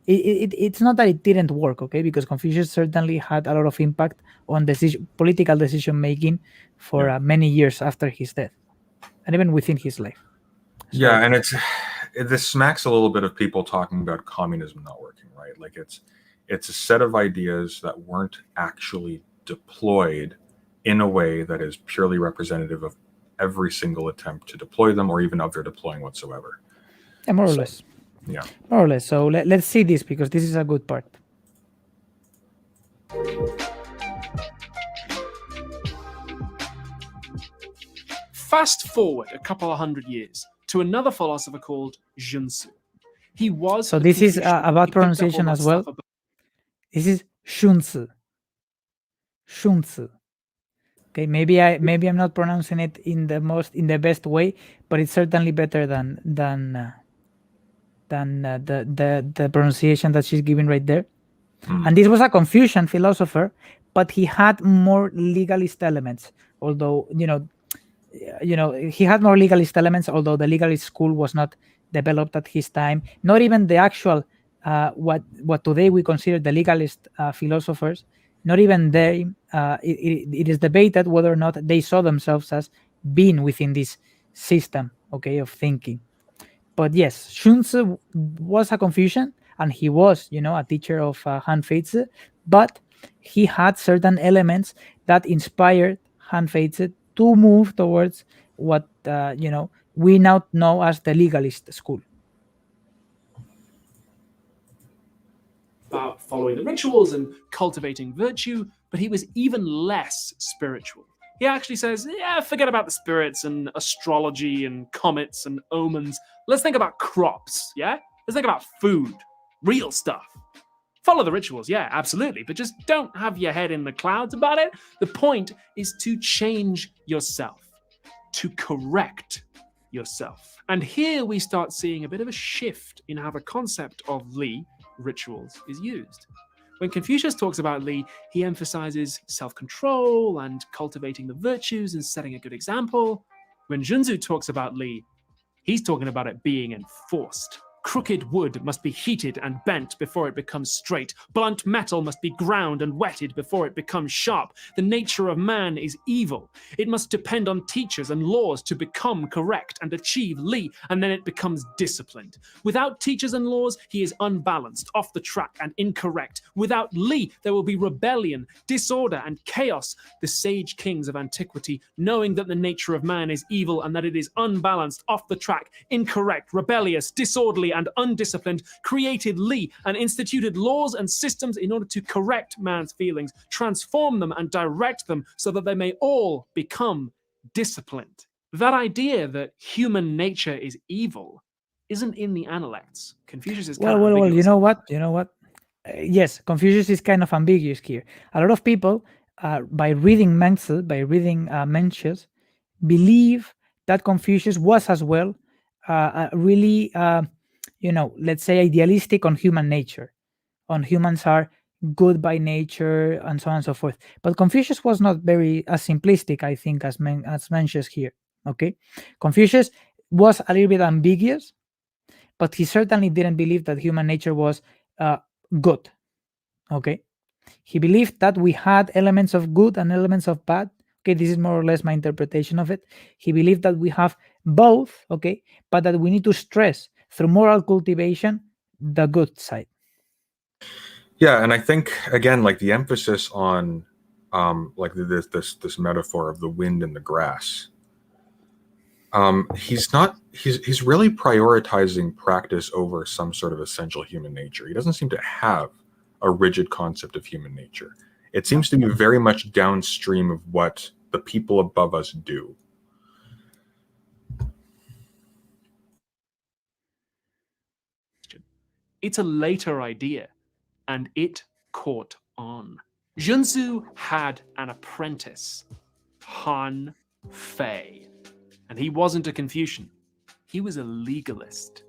[SPEAKER 2] it's not that it didn't work, okay? Because Confucius certainly had a lot of impact on political decision making for many years after his death, and even within his life. So,
[SPEAKER 1] yeah, and this smacks a little bit of people talking about communism not working, right? Like it's a set of ideas that weren't actually deployed in a way that is purely representative of every single attempt to deploy them or even of their deploying whatsoever.
[SPEAKER 2] Yeah, more or less.
[SPEAKER 1] Yeah.
[SPEAKER 2] More or less. So let's see this because this is a good part.
[SPEAKER 5] Fast forward a couple of hundred years to another philosopher called Junzi. He was.
[SPEAKER 2] So this is about pronunciation as well. This is Shunzi. Shunzi. Okay, maybe I'm not pronouncing it in the best way, but it's certainly better than the pronunciation that she's giving right there. And this was a Confucian philosopher, but he had more legalist elements. Although he had more legalist elements. Although the legalist school was not developed at his time. Not even the actual what today we consider the legalist philosophers. Not even they. It is debated whether or not they saw themselves as being within this system, okay, of thinking. But yes, Shunzi was a Confucian, and he was, a teacher of Han Feizi, but he had certain elements that inspired Han Feizi to move towards what we now know as the legalist school.
[SPEAKER 5] About following the rituals and cultivating virtue, but he was even less spiritual. He actually says, yeah, forget about the spirits and astrology and comets and omens. Let's think about crops, yeah? Let's think about food, real stuff. Follow the rituals, yeah, absolutely, but just don't have your head in the clouds about it. The point is to change yourself, to correct yourself. And here we start seeing a bit of a shift in how the concept of Li, rituals, is used. When Confucius talks about Li, he emphasizes self-control and cultivating the virtues and setting a good example. When Junzi talks about Li, he's talking about it being enforced. Crooked wood must be heated and bent before it becomes straight. Blunt metal must be ground and wetted before it becomes sharp. The nature of man is evil. It must depend on teachers and laws to become correct and achieve Li, and then it becomes disciplined. Without teachers and laws, he is unbalanced, off the track, and incorrect. Without Li, there will be rebellion, disorder, and chaos. The sage kings of antiquity, knowing that the nature of man is evil and that it is unbalanced, off the track, incorrect, rebellious, disorderly, and undisciplined, created Li and instituted laws and systems in order to correct man's feelings, transform them and direct them so that they may all become disciplined. That idea that human nature is evil isn't in the Analects. Confucius is kind of
[SPEAKER 2] Well,
[SPEAKER 5] ambiguous.
[SPEAKER 2] you know what? Yes, Confucius is kind of ambiguous here. A lot of people, by reading Mencius, believe that Confucius was as well really let's say idealistic on human nature, on humans are good by nature and so on and so forth. But Confucius was not very as simplistic, I think, as mentioned here. Okay, Confucius was a little bit ambiguous, but he certainly didn't believe that human nature was good. Okay, he believed that we had elements of good and elements of bad. Okay, this is more or less my interpretation of it. He believed that we have both, okay, but that we need to stress through moral cultivation the good side.
[SPEAKER 1] Yeah, and I think again, like the emphasis on like this metaphor of the wind and the grass. He's really prioritizing practice over some sort of essential human nature. He doesn't seem to have a rigid concept of human nature. It seems to be very much downstream of what the people above us do.
[SPEAKER 5] It's a later idea, and it caught on. Junzi had an apprentice, Han Fei, and he wasn't a Confucian. He was a legalist.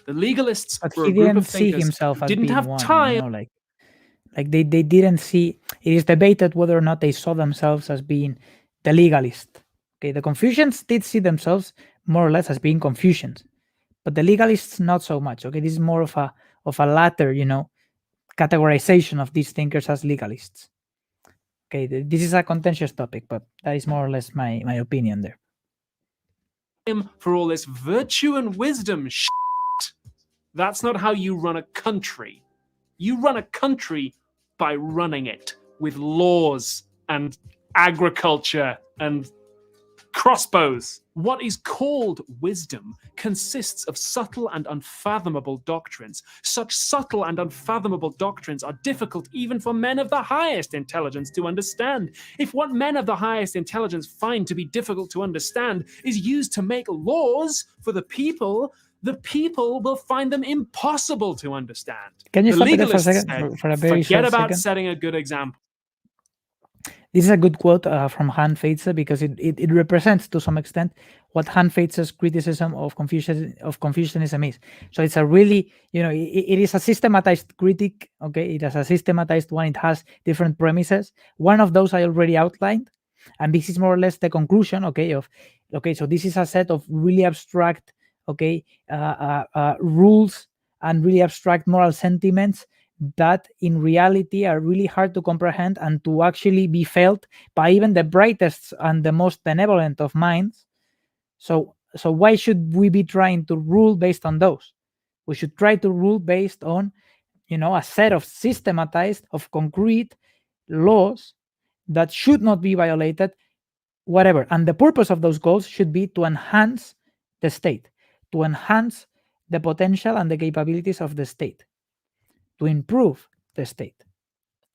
[SPEAKER 5] The legalists
[SPEAKER 2] But
[SPEAKER 5] were
[SPEAKER 2] he
[SPEAKER 5] a group
[SPEAKER 2] didn't
[SPEAKER 5] of
[SPEAKER 2] see
[SPEAKER 5] thinkers
[SPEAKER 2] himself
[SPEAKER 5] who
[SPEAKER 2] as
[SPEAKER 5] didn't
[SPEAKER 2] being
[SPEAKER 5] have
[SPEAKER 2] one,
[SPEAKER 5] time.
[SPEAKER 2] Like they didn't see. It is debated whether or not they saw themselves as being the legalist. Okay, the Confucians did see themselves more or less as being Confucians, but the legalists not so much. Okay, this is more of a latter, categorization of these thinkers as legalists. Okay, this is a contentious topic, but that is more or less my opinion there.
[SPEAKER 5] For all this virtue and wisdom shit. That's not how you run a country. You run a country by running it with laws and agriculture and crossbows. What is called wisdom consists of subtle and unfathomable doctrines. Such subtle and unfathomable doctrines are difficult even for men of the highest intelligence to understand. If what men of the highest intelligence find to be difficult to understand is used to make laws for the people will find them impossible to understand.
[SPEAKER 2] Can you
[SPEAKER 5] The
[SPEAKER 2] stop it there for a
[SPEAKER 5] legalists
[SPEAKER 2] second?
[SPEAKER 5] said,
[SPEAKER 2] For a very
[SPEAKER 5] forget
[SPEAKER 2] short
[SPEAKER 5] about
[SPEAKER 2] second?
[SPEAKER 5] setting a good example.
[SPEAKER 2] This is a good quote from Han Feize because it represents to some extent what Han Feize's criticism of Confucianism is. So it's a really, it is a systematized critique. Okay, it is a systematized one. It has different premises. One of those I already outlined, and this is more or less the conclusion. So this is a set of really abstract, rules and really abstract moral sentiments that in reality are really hard to comprehend and to actually be felt by even the brightest and the most benevolent of minds. So why should we be trying to rule based on those? We should try to rule based on, a set of systematized, of concrete laws that should not be violated, whatever. And the purpose of those goals should be to enhance the state, to enhance the potential and the capabilities of the state, to improve the state.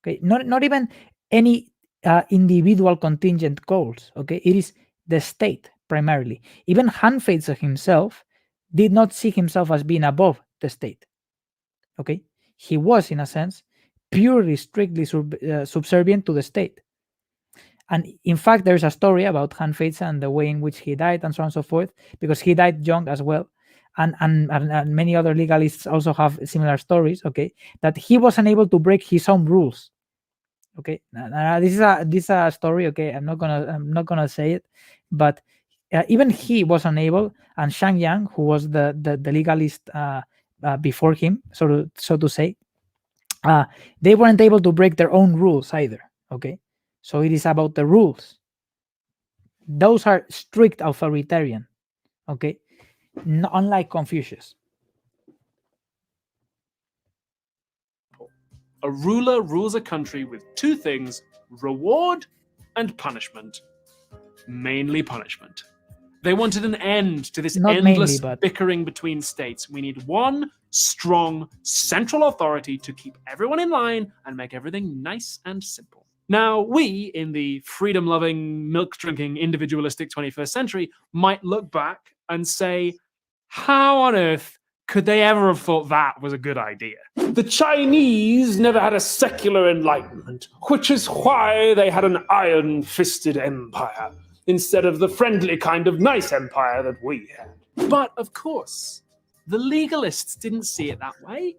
[SPEAKER 2] Okay, not even any individual contingent goals. Okay, it is the state primarily. Even Han Feize himself did not see himself as being above the state. Okay, he was in a sense purely, strictly subservient to the state. And in fact, there's a story about Han Feize and the way in which he died and so on and so forth, because he died young as well. And many other legalists also have similar stories, okay, that he was unable to break his own rules. Okay, this is a story, okay, I'm not gonna say it, but even he was unable, and Shang Yang, who was the legalist before him, so to say, they weren't able to break their own rules either. Okay, so it is about the rules. Those are strict authoritarian, okay, unlike Confucius.
[SPEAKER 5] A ruler rules a country with two things: reward and punishment. Mainly punishment. They wanted an end to this
[SPEAKER 2] Not
[SPEAKER 5] endless
[SPEAKER 2] mainly, but
[SPEAKER 5] bickering between states. We need one strong central authority to keep everyone in line and make everything nice and simple. Now, we, in the freedom-loving, milk-drinking, individualistic 21st century, might look back and say, how on earth could they ever have thought that was a good idea? The Chinese never had a secular enlightenment, which is why they had an iron-fisted empire, instead of the friendly kind of nice empire that we had. But, of course, the legalists didn't see it that way.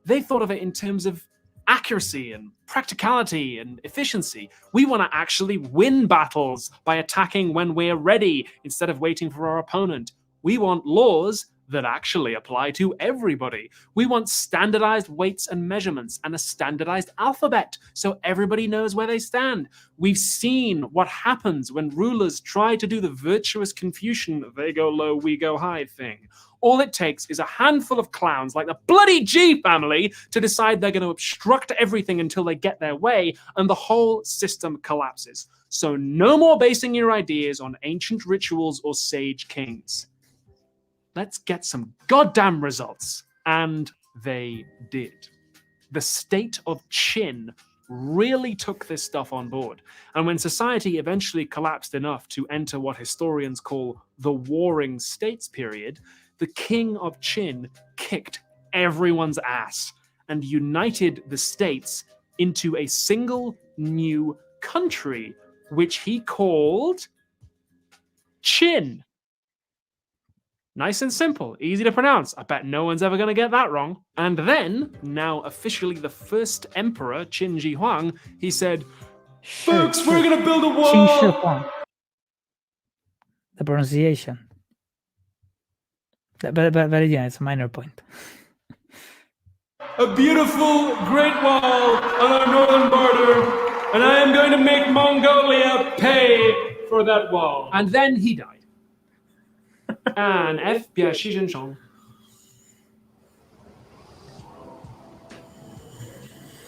[SPEAKER 5] They thought of it in terms of accuracy and practicality and efficiency. We want to actually win battles by attacking when we're ready, instead of waiting for our opponent. We want laws that actually apply to everybody. We want standardized weights and measurements and a standardized alphabet so everybody knows where they stand. We've seen what happens when rulers try to do the virtuous Confucian they go low, we go high thing. All it takes is a handful of clowns like the bloody G family to decide they're going to obstruct everything until they get their way, and the whole system collapses. So no more basing your ideas on ancient rituals or sage kings. Let's get some goddamn results. And they did. The state of Qin really took this stuff on board. And when society eventually collapsed enough to enter what historians call the Warring States period, the king of Qin kicked everyone's ass and united the states into a single new country, which he called Qin. Nice and simple, easy to pronounce. I bet no one's ever going to get that wrong. And then, now officially the first emperor, Qin Shi Huang, he said, folks, we're going to build a wall.
[SPEAKER 2] Qin Shi Huang. The pronunciation. But yeah, it's a minor point.
[SPEAKER 5] A beautiful great wall on our northern border, and I am going to make Mongolia pay for that wall. And then he died. And F. Bia Xi Jinping.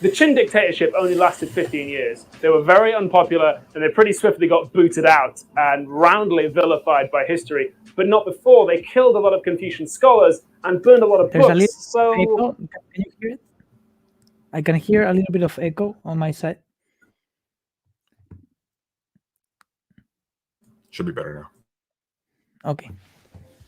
[SPEAKER 3] The Qin dictatorship only lasted 15 years. They were very unpopular, and they pretty swiftly got booted out and roundly vilified by history. But not before. They killed a lot of Confucian scholars and burned a lot of
[SPEAKER 2] There's
[SPEAKER 3] books.
[SPEAKER 2] a little
[SPEAKER 3] So
[SPEAKER 2] echo. Can you hear it? I can hear a little bit of echo on my side.
[SPEAKER 1] Should be better now.
[SPEAKER 2] Okay.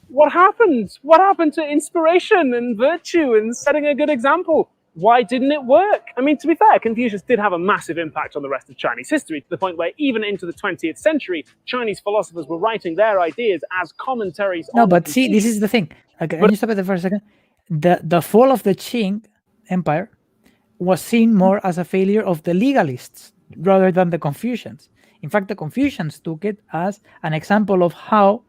[SPEAKER 3] what happened? What happened to inspiration and virtue and setting a good example? why didn't it work? I mean, to be fair, Confucius did have a massive impact on the rest of Chinese history, to the point where even into the 20th century, Chinese philosophers were writing their ideas as commentaries
[SPEAKER 2] No,
[SPEAKER 3] on
[SPEAKER 2] but see, this
[SPEAKER 3] Confucius.
[SPEAKER 2] is the thing. Okay, can you stop it there for a second? The fall of the Qing Empire was seen more as a failure of the legalists rather than the Confucians. In fact, the Confucians took it as an example of how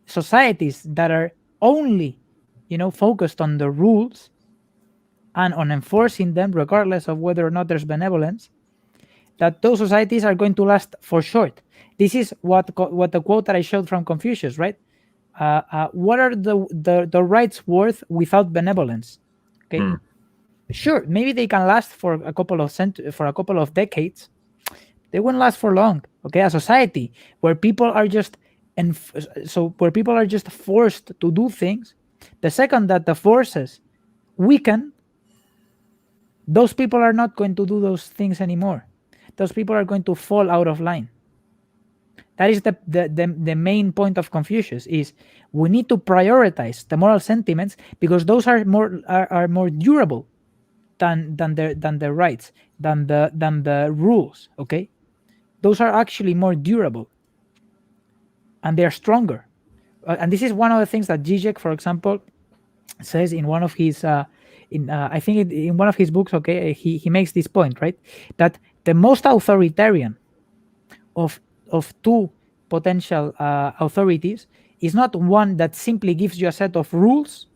[SPEAKER 2] societies that are only, focused on the rules and on enforcing them, regardless of whether or not there's benevolence, that those societies are going to last for short. This is what the quote that I showed from Confucius, right? What are the rights worth without benevolence? Okay, sure, maybe they can last for a couple of decades. They won't last for long. Okay, a society where people are just forced to do things, the second that the forces weaken, those people are not going to do those things anymore. Those people are going to fall out of line. That is the main point of Confucius, is we need to prioritize the moral sentiments because those are more durable than the rights, than the rules. Okay, those are actually more durable and they are stronger. And this is one of the things that Zizek, for example, says in one of his I think in one of his books. Okay, he makes this point, right, that the most authoritarian of two potential authorities is not one that simply gives you a set of rules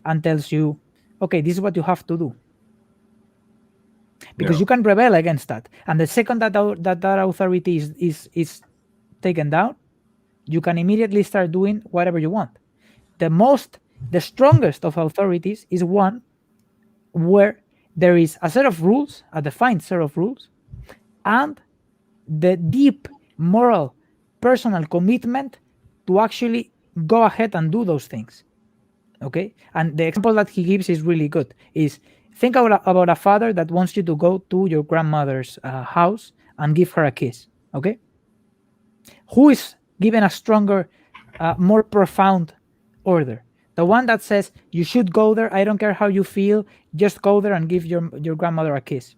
[SPEAKER 2] and tells you, okay, this is what you have to do, because you can rebel against that, and the second that authority is taken down, you can immediately start doing whatever you want. The strongest of authorities is one where there is a set of rules, a defined set of rules, and the deep moral personal commitment to actually go ahead and do those things. Okay, and the example that he gives is really good. Is think about a father that wants you to go to your grandmother's house and give her a kiss. Okay, who is given a stronger, more profound order? The one that says you should go there, I don't care how you feel, just go there and give your grandmother a kiss,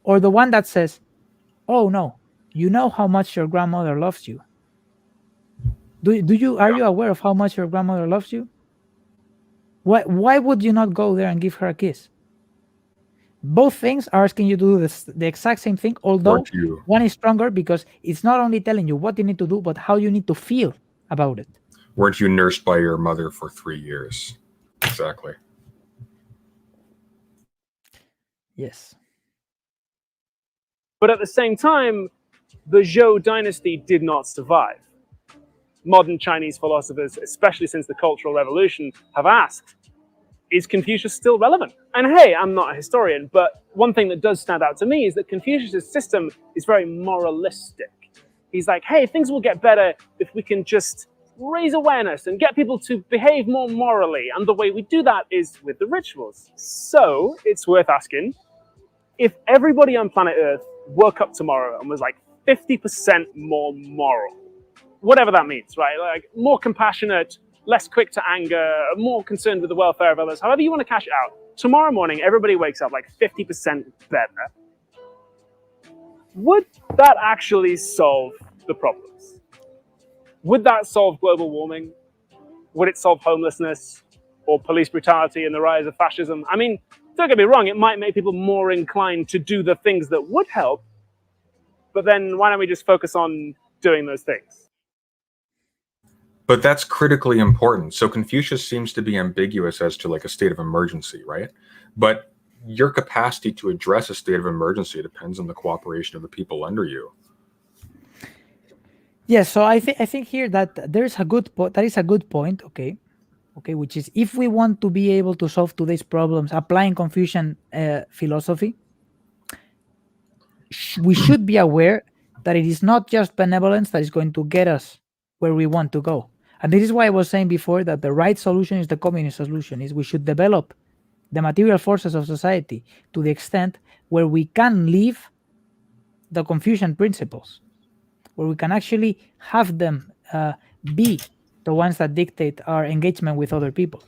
[SPEAKER 2] or the one that says, oh no, you know how much your grandmother loves you. Are you aware of how much your grandmother loves you? Why would you not go there and give her a kiss? Both things are asking you to do the exact same thing, although one is stronger because it's not only telling you what you need to do, but how you need to feel about it.
[SPEAKER 1] Weren't you nursed by your mother for 3 years? Exactly.
[SPEAKER 2] Yes.
[SPEAKER 3] But at the same time, the Zhou dynasty did not survive. Modern Chinese philosophers, especially since the Cultural Revolution, have asked, is Confucius still relevant? And hey, I'm not a historian, but one thing that does stand out to me is that Confucius' system is very moralistic. He's like, hey, things will get better if we can just raise awareness and get people to behave more morally. And the way we do that is with the rituals. So it's worth asking, if everybody on planet Earth woke up tomorrow and was like 50% more moral, whatever that means, right? Like more compassionate, less quick to anger, more concerned with the welfare of others, however you want to cash it out. Tomorrow morning, everybody wakes up like 50% better. Would that actually solve the problems? Would that solve global warming? Would it solve homelessness or police brutality and the rise of fascism? I mean, don't get me wrong, it might make people more inclined to do the things that would help, but then why don't we just focus on doing those things?
[SPEAKER 1] But that's critically important. So Confucius seems to be ambiguous as to like a state of emergency, right? But your capacity to address a state of emergency depends on the cooperation of the people under you.
[SPEAKER 2] Yes, so I think here that that is a good point. Okay, which is if we want to be able to solve today's problems applying Confucian philosophy, we should be aware that it is not just benevolence that is going to get us where we want to go. And this is why I was saying before that the right solution is the communist solution, is we should develop the material forces of society to the extent where we can live the Confucian principles, where we can actually have them be the ones that dictate our engagement with other people.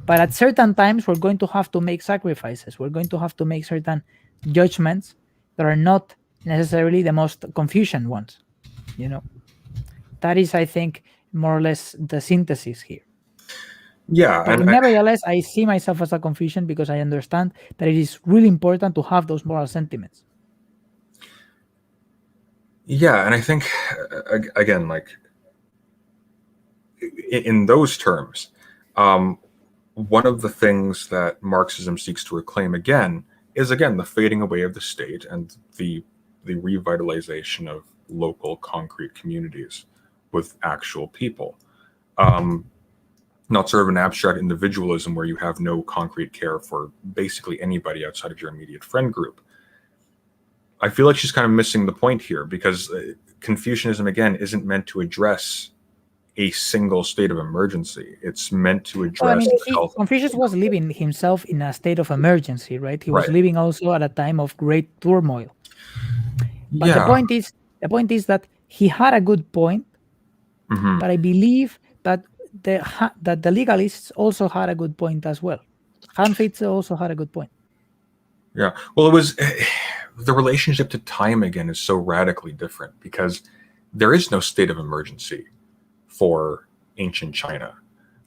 [SPEAKER 2] But at certain times, we're going to have to make sacrifices. We're going to have to make certain judgments that are not necessarily the most Confucian ones. That is, I think, more or less the synthesis here.
[SPEAKER 1] Yeah,
[SPEAKER 2] But nevertheless, I see myself as a Confucian because I understand that it is really important to have those moral sentiments.
[SPEAKER 1] Yeah, and I think, again, like in those terms, one of the things that Marxism seeks to reclaim again is, again, the fading away of the state and the revitalization of local concrete communities with actual people. Not sort of an abstract individualism where you have no concrete care for basically anybody outside of your immediate friend group. I feel like she's kind of missing the point here, because Confucianism, again, isn't meant to address a single state of emergency. It's meant to address
[SPEAKER 2] Confucius was living himself in a state of emergency, right? He was living also at a time of great turmoil. But the point is that he had a good point, but I believe that the legalists also had a good point as well. Hanfitz also had a good point.
[SPEAKER 1] Yeah, well, it was the relationship to time again is so radically different, because there is no state of emergency for ancient China.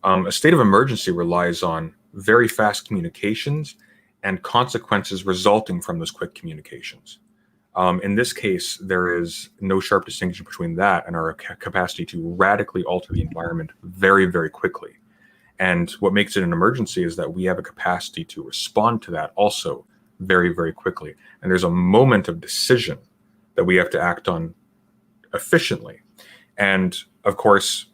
[SPEAKER 1] A state of emergency relies on very fast communications and consequences resulting from those quick communications. In this case, there is no sharp distinction between that and our capacity to radically alter the environment very, very quickly. And what makes it an emergency is that we have a capacity to respond to that also very, very quickly. And there's a moment of decision that we have to act on efficiently. And of course,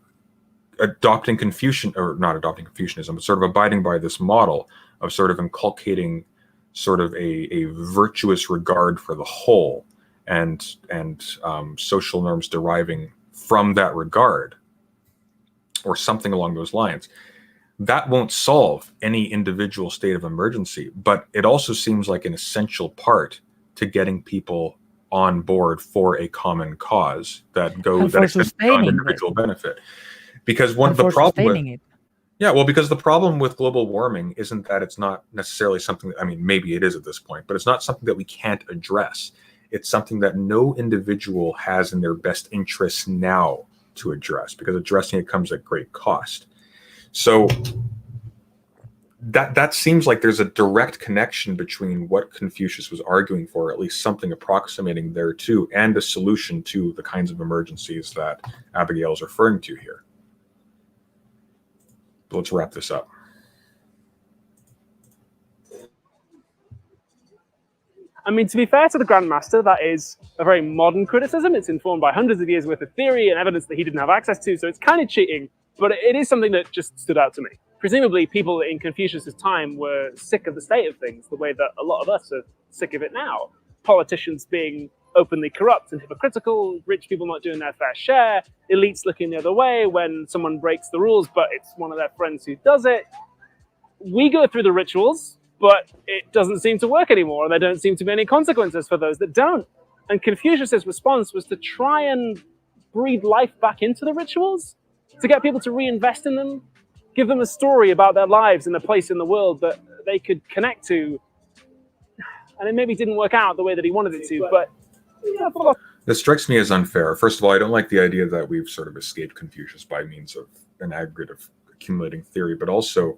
[SPEAKER 1] not adopting Confucianism, but sort of abiding by this model of sort of inculcating sort of a virtuous regard for the whole and social norms deriving from that regard, or something along those lines. That won't solve any individual state of emergency, but it also seems like an essential part to getting people on board for a common cause that extends beyond individual benefit. Because because the problem with global warming isn't that it's not necessarily something that, I mean, maybe it is at this point, but it's not something that we can't address. It's something that no individual has in their best interests now to address, because addressing it comes at great cost. So that seems like there's a direct connection between what Confucius was arguing for, at least something approximating there too, and a solution to the kinds of emergencies that Abigail is referring to here. But let's wrap this up.
[SPEAKER 3] I mean, to be fair to the Grandmaster, that is a very modern criticism. It's informed by hundreds of years worth of theory and evidence that he didn't have access to, so it's kind of cheating, but it is something that just stood out to me. Presumably, people in Confucius's time were sick of the state of things, the way that a lot of us are sick of it now. Politicians being openly corrupt and hypocritical, rich people not doing their fair share, elites looking the other way when someone breaks the rules, but it's one of their friends who does it. We go through the rituals, but it doesn't seem to work anymore, and there don't seem to be any consequences for those that don't. And Confucius's response was to try and breathe life back into the rituals, to get people to reinvest in them, give them a story about their lives and a place in the world that they could connect to. And it maybe didn't work out the way that he wanted it to, but
[SPEAKER 1] this strikes me as unfair. First of all, I don't like the idea that we've sort of escaped Confucius by means of an aggregate of accumulating theory, but also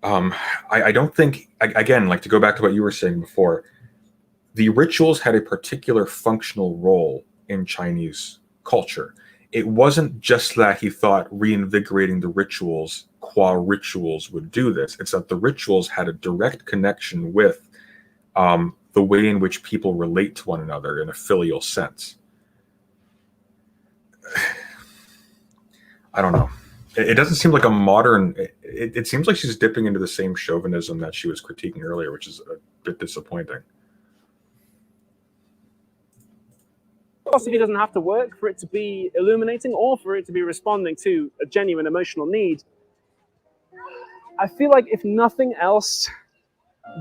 [SPEAKER 1] I don't think, again, like to go back to what you were saying before, the rituals had a particular functional role in Chinese culture. It wasn't just that he thought reinvigorating the rituals qua rituals would do this. It's that the rituals had a direct connection with the way in which people relate to one another in a filial sense. I don't know. It doesn't seem like a modern, it seems like she's dipping into the same chauvinism that she was critiquing earlier, which is a bit disappointing.
[SPEAKER 3] Philosophy doesn't have to work for it to be illuminating or for it to be responding to a genuine emotional need. I feel like if nothing else,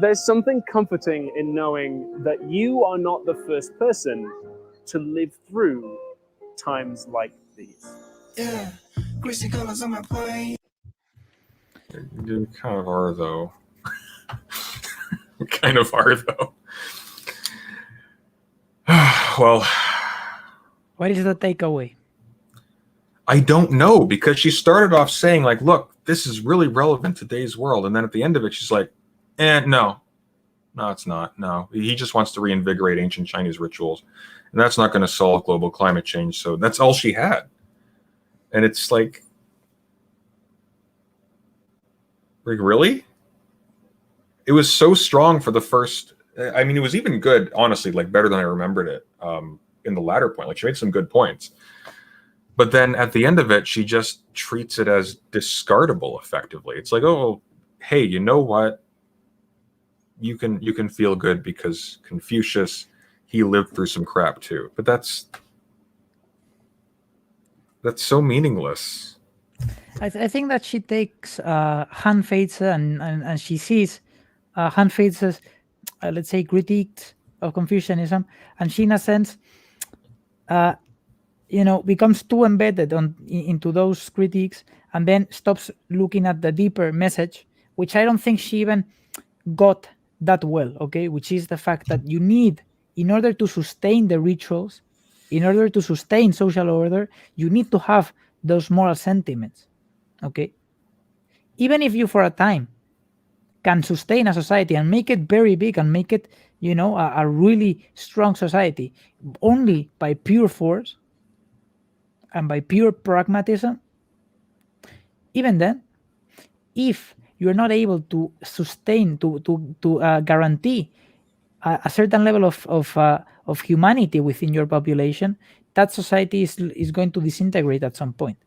[SPEAKER 3] there's something comforting in knowing that you are not the first person to live through times like these.
[SPEAKER 4] Yeah, greasy colors on my plate.
[SPEAKER 1] You kind of are, though. You kind of are, though. Well,
[SPEAKER 2] What is the takeaway?
[SPEAKER 1] I don't know, because she started off saying, like, look, this is really relevant to today's world. And then at the end of it, she's like, no, it's not. No, he just wants to reinvigorate ancient Chinese rituals. And that's not going to solve global climate change. So that's all she had. And it's like really? It was so strong for the first. I mean, it was even good, honestly, like better than I remembered it in the latter point. Like she made some good points. But then at the end of it, she just treats it as discardable effectively. It's like, oh, hey, you know what? You can feel good because Confucius, he lived through some crap too. But that's so meaningless.
[SPEAKER 2] I think that she takes Han Feitze and she sees Han Feitze's, let's say, critiques of Confucianism, and she, in a sense, becomes too embedded into those critiques, and then stops looking at the deeper message, which I don't think she even got that well, okay? Which is the fact that you need, in order to sustain the rituals, in order to sustain social order, you need to have those moral sentiments, okay? Even if you, for a time, can sustain a society and make it very big and make it, a really strong society only by pure force and by pure pragmatism, even then, if you're not able to sustain, to guarantee a certain level of humanity within your population, that society is going to disintegrate at some point.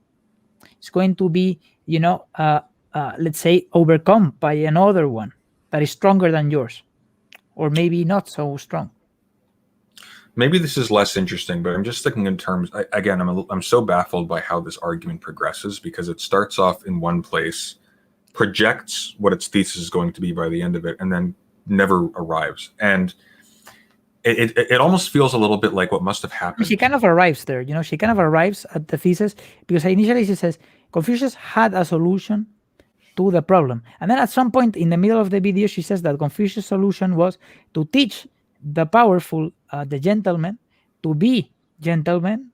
[SPEAKER 2] It's going to be, let's say, overcome by another one that is stronger than yours, or maybe not so strong.
[SPEAKER 1] Maybe this is less interesting, but I'm just thinking in terms. Again, I'm so baffled by how this argument progresses, because it starts off in one place, projects what its thesis is going to be by the end of it, and then never arrives. And it almost feels a little bit like what must have happened.
[SPEAKER 2] She kind of arrives there, she kind of arrives at the thesis, because initially she says Confucius had a solution to the problem. And then at some point in the middle of the video, she says that Confucius' solution was to teach the powerful, the gentlemen, to be gentlemen,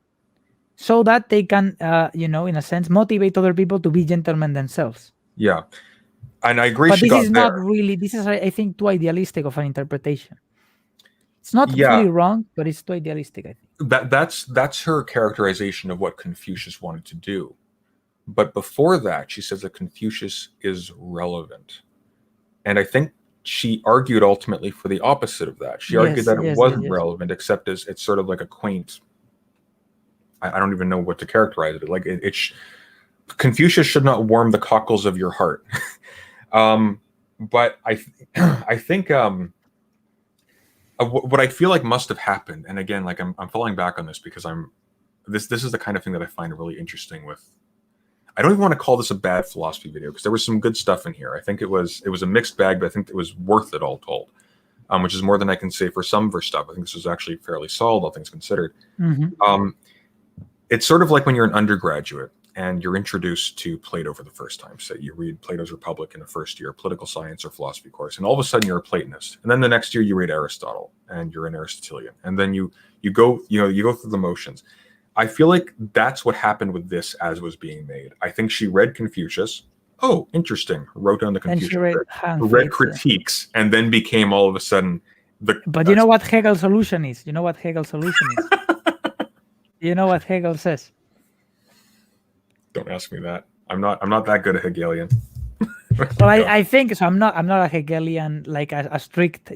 [SPEAKER 2] so that they can, in a sense, motivate other people to be gentlemen themselves.
[SPEAKER 1] Yeah. And I agree.
[SPEAKER 2] But
[SPEAKER 1] this
[SPEAKER 2] is not really, this is, I think, too idealistic of an interpretation. It's not fully wrong, but it's too idealistic, I think.
[SPEAKER 1] That's her characterization of what Confucius wanted to do. But before that, she says that Confucius is relevant. And I think she argued ultimately for the opposite of that. She argued that it wasn't relevant, except as it's sort of like a quaint, I don't even know what to characterize it. Like Confucius should not warm the cockles of your heart. But I think what I feel like must have happened, and again, like I'm falling back on this because this is the kind of thing that I find really interesting with. I don't even want to call this a bad philosophy video, because there was some good stuff in here. I think it was a mixed bag, but I think it was worth it all told, which is more than I can say for some of her stuff. I think this was actually fairly solid, all things considered.
[SPEAKER 2] Mm-hmm.
[SPEAKER 1] It's sort of like when you're an undergraduate and you're introduced to Plato for the first time. Say you read Plato's Republic in the first year, political science or philosophy course, and all of a sudden you're a Platonist. And then the next year you read Aristotle and you're an Aristotelian. And then you go through the motions. I feel like that's what happened with this as was being made. I think she read Confucius. Oh, interesting. Wrote down the Confucius. Read critiques, and then became all of a sudden
[SPEAKER 2] But you know what Hegel's solution is? You know what Hegel's solution is? You know what Hegel says?
[SPEAKER 1] Don't ask me that. I'm not that good at Hegelian.
[SPEAKER 2] Well, I think so. I'm not a Hegelian, like a strict,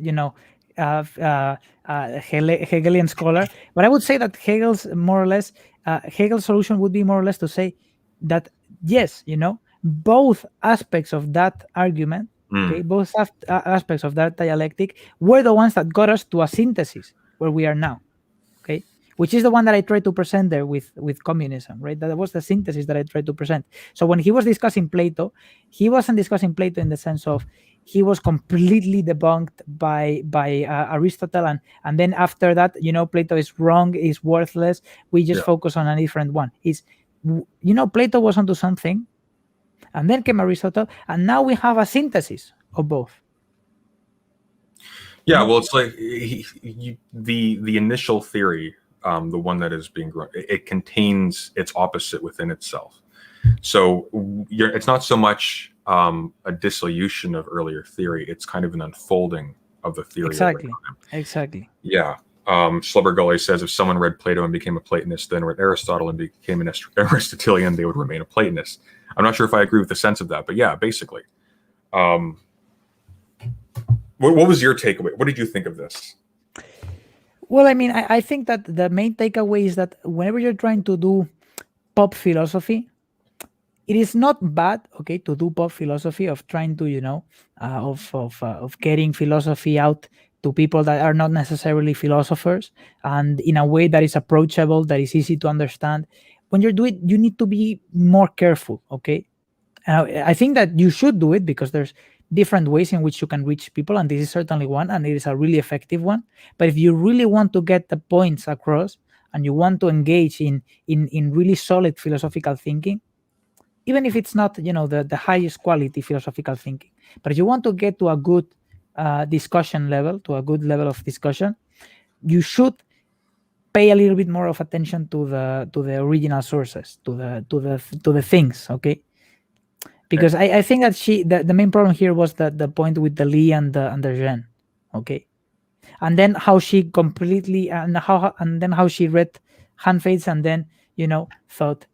[SPEAKER 2] Hegelian scholar, but I would say that Hegel's solution would be more or less to say that yes, both aspects of that argument, okay, both aspects of that dialectic were the ones that got us to a synthesis where we are now, okay, which is the one that I tried to present there with communism, right? That was the synthesis that I tried to present. So when he was discussing Plato, he wasn't discussing Plato in the sense of he was completely debunked by Aristotle, and then after that, Plato is wrong, is worthless. We just focus on a different one. Plato was onto something, and then came Aristotle, and now we have a synthesis of both.
[SPEAKER 1] Yeah, well, it's like the initial theory, the one that is being grown, it contains its opposite within itself. So it's not so much a dissolution of earlier theory; it's kind of an unfolding of the theory.
[SPEAKER 2] Exactly.
[SPEAKER 1] Yeah. Slubbergully says if someone read Plato and became a Platonist, then read Aristotle and became an Aristotelian, they would remain a Platonist. I'm not sure if I agree with the sense of that, but yeah, basically. What was your takeaway? What did you think of this?
[SPEAKER 2] Well, I mean, I think that the main takeaway is that whenever you're trying to do pop philosophy, it is not bad, okay, to do pop philosophy, of trying to, of getting philosophy out to people that are not necessarily philosophers, and in a way that is approachable, that is easy to understand. When you're doing it, you need to be more careful, okay? I think that you should do it because there's different ways in which you can reach people, and this is certainly one, and it is a really effective one. But if you really want to get the points across and you want to engage in really solid philosophical thinking, even if it's not the highest quality philosophical thinking, but if you want to get to a good discussion level, to a good level of discussion, you should pay a little bit more of attention to the original sources, to the things, okay? Because I think that the main problem here was the point with the Li and the Zhen, okay, and then how she completely and then how she read handfates and then thought,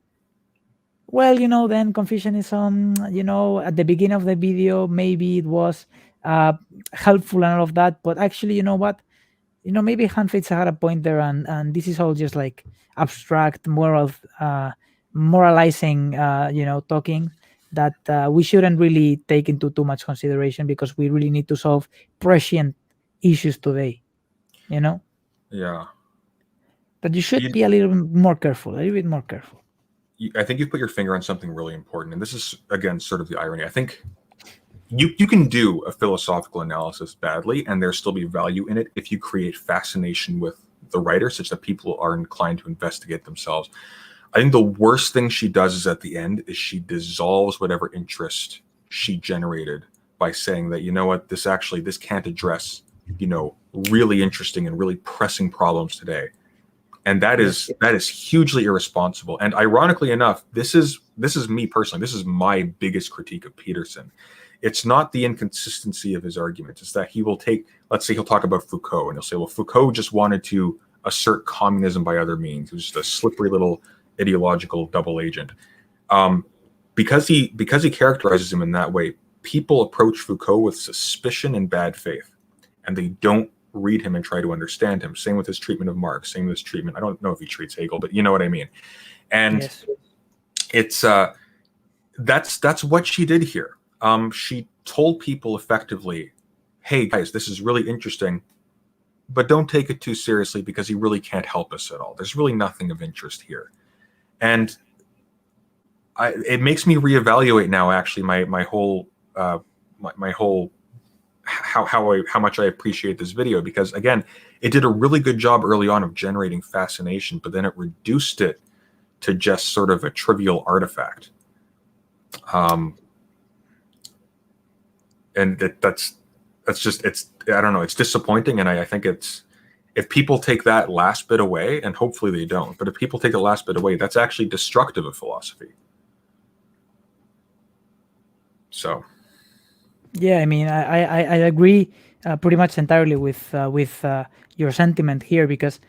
[SPEAKER 2] well, then Confucianism, at the beginning of the video maybe it was helpful and all of that, but actually, you know what, maybe handfates had a point there, and this is all just like abstract moralizing talking that we shouldn't really take into too much consideration, because we really need to solve prescient issues today,
[SPEAKER 1] Yeah.
[SPEAKER 2] But you should be a little bit more careful.
[SPEAKER 1] I think you put your finger on something really important, and this is, again, sort of the irony. I think you can do a philosophical analysis badly and there still be value in it if you create fascination with the writer such that people are inclined to investigate themselves. I think the worst thing she does is at the end is she dissolves whatever interest she generated by saying that, you know what, this can't address, really interesting and really pressing problems today. And that is hugely irresponsible. And ironically enough, this is me personally. This is my biggest critique of Peterson. It's not the inconsistency of his arguments. It's that he will let's say he'll talk about Foucault, and he'll say, well, Foucault just wanted to assert communism by other means. He was just a slippery little ideological double agent. Because he characterizes him in that way, people approach Foucault with suspicion and bad faith, and they don't read him and try to understand him. Same with his treatment of Marx, same with his treatment. I don't know if he treats Hegel, but you know what I mean. And yes. It's that's what she did here. She told people effectively, hey guys, this is really interesting, but don't take it too seriously because he really can't help us at all. There's really nothing of interest here. And it makes me reevaluate now, actually, my whole how much I appreciate this video, because again, it did a really good job early on of generating fascination, but then it reduced it to just sort of a trivial artifact. And that's just, I don't know, it's disappointing. And I think if people take that last bit away, and hopefully they don't, but if people take the last bit away, that's actually destructive of philosophy. So.
[SPEAKER 2] Yeah, I mean, I agree pretty much entirely with your sentiment here, because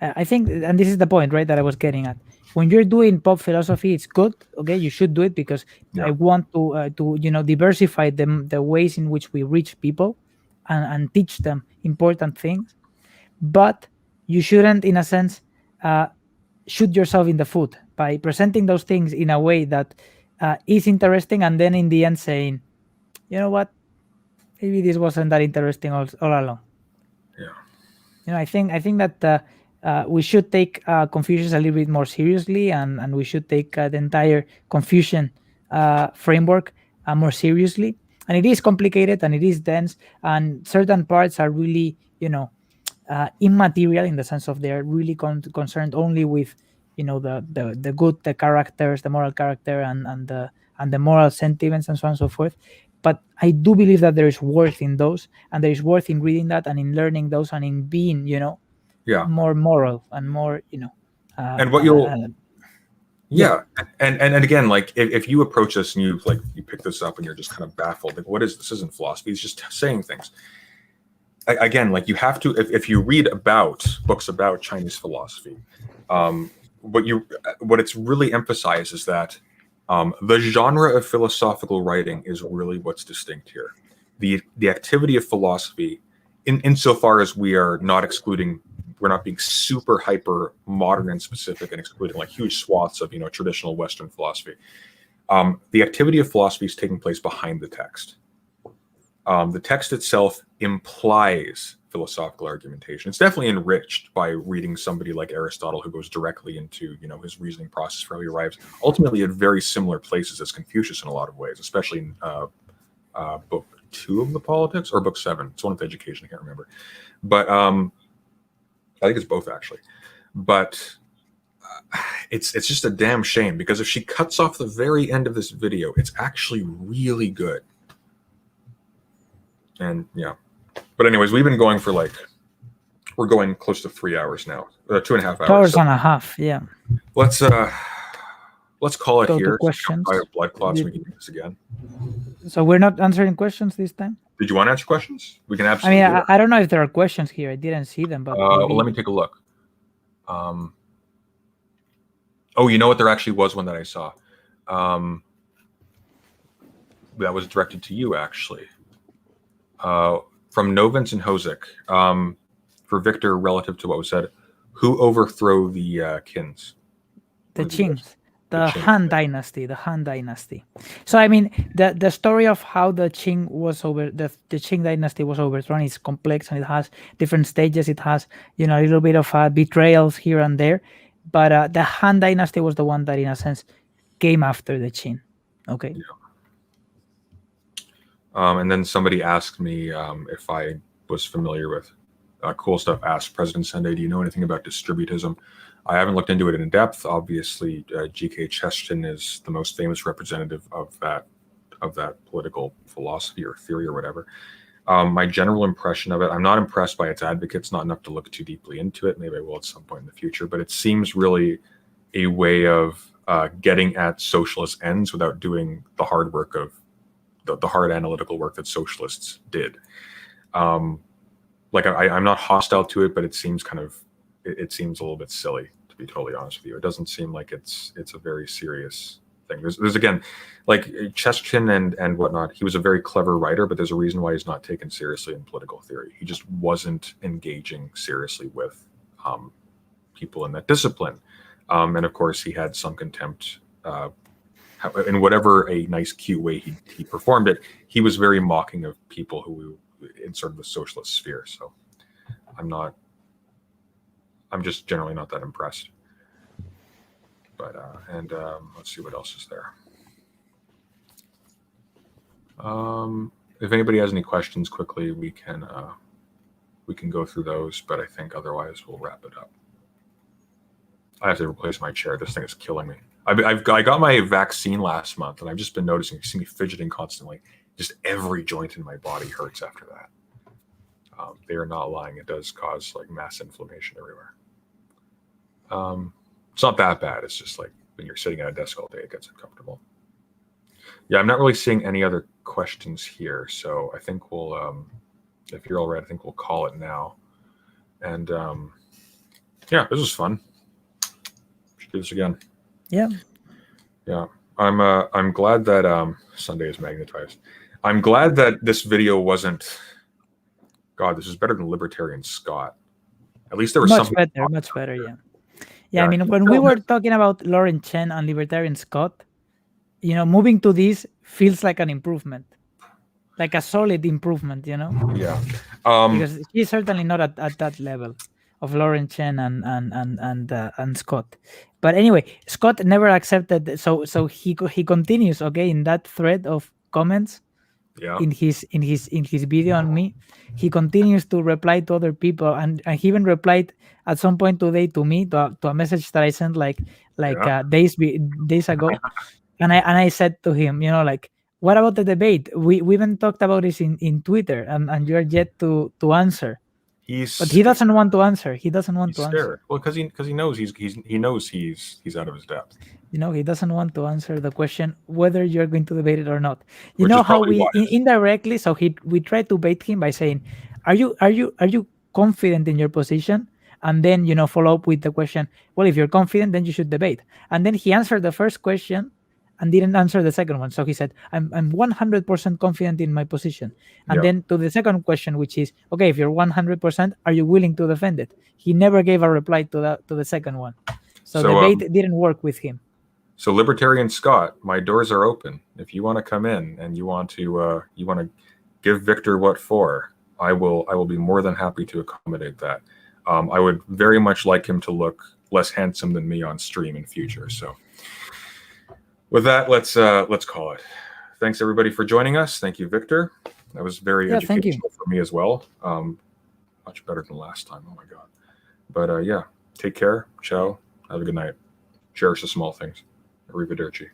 [SPEAKER 2] I think, and this is the point, right, that I was getting at. When you're doing pop philosophy, it's good. Okay, you should do it because I want to diversify the ways in which we reach people and teach them important things. But you shouldn't, in a sense, shoot yourself in the foot by presenting those things in a way that is interesting, and then in the end saying, you know what, maybe this wasn't that interesting all along.
[SPEAKER 1] Yeah.
[SPEAKER 2] I think that we should take Confucius a little bit more seriously, and we should take the entire Confucian framework more seriously. And it is complicated and it is dense, and certain parts are really, immaterial in the sense of they're really concerned only with, the good, the characters, the moral character, and and the moral sentiments and so on and so forth. But I do believe that there is worth in those, and there is worth in reading that and in learning those and in being,
[SPEAKER 1] Yeah.
[SPEAKER 2] more moral and more,
[SPEAKER 1] And what you'll and again, like if you approach this and you pick this up and you're just kind of baffled, like, what is this? Isn't philosophy? It's just saying things. Again, like, you have to, if you read about books about Chinese philosophy, what it's really emphasized is that the genre of philosophical writing is really what's distinct here. The activity of philosophy, insofar as we're not being super hyper modern and specific and excluding like huge swaths of traditional Western philosophy. The activity of philosophy is taking place behind the text. The text itself implies philosophical argumentation. It's definitely enriched by reading somebody like Aristotle, who goes directly into his reasoning process for how he arrives ultimately at very similar places as Confucius in a lot of ways, especially in book 2 of the Politics, or book 7. It's one of the Education, I can't remember, but I think it's both actually. But it's just a damn shame, because if she cuts off the very end of this video, it's actually really good. And yeah, but anyways, we've been going for we're going close to 3 hours now, 2.5 hours.
[SPEAKER 2] 2 hours and a half, yeah.
[SPEAKER 1] Let's call it
[SPEAKER 2] Go
[SPEAKER 1] here.
[SPEAKER 2] to questions.
[SPEAKER 1] I have blood clots. We can do this again.
[SPEAKER 2] So we're not answering questions this time?
[SPEAKER 1] Did you want to answer questions? We can absolutely.
[SPEAKER 2] I mean, I don't know if there are questions here. I didn't see them, but
[SPEAKER 1] well, let me take a look. Oh, you know what? There actually was one that I saw. That was directed to you, actually. From Novins and Hosek, for Victor, relative to what was said, who overthrew the Qins?
[SPEAKER 2] The Qings, the Han Dynasty, the Han Dynasty. So I mean, the story of how the Qing was the Qing Dynasty was overthrown is complex, and it has different stages. It has a little bit of betrayals here and there, but the Han Dynasty was the one that, in a sense, came after the Qing. Okay.
[SPEAKER 1] Yeah. And then somebody asked me if I was familiar with cool stuff. Asked President Sunday, do you know anything about distributism? I haven't looked into it in depth. Obviously, G.K. Chesterton is the most famous representative of that political philosophy or theory or whatever. My general impression of it, I'm not impressed by its advocates, not enough to look too deeply into it. Maybe I will at some point in the future, but it seems really a way of getting at socialist ends without doing the hard work of the hard analytical work that socialists did. I'm not hostile to it, but it seems it seems a little bit silly, to be totally honest with you. It doesn't seem like it's a very serious thing. There's again, like Chesterton and whatnot, he was a very clever writer, but there's a reason why he's not taken seriously in political theory. He just wasn't engaging seriously with people in that discipline. And of course, he had some contempt in whatever a nice, cute way he performed it. He was very mocking of people who in sort of the socialist sphere. So I'm just generally not that impressed. But let's see what else is there. If anybody has any questions quickly, we can go through those, but I think otherwise we'll wrap it up. I have to replace my chair. This thing is killing me. I got my vaccine last month, and I've just been noticing, you see me fidgeting constantly. Just every joint in my body hurts after that. They are not lying. It does cause mass inflammation everywhere. It's not that bad. It's just when you're sitting at a desk all day, it gets uncomfortable. Yeah, I'm not really seeing any other questions here, so I think we'll, if you're all right, I think we'll call it now. And yeah, this was fun. Should do this again.
[SPEAKER 2] Yeah.
[SPEAKER 1] Yeah. I'm glad that Sunday is magnetized. I'm glad that this video wasn't. God, this is better than Libertarian Scott. At least there was something.
[SPEAKER 2] Much better. Yeah. Yeah. I mean, when we were talking about Lauren Chen and Libertarian Scott, moving to this feels like an improvement, like a solid improvement.
[SPEAKER 1] Yeah.
[SPEAKER 2] Because he's certainly not at that level of Lauren Chen and Scott. But anyway, Scott never accepted. So he continues, okay, in that thread of comments.
[SPEAKER 1] Yeah.
[SPEAKER 2] In his video on me, he continues to reply to other people, and he even replied at some point today to me to a message that I sent days ago. And I said to him, like, what about the debate? We even talked about this in Twitter, and you're yet to answer. But he doesn't want to answer. He doesn't want
[SPEAKER 1] He's
[SPEAKER 2] to
[SPEAKER 1] scared.
[SPEAKER 2] answer.
[SPEAKER 1] Well, because he knows he's out of his depth.
[SPEAKER 2] He doesn't want to answer the question whether you're going to debate it or not. You
[SPEAKER 1] Which
[SPEAKER 2] know
[SPEAKER 1] is
[SPEAKER 2] how
[SPEAKER 1] probably
[SPEAKER 2] we
[SPEAKER 1] wise.
[SPEAKER 2] indirectly, so we tried to bait him by saying, are you confident in your position? And then follow up with the question, well, if you're confident, then you should debate. And then he answered the first question and didn't answer the second one. So he said, I'm 100% confident in my position. And
[SPEAKER 1] Yeah.
[SPEAKER 2] then to the second question, which is, okay, if you're 100%, are you willing to defend it? He never gave a reply to the second one. So debate didn't work with him.
[SPEAKER 1] So Libertarian Scott, my doors are open. If you want to come in and you want to give Victor what for, I will be more than happy to accommodate that. I would very much like him to look less handsome than me on stream in future. So with that, let's call it. Thanks everybody for joining us. Thank you, Victor. That was very educational for me as well. Much better than last time. Oh my God. But yeah, take care. Ciao. Have a good night. Cherish the small things. Arrivederci.